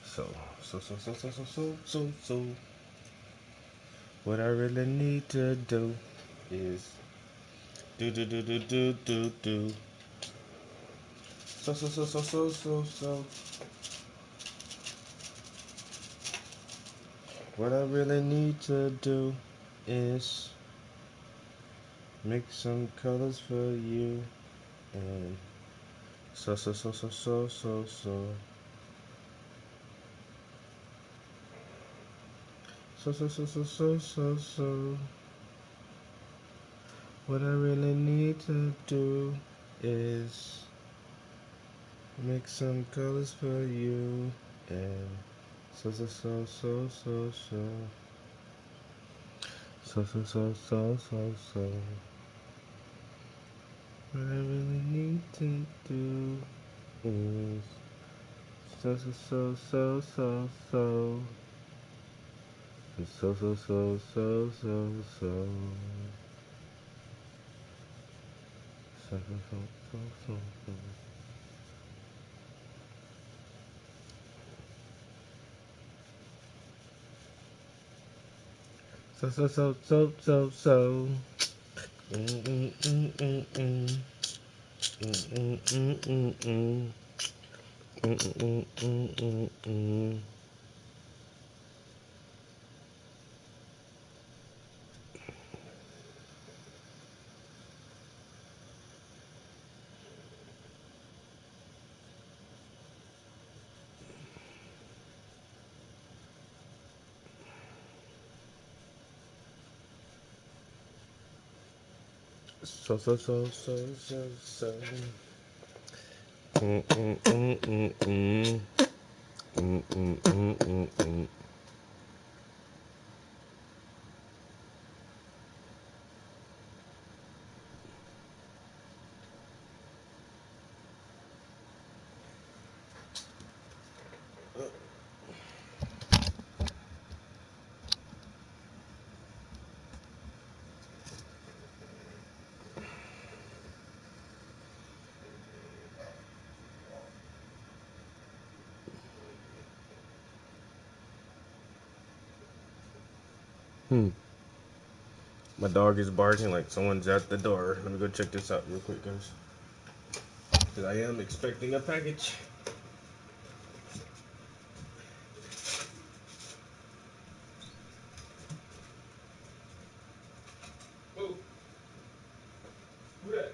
So. What I really need to do is do. So. What I really need to do is mix some colors for you and so. So. What I really need to do is mix some colors for you and so. So. What I really need to do is so. So. So. Mm. Mm. So. Mm. My dog is barking like someone's at the door. Let me go check this out real quick, guys. Because I am expecting a package. Whoa. Who that?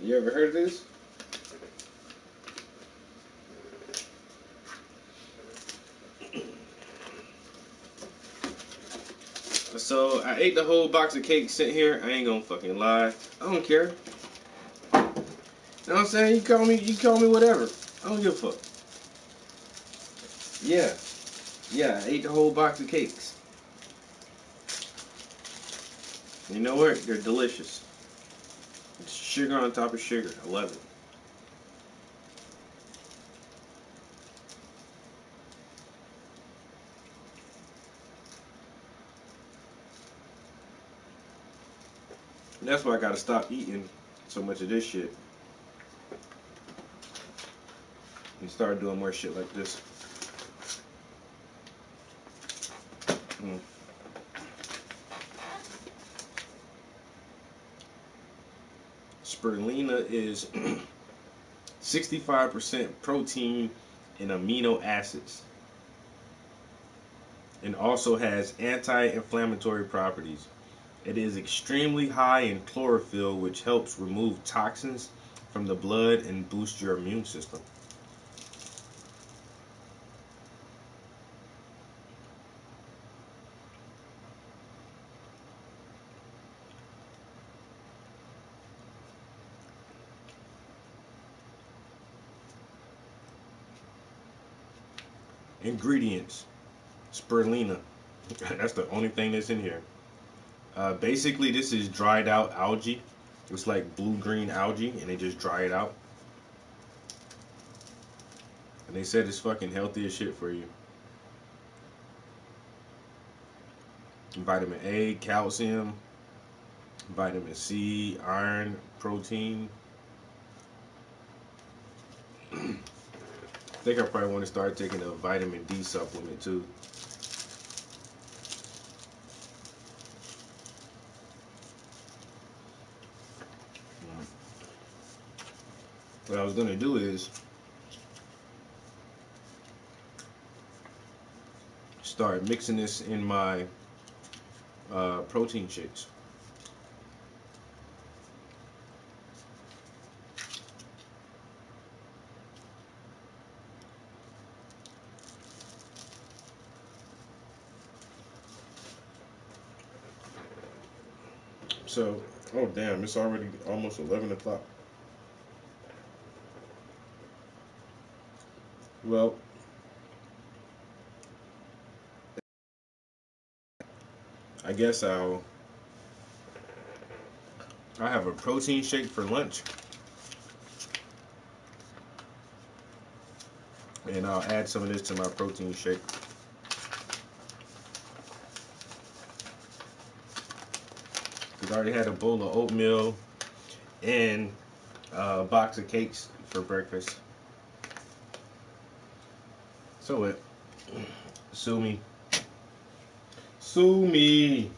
You ever heard of this? So I ate the whole box of cake sitting here. I ain't gonna fucking lie. I don't care. You know what I'm saying? You call me whatever. I don't give a fuck. Yeah. Yeah, I ate the whole box of cakes. You know what? They're delicious. It's sugar on top of sugar. I love it. And that's why I gotta stop eating so much of this shit. And start doing more shit like this. Spirulina is 65% protein and amino acids, and also has anti-inflammatory properties. It is extremely high in chlorophyll, which helps remove toxins from the blood and boost your immune system. Ingredients: spirulina. That's the only thing that's in here. Basically, this is dried out algae. It's like blue-green algae, and they just dry it out. And they said it's fucking healthy as shit for you. Vitamin A, calcium, vitamin C, iron, protein. I think I probably want to start taking a vitamin D supplement too. What I was gonna do is start mixing this in my protein shakes. So, oh damn, it's already almost 11 o'clock. Well, I guess I'll have a protein shake for lunch, and I'll add some of this to my protein shake. Because I already had a bowl of oatmeal and a box of cakes for breakfast. So what? Sue me. Sue me.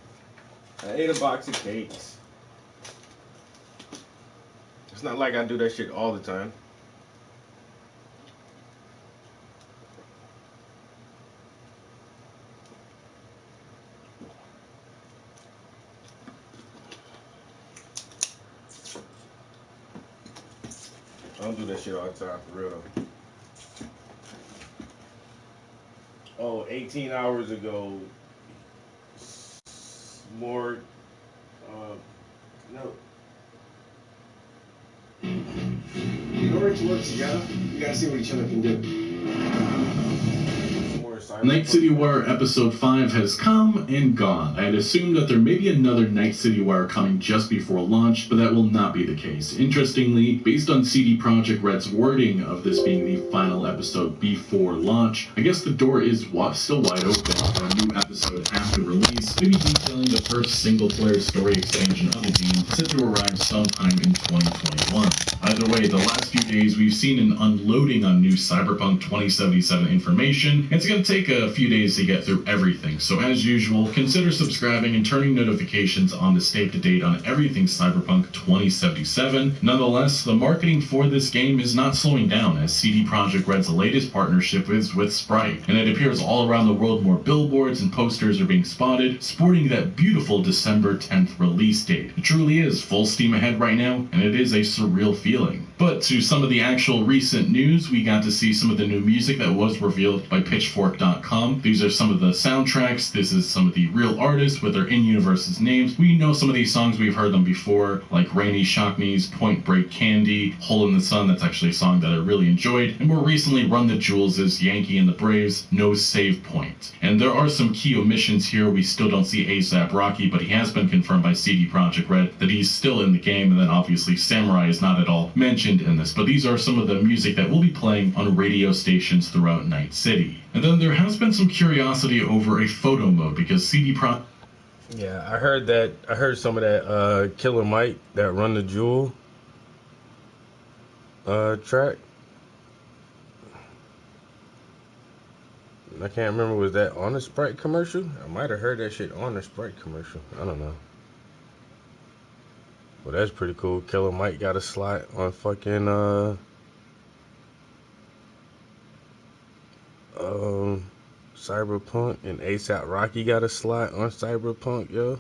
I ate a box of cakes. It's not like I do that shit all the time. I don't do that shit all the time, for real though. Oh, 18 hours ago, more, no. In order to work together, you gotta see what each other can do. Night City Wire Episode 5 has come and gone. I had assumed that there may be another Night City Wire coming just before launch, but that will not be the case. Interestingly, based on CD Projekt Red's wording of this being the final episode before launch, I guess the door is still wide open for a new episode after release, maybe detailing the first single-player story expansion of the game, set to arrive sometime in 2021. Either way, the last few days we've seen an unloading on new Cyberpunk 2077 information, and it's going to take take a few days to get through everything, so as usual, consider subscribing and turning notifications on to stay up to date on everything Cyberpunk 2077. Nonetheless, the marketing for this game is not slowing down, as CD Projekt Red's latest partnership is with Sprite, and it appears all around the world more billboards and posters are being spotted, sporting that beautiful December 10th release date. It truly is full steam ahead right now, and it is a surreal feeling. But to some of the actual recent news, we got to see some of the new music that was revealed by Pitchfork.com. These are some of the soundtracks. This is some of the real artists with their in-universe's names. We know some of these songs, we've heard them before, like Rainy Shockney's Point Break Candy, Hole in the Sun, that's actually a song that I really enjoyed, and more recently Run the Jewels' Yankee and the Braves' No Save Point. And there are some key omissions here. We still don't see A$AP Rocky, but he has been confirmed by CD Projekt Red that he's still in the game, and then obviously Samurai is not at all mentioned in this, but these are some of the music that will be playing on radio stations throughout Night City. And then there has been some curiosity over a photo mode, because CD Projekt... Yeah, I heard some of that Killer Mike, that Run the Jewel track. I can't remember, was that on the Sprite commercial? I might have heard that shit on the Sprite commercial. I don't know. Well, that's pretty cool. Killer Mike got a slot on fucking Cyberpunk, and A$AP Rocky got a slot on Cyberpunk, yo.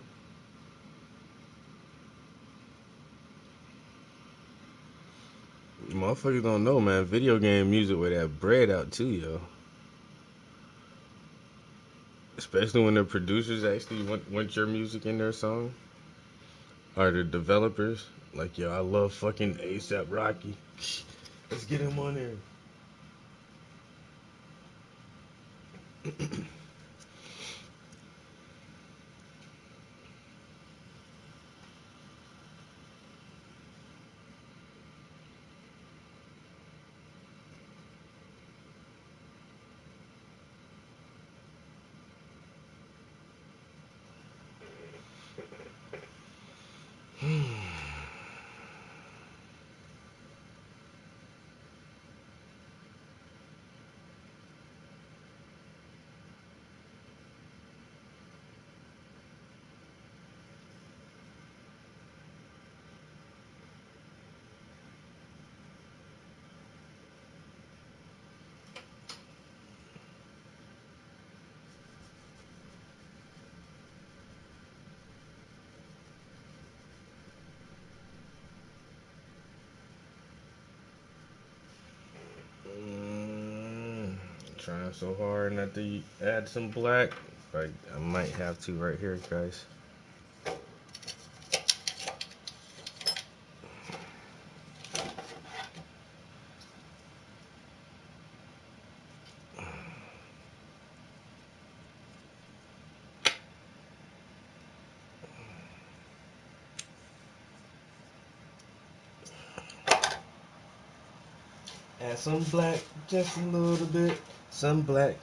Motherfuckers don't know, man. Video game music with that bread out too, yo. Especially when the producers actually want your music in their song. Or the developers. Like, yo, I love fucking A$AP Rocky. Let's get him on there. Trying so hard not to add some black, but I might have to right here, guys. Add some black, just a little bit. Some black,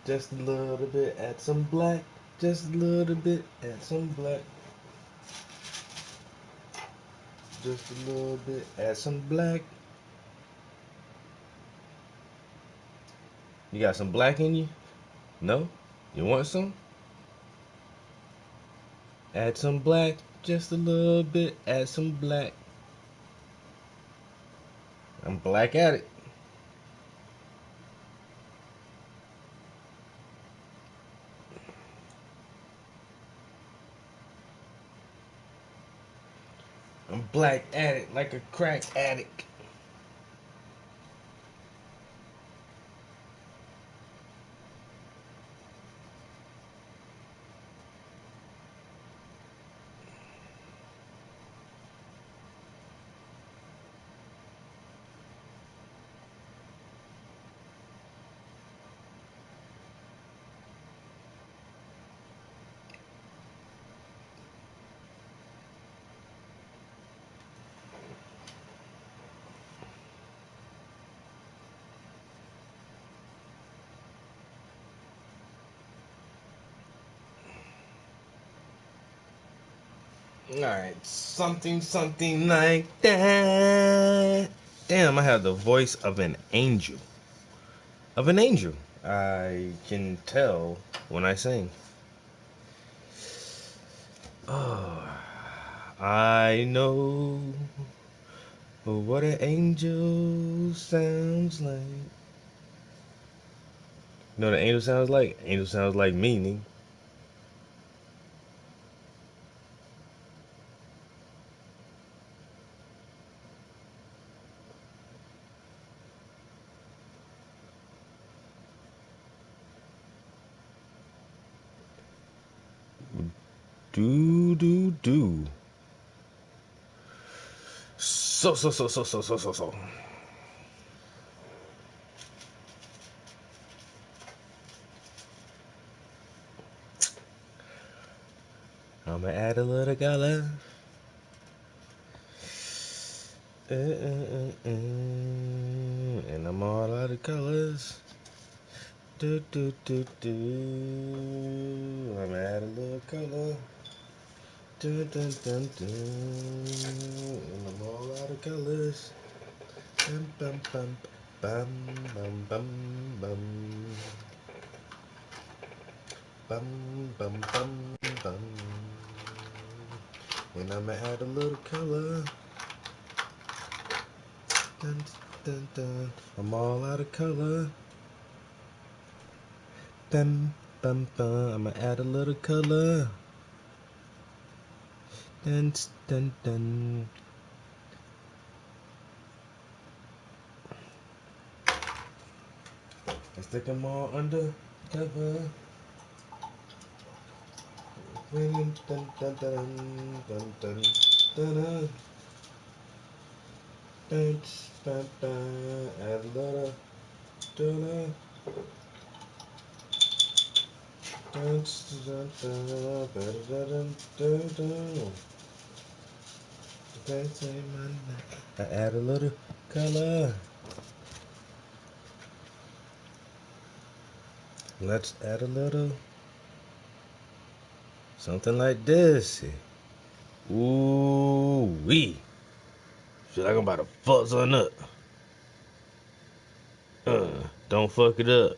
just a little bit. Add some black, just a little bit. Add some black, just a little bit. Add some black. You got some black in you? No? You want some? Add some black, just a little bit. Add some black. I'm black at it. I'm black at it like a crack addict. Alright, something like that. Damn, I have the voice of an angel. Of an angel. I can tell when I sing. Oh, I know what an angel sounds like. You know what an angel sounds like? Angel sounds like meaning. Do. So. I'ma add a little color. And I'm all out of colors. Do. I'ma add a little color. Dun. And I'm all out of colors. Bum. Bum. And I'ma add a little color. Dun. I'm all out of color. Bum. I'ma add a little color. Dun. I stick them all under cover. Dun. Add a little donut. I add a little color. Let's add a little something like this. Ooh wee. Feel like I'm about to fuck something up. Don't fuck it up.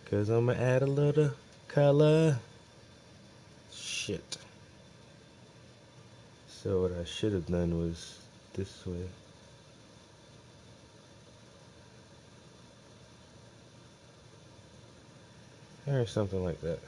Cause I'ma add a little color. Shit. So what I should have done was this way. Or something like that.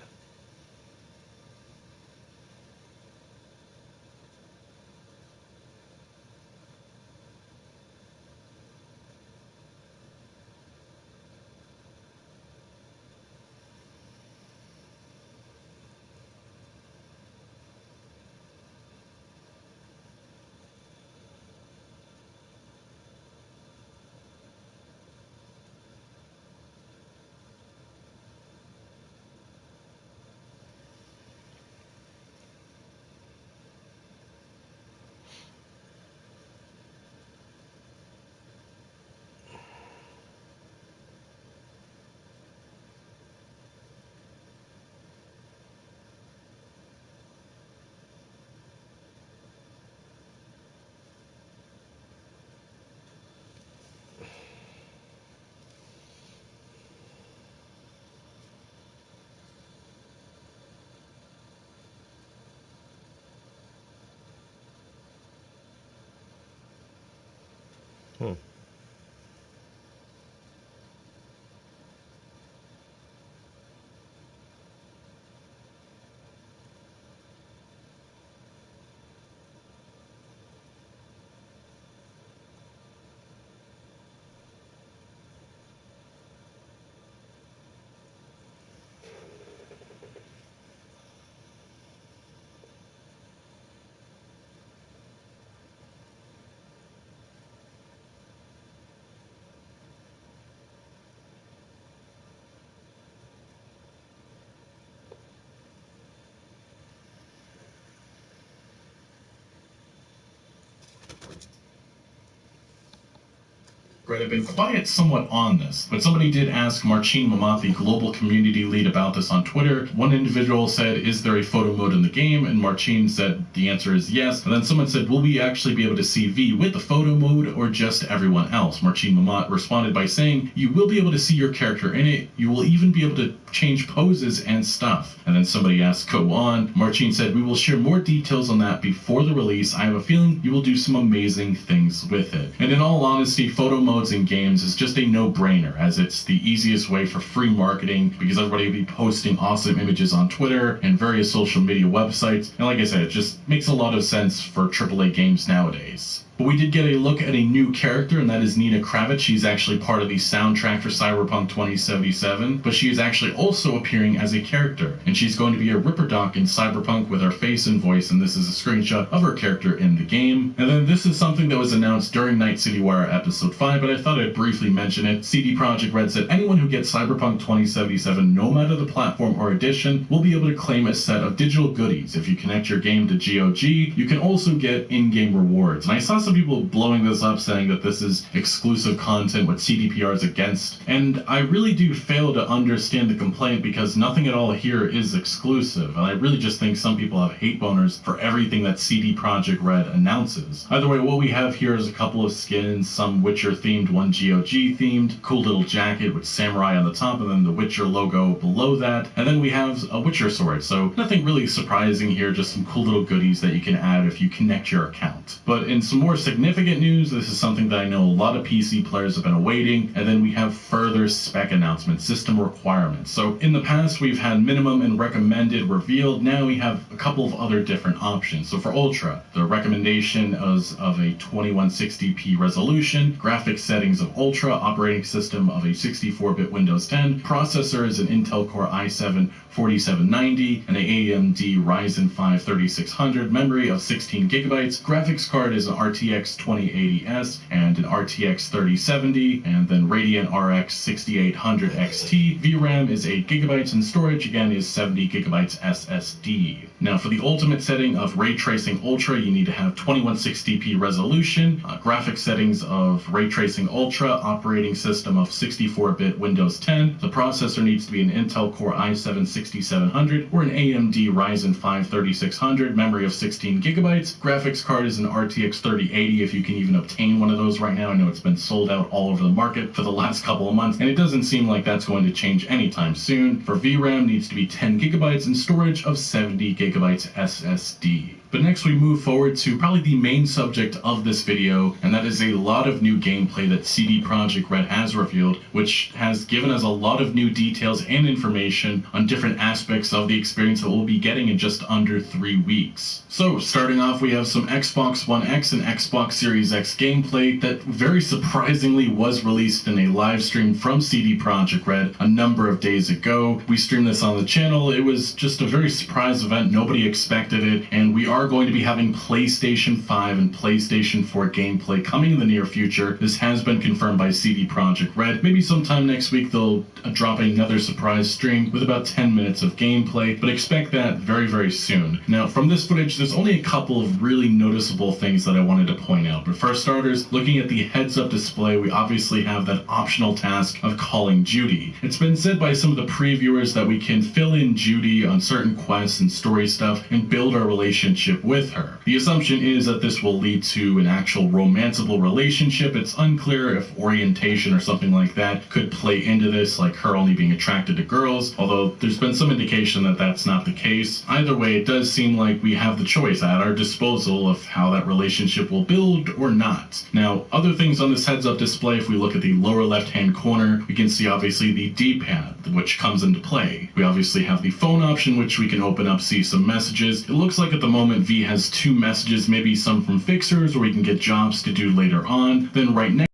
Red have been quiet somewhat on this, but somebody did ask Marcin Mamat, the global community lead, about this on Twitter. One individual said, is there a photo mode in the game? And Marcin said the answer is yes. And then someone said, will we actually be able to see V with the photo mode or just everyone else? Marcin Mamat responded by saying, you will be able to see your character in it. You will even be able to change poses and stuff. And then somebody asked, go on. Marcin said, we will share more details on that before the release. I have a feeling you will do some amazing things with it. And in all honesty, photo modes in games is just a no-brainer, as it's the easiest way for free marketing, because everybody will be posting awesome images on Twitter and various social media websites. And like I said, it just makes a lot of sense for AAA games nowadays. But we did get a look at a new character, and that is Nina Kravitz. She's actually part of the soundtrack for Cyberpunk 2077, but she is actually also appearing as a character, and she's going to be a Ripperdoc in Cyberpunk with her face and voice, and this is a screenshot of her character in the game. And then this is something that was announced during Night City Wire Episode 5, but I thought I'd briefly mention it. CD Projekt Red said anyone who gets Cyberpunk 2077, no matter the platform or edition, will be able to claim a set of digital goodies. If you connect your game to GOG, you can also get in-game rewards. And I saw some people blowing this up saying that this is exclusive content, what CDPR is against, and I really do fail to understand the complaint, because nothing at all here is exclusive, and I really just think some people have hate boners for everything that CD Projekt Red announces. Either way, what we have here is a couple of skins, some Witcher themed, one GOG themed, cool little jacket with samurai on the top, and then the Witcher logo below that, and then we have a Witcher sword, so nothing really surprising here, just some cool little goodies that you can add if you connect your account. But in some more significant news, this is something that I know a lot of PC players have been awaiting, and then we have further spec announcements, system requirements. So in the past, we've had minimum and recommended revealed. Now we have a couple of other different options. So for Ultra, the recommendation is of a 2160p resolution, graphics settings of Ultra, operating system of a 64-bit Windows 10, processor is an Intel Core i7 4790, and an AMD Ryzen 5 3600, memory of 16 gigabytes, graphics card is an RTX 2080S and an RTX 3070, and then Radeon RX 6800 XT. VRAM is 8 gigabytes, and storage again is 70 gigabytes SSD. Now for the ultimate setting of Ray Tracing Ultra, you need to have 2160p resolution, graphics settings of Ray Tracing Ultra, operating system of 64-bit Windows 10. The processor needs to be an Intel Core i7 6700 or an AMD Ryzen 5 3600, memory of 16 gigabytes. Graphics card is an RTX 3080 if you can even obtain one of those right now. I know it's been sold out all over the market for the last couple of months, and it doesn't seem like that's going to change anytime soon. For VRAM needs to be 10 gigabytes and storage of 70 gigabytes SSD. But next we move forward to probably the main subject of this video, and that is a lot of new gameplay that CD Projekt Red has revealed, which has given us a lot of new details and information on different aspects of the experience that we'll be getting in just under 3 weeks. So starting off, we have some Xbox One X and Xbox Series X gameplay that very surprisingly was released in a live stream from CD Projekt Red a number of days ago. We streamed this on the channel. It was just a very surprise event. Nobody expected it, and we are going to be having PlayStation 5 and PlayStation 4 gameplay coming in the near future. This has been confirmed by CD Projekt Red. Maybe sometime next week they'll drop another surprise stream with about 10 minutes of gameplay, but expect that very, very soon. Now, from this footage, there's only a couple of really noticeable things that I wanted to point out. But for starters, looking at the heads-up display, we obviously have that optional task of calling Judy. It's been said by some of the previewers that we can fill in Judy on certain quests and story stuff and build our relationship with her. The assumption is that this will lead to an actual romanceable relationship. It's unclear if orientation or something like that could play into this, like her only being attracted to girls, although there's been some indication that that's not the case. Either way, it does seem like we have the choice at our disposal of how that relationship will build or not. Now, other things on this heads-up display, if we look at the lower left-hand corner, we can see obviously the D-pad, which comes into play. We obviously have the phone option, which we can open up, see some messages. It looks like at the moment V has 2 messages, maybe some from fixers, or we can get jobs to do later on. Then right next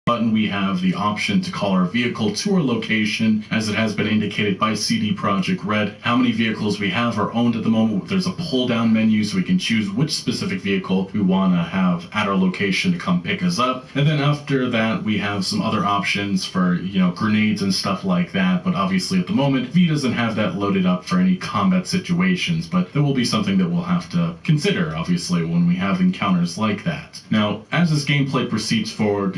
button, we have the option to call our vehicle to our location, as it has been indicated by CD Projekt Red. How many vehicles we have are owned at the moment. There's a pull-down menu, so we can choose which specific vehicle we want to have at our location to come pick us up. And then after that, we have some other options for, grenades and stuff like that. But obviously at the moment, V doesn't have that loaded up for any combat situations, but there will be something that we'll have to consider, obviously, when we have encounters like that. Now, as this gameplay proceeds forward,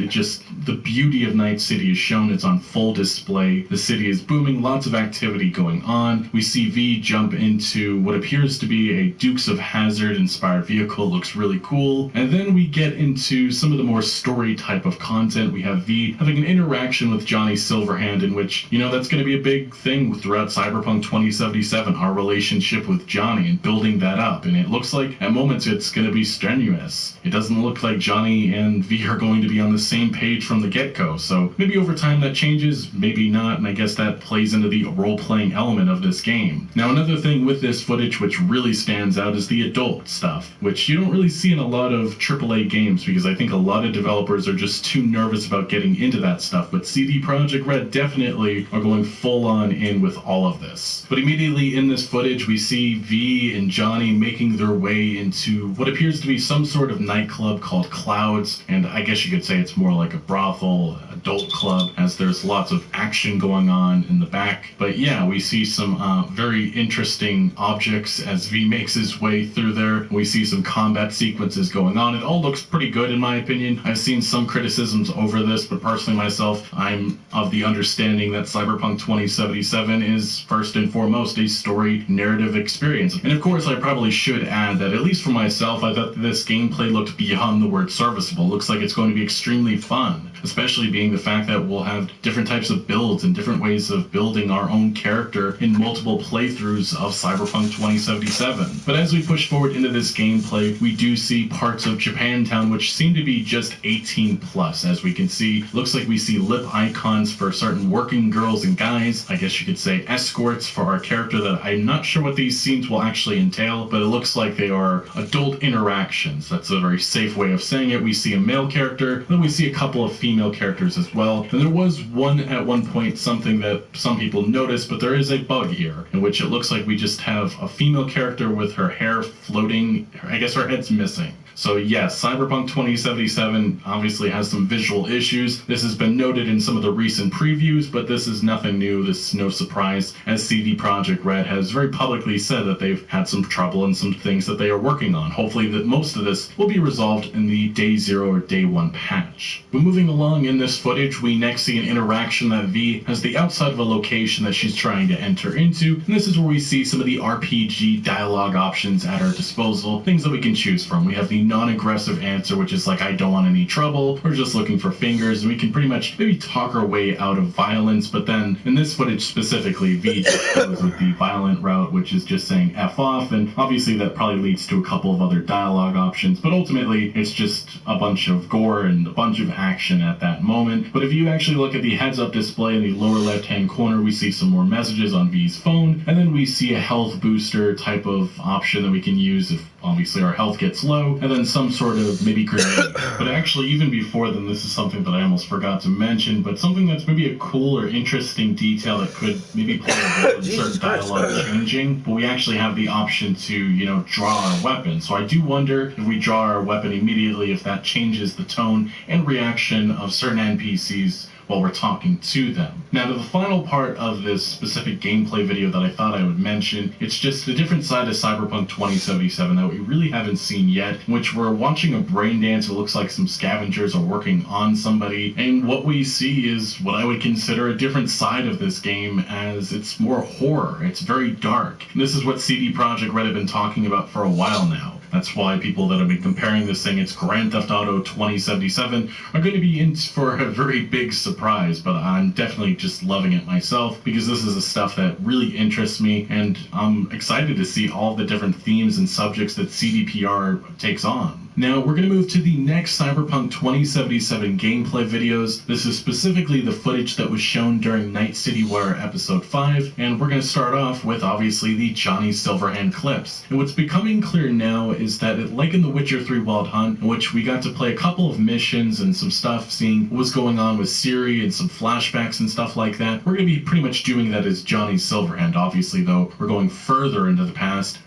the beauty of Night City is shown. It's on full display. The city is booming, lots of activity going on. We see V jump into what appears to be a Dukes of Hazzard inspired vehicle. Looks really cool. And then we get into some of the more story type of content. We have V having an interaction with Johnny Silverhand, in which, you know, that's going to be a big thing throughout Cyberpunk 2077, our relationship with Johnny and building that up. And it looks like at moments it's going to be strenuous. It doesn't look like Johnny and V are going to be on the same page from the get-go. So maybe over time that changes, maybe not, and I guess that plays into the role-playing element of this game. Now, another thing with this footage which really stands out is the adult stuff, which you don't really see in a lot of AAA games, because I think a lot of developers are just too nervous about getting into that stuff. But CD Projekt Red definitely are going full on in with all of this. But immediately in this footage, we see V and Johnny making their way into what appears to be some sort of nightclub called Clouds, and I guess you could say it's more like a brothel, adult club, as there's lots of action going on in the back. But yeah, we see some very interesting objects as V makes his way through there. We see some combat sequences going on. It all looks pretty good in my opinion. I've seen some criticisms over this, but personally myself, I'm of the understanding that Cyberpunk 2077 is first and foremost a story narrative experience. And of course, I probably should add that at least for myself, I thought this gameplay looked beyond the word serviceable. It looks like it's going to be extremely fun, especially being the fact that we'll have different types of builds and different ways of building our own character in multiple playthroughs of Cyberpunk 2077. But as we push forward into this gameplay, we do see parts of Japantown which seem to be just 18 plus. As we can see, looks like we see lip icons for certain working girls and guys, I guess you could say escorts for our character, that I'm not sure what these scenes will actually entail, but it looks like they are adult interactions. That's a very safe way of saying it. We see a male character, then we see a couple of female characters as well. And there was at one point something that some people noticed, but there is a bug here, in which it looks like we just have a female character with her hair floating. I guess her head's missing. So yes, Cyberpunk 2077 obviously has some visual issues. This has been noted in some of the recent previews, but this is nothing new. This is no surprise, as CD Projekt Red has very publicly said that they've had some trouble and some things that they are working on. Hopefully that most of this will be resolved in the Day 0 or Day 1 patch. But moving along in this footage, we next see an interaction that V has the outside of a location that she's trying to enter into, and this is where we see some of the RPG dialogue options at our disposal, things that we can choose from. We have the non-aggressive answer, which is like, I don't want any trouble, we're just looking for fingers, and we can pretty much maybe talk our way out of violence. But then in this footage specifically, V just goes with the violent route, which is just saying F off, and obviously that probably leads to a couple of other dialogue options, but ultimately it's just a bunch of gore and a bunch of action at that moment. But if you actually look at the heads-up display in the lower left-hand corner, we see some more messages on V's phone, and then we see a health booster type of option that we can use if obviously our health gets low, and then some sort of maybe grenade. But actually, even before then, this is something that I almost forgot to mention, but something that's maybe a cool or interesting detail that could maybe play a role in certain dialogue changing, but we actually have the option to, you know, draw our weapon. So I do wonder if we draw our weapon immediately, if that changes the tone and reaction of certain NPCs while we're talking to them. Now, to the final part of this specific gameplay video that I thought I would mention, it's just a different side of Cyberpunk 2077 that we really haven't seen yet, in which we're watching a brain dance. It looks like some scavengers are working on somebody, and what we see is what I would consider a different side of this game, as it's more horror. It's very dark. And this is what CD Projekt Red have been talking about for a while now. That's why people that have been comparing this saying it's Grand Theft Auto 2077 are going to be in for a very big surprise, but I'm definitely just loving it myself, because this is the stuff that really interests me, and I'm excited to see all the different themes and subjects that CDPR takes on. Now, we're going to move to the next Cyberpunk 2077 gameplay videos. This is specifically the footage that was shown during Night City Wire Episode 5, and we're going to start off with, obviously, the Johnny Silverhand clips. And what's becoming clear now is that, like in The Witcher 3 Wild Hunt, in which we got to play a couple of missions and some stuff, seeing what was going on with Ciri and some flashbacks and stuff like that, we're going to be pretty much doing that as Johnny Silverhand. Obviously, though, we're going further into the past.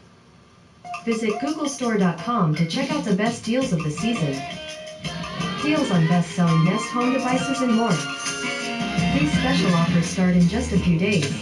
Visit googlestore.com to check out the best deals of the season. Deals on best-selling Nest home devices and more. These special offers start in just a few days.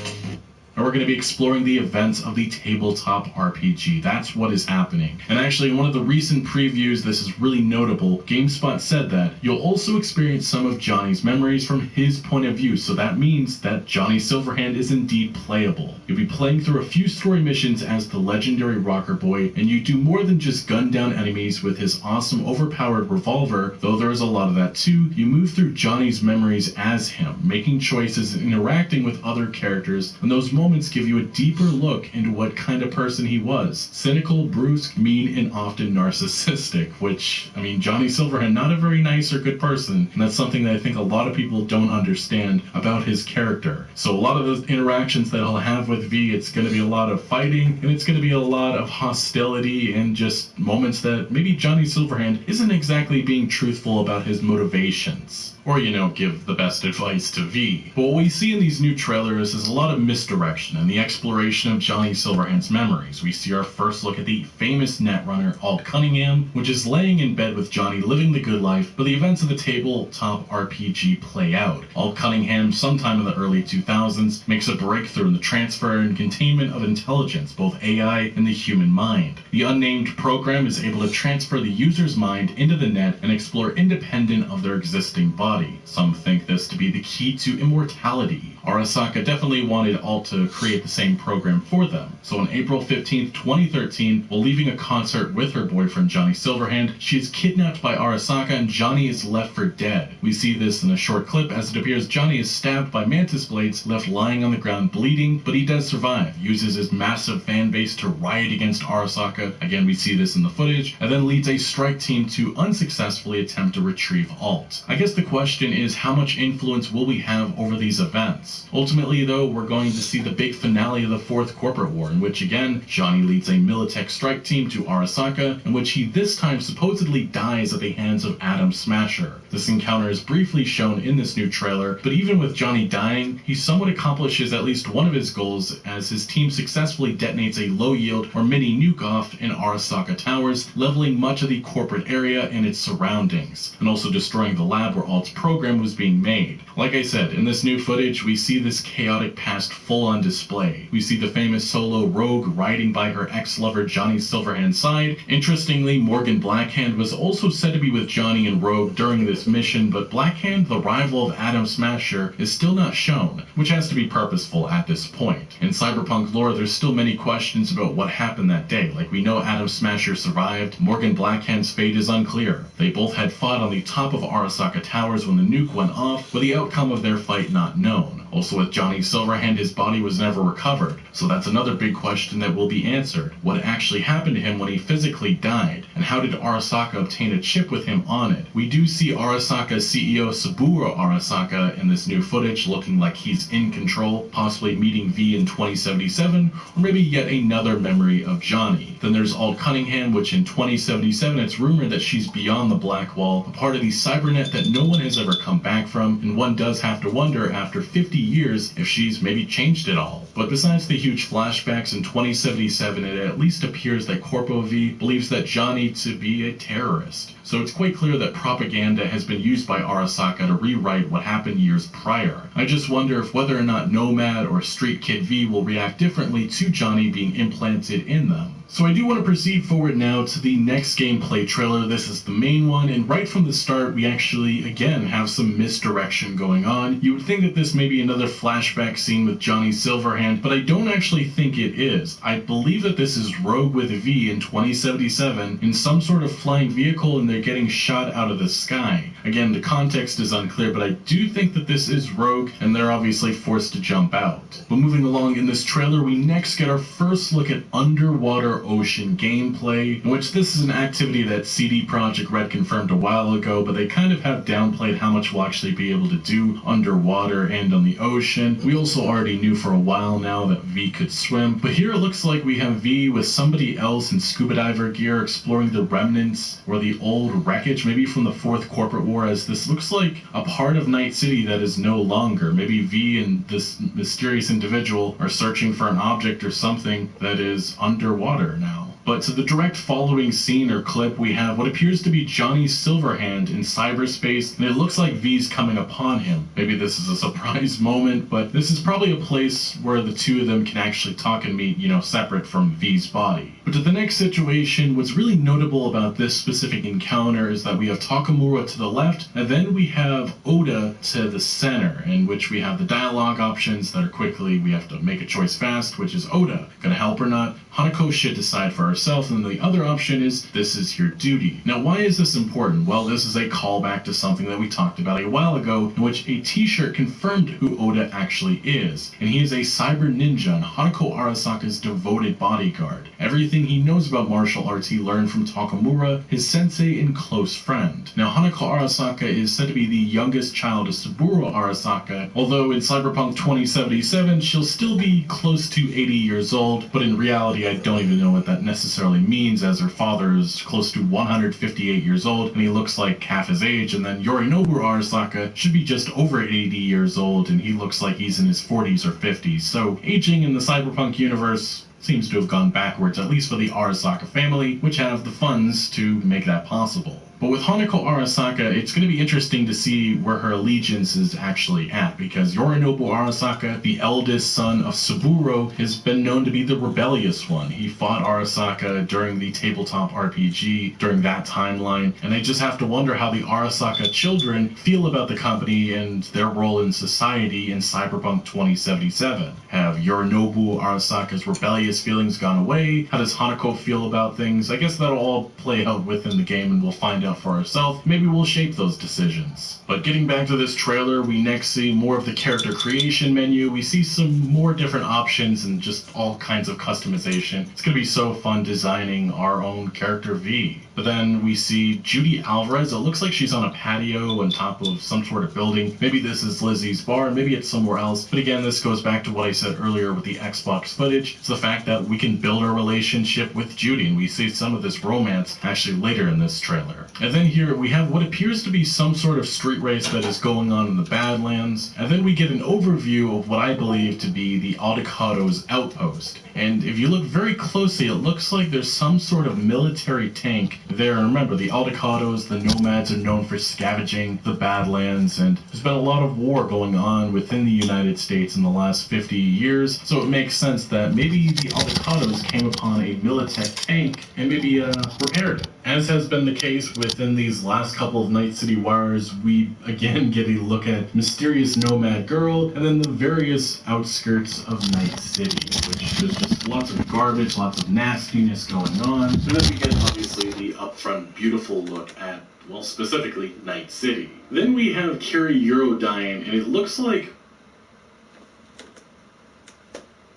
and we're going to be exploring the events of the tabletop RPG. That's what is happening. And actually, in one of the recent previews, this is really notable, GameSpot said that you'll also experience some of Johnny's memories from his point of view, so that means that Johnny Silverhand is indeed playable. You'll be playing through a few story missions as the legendary Rocker Boy, and you do more than just gun down enemies with his awesome overpowered revolver, though there is a lot of that too. You move through Johnny's memories as him, making choices and interacting with other characters, and those moments give you a deeper look into what kind of person he was. Cynical, brusque, mean, and often narcissistic, which, I mean, Johnny Silverhand, not a very nice or good person, and that's something that I think a lot of people don't understand about his character. So a lot of the interactions that he'll have with V, it's going to be a lot of fighting, and it's going to be a lot of hostility and just moments that maybe Johnny Silverhand isn't exactly being truthful about his motivations. Or, you know, give the best advice to V. But what we see in these new trailers is a lot of misdirection and the exploration of Johnny Silverhand's memories. We see our first look at the famous netrunner Alt Cunningham, which is laying in bed with Johnny living the good life, but the events of the tabletop RPG play out. Alt Cunningham, sometime in the early 2000s, makes a breakthrough in the transfer and containment of intelligence, both AI and the human mind. The unnamed program is able to transfer the user's mind into the net and explore independent of their existing body. Some think this to be the key to immortality. Arasaka definitely wanted Alt to create the same program for them. So on April 15th, 2013, while leaving a concert with her boyfriend Johnny Silverhand, she is kidnapped by Arasaka and Johnny is left for dead. We see this in a short clip as it appears Johnny is stabbed by mantis blades, left lying on the ground bleeding, but he does survive, uses his massive fan base to riot against Arasaka. Again, we see this in the footage, and then leads a strike team to unsuccessfully attempt to retrieve Alt. I guess the question is, how much influence will we have over these events? Ultimately, though, we're going to see the big finale of the Fourth Corporate War, in which, again, Johnny leads a Militech strike team to Arasaka, in which he this time supposedly dies at the hands of Atom Smasher. This encounter is briefly shown in this new trailer, but even with Johnny dying, he somewhat accomplishes at least one of his goals as his team successfully detonates a low-yield or mini nuke off in Arasaka Towers, leveling much of the corporate area and its surroundings, and also destroying the lab where Alt's program was being made. Like I said, in this new footage, we see this chaotic past full on display. We see the famous solo Rogue riding by her ex-lover Johnny Silverhand's side. Interestingly, Morgan Blackhand was also said to be with Johnny and Rogue during this mission, but Blackhand, the rival of Atom Smasher, is still not shown, which has to be purposeful at this point. In Cyberpunk lore, there's still many questions about what happened that day. Like, we know Atom Smasher survived, Morgan Blackhand's fate is unclear. They both had fought on the top of Arasaka Towers when the nuke went off, but the outcome of their fight not known. Also with Johnny Silverhand, his body was never recovered, so that's another big question that will be answered. What actually happened to him when he physically died, and how did Arasaka obtain a chip with him on it? We do see Arasaka's CEO Saburo Arasaka in this new footage looking like he's in control, possibly meeting V in 2077, or maybe yet another memory of Johnny. Then there's Alt Cunningham, which in 2077 it's rumored that she's beyond the Black Wall, a part of the cybernet that no one has ever come back from, and one does have to wonder after 50 years if she's maybe changed it all. But besides the huge flashbacks in 2077, it at least appears that Corpo V believes that Johnny to be a terrorist. So it's quite clear that propaganda has been used by Arasaka to rewrite what happened years prior. I just wonder if whether or not Nomad or Street Kid V will react differently to Johnny being implanted in them. So I do want to proceed forward now to the next gameplay trailer. This is the main one, and right from the start we actually, again, have some misdirection going on. You would think that this may be another flashback scene with Johnny Silverhand, but I don't actually think it is. I believe that this is Rogue with V in 2077 in some sort of flying vehicle and they're getting shot out of the sky. Again, the context is unclear, but I do think that this is Rogue, and they're obviously forced to jump out. But moving along in this trailer, we next get our first look at underwater ocean gameplay, in which this is an activity that CD Projekt Red confirmed a while ago, but they kind of have downplayed how much we'll actually be able to do underwater and on the ocean. We also already knew for a while now that V could swim, but here it looks like we have V with somebody else in scuba diver gear exploring the remnants or the old wreckage, maybe from the Fourth Corporate War, as this looks like a part of Night City that is no longer. Maybe V and this mysterious individual are searching for an object or something that is underwater now. But to the direct following scene or clip, we have what appears to be Johnny Silverhand in cyberspace, and it looks like V's coming upon him. Maybe this is a surprise moment, but this is probably a place where the two of them can actually talk and meet, separate from V's body. But to the next situation, what's really notable about this specific encounter is that we have Takamura to the left, and then we have Oda to the center, in which we have the dialogue options that are quickly, we have to make a choice fast, which is Oda, gonna help or not? Hanako should decide for herself, and the other option is, this is your duty. Now, why is this important? Well, this is a callback to something that we talked about a while ago, in which a t-shirt confirmed who Oda actually is. And he is a cyber ninja and Hanako Arasaka's devoted bodyguard. Everything he knows about martial arts he learned from Takamura, his sensei and close friend. Now, Hanako Arasaka is said to be the youngest child of Saburo Arasaka, although in Cyberpunk 2077 she'll still be close to 80 years old, but in reality I don't even know what that necessarily means, as her father is close to 158 years old and he looks like half his age, and then Yorinobu Arasaka should be just over 80 years old and he looks like he's in his 40s or 50s. So aging in the Cyberpunk universe seems to have gone backwards, at least for the Arasaka family, which have the funds to make that possible. But with Hanako Arasaka, it's going to be interesting to see where her allegiance is actually at, because Yorinobu Arasaka, the eldest son of Saburo, has been known to be the rebellious one. He fought Arasaka during the tabletop RPG during that timeline, and I just have to wonder how the Arasaka children feel about the company and their role in society in Cyberpunk 2077. Have Yorinobu Arasaka's rebellious feelings gone away? How does Hanako feel about things? I guess that'll all play out within the game and we'll find out for ourselves. Maybe we'll shape those decisions. But getting back to this trailer, we next see more of the character creation menu. We see some more different options and just all kinds of customization. It's gonna be so fun designing our own character V. But then we see Judy Alvarez. It looks like she's on a patio on top of some sort of building. Maybe this is Lizzie's bar, maybe it's somewhere else. But again, this goes back to what I said earlier with the Xbox footage. It's the fact that we can build our relationship with Judy, and we see some of this romance actually later in this trailer. And then here we have what appears to be some sort of street race that is going on in the Badlands. And then we get an overview of what I believe to be the Aldecado's outpost. And if you look very closely, it looks like there's some sort of military tank there. And remember, the Aldecados, the Nomads, are known for scavenging the Badlands, and there's been a lot of war going on within the United States in the last 50 years, so it makes sense that maybe the Aldecados came upon a Militech tank and maybe repaired it. As has been the case within these last couple of Night City Wires, we again get a look at Mysterious Nomad Girl and then the various outskirts of Night City, which there's just lots of garbage, lots of nastiness going on. And then we get obviously the upfront beautiful look at, well, specifically Night City. Then we have Kiri Eurodyne, and it looks like...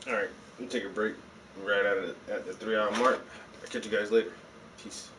Alright, let me take a break. We're right at the 3 hour mark. I'll catch you guys later. Peace.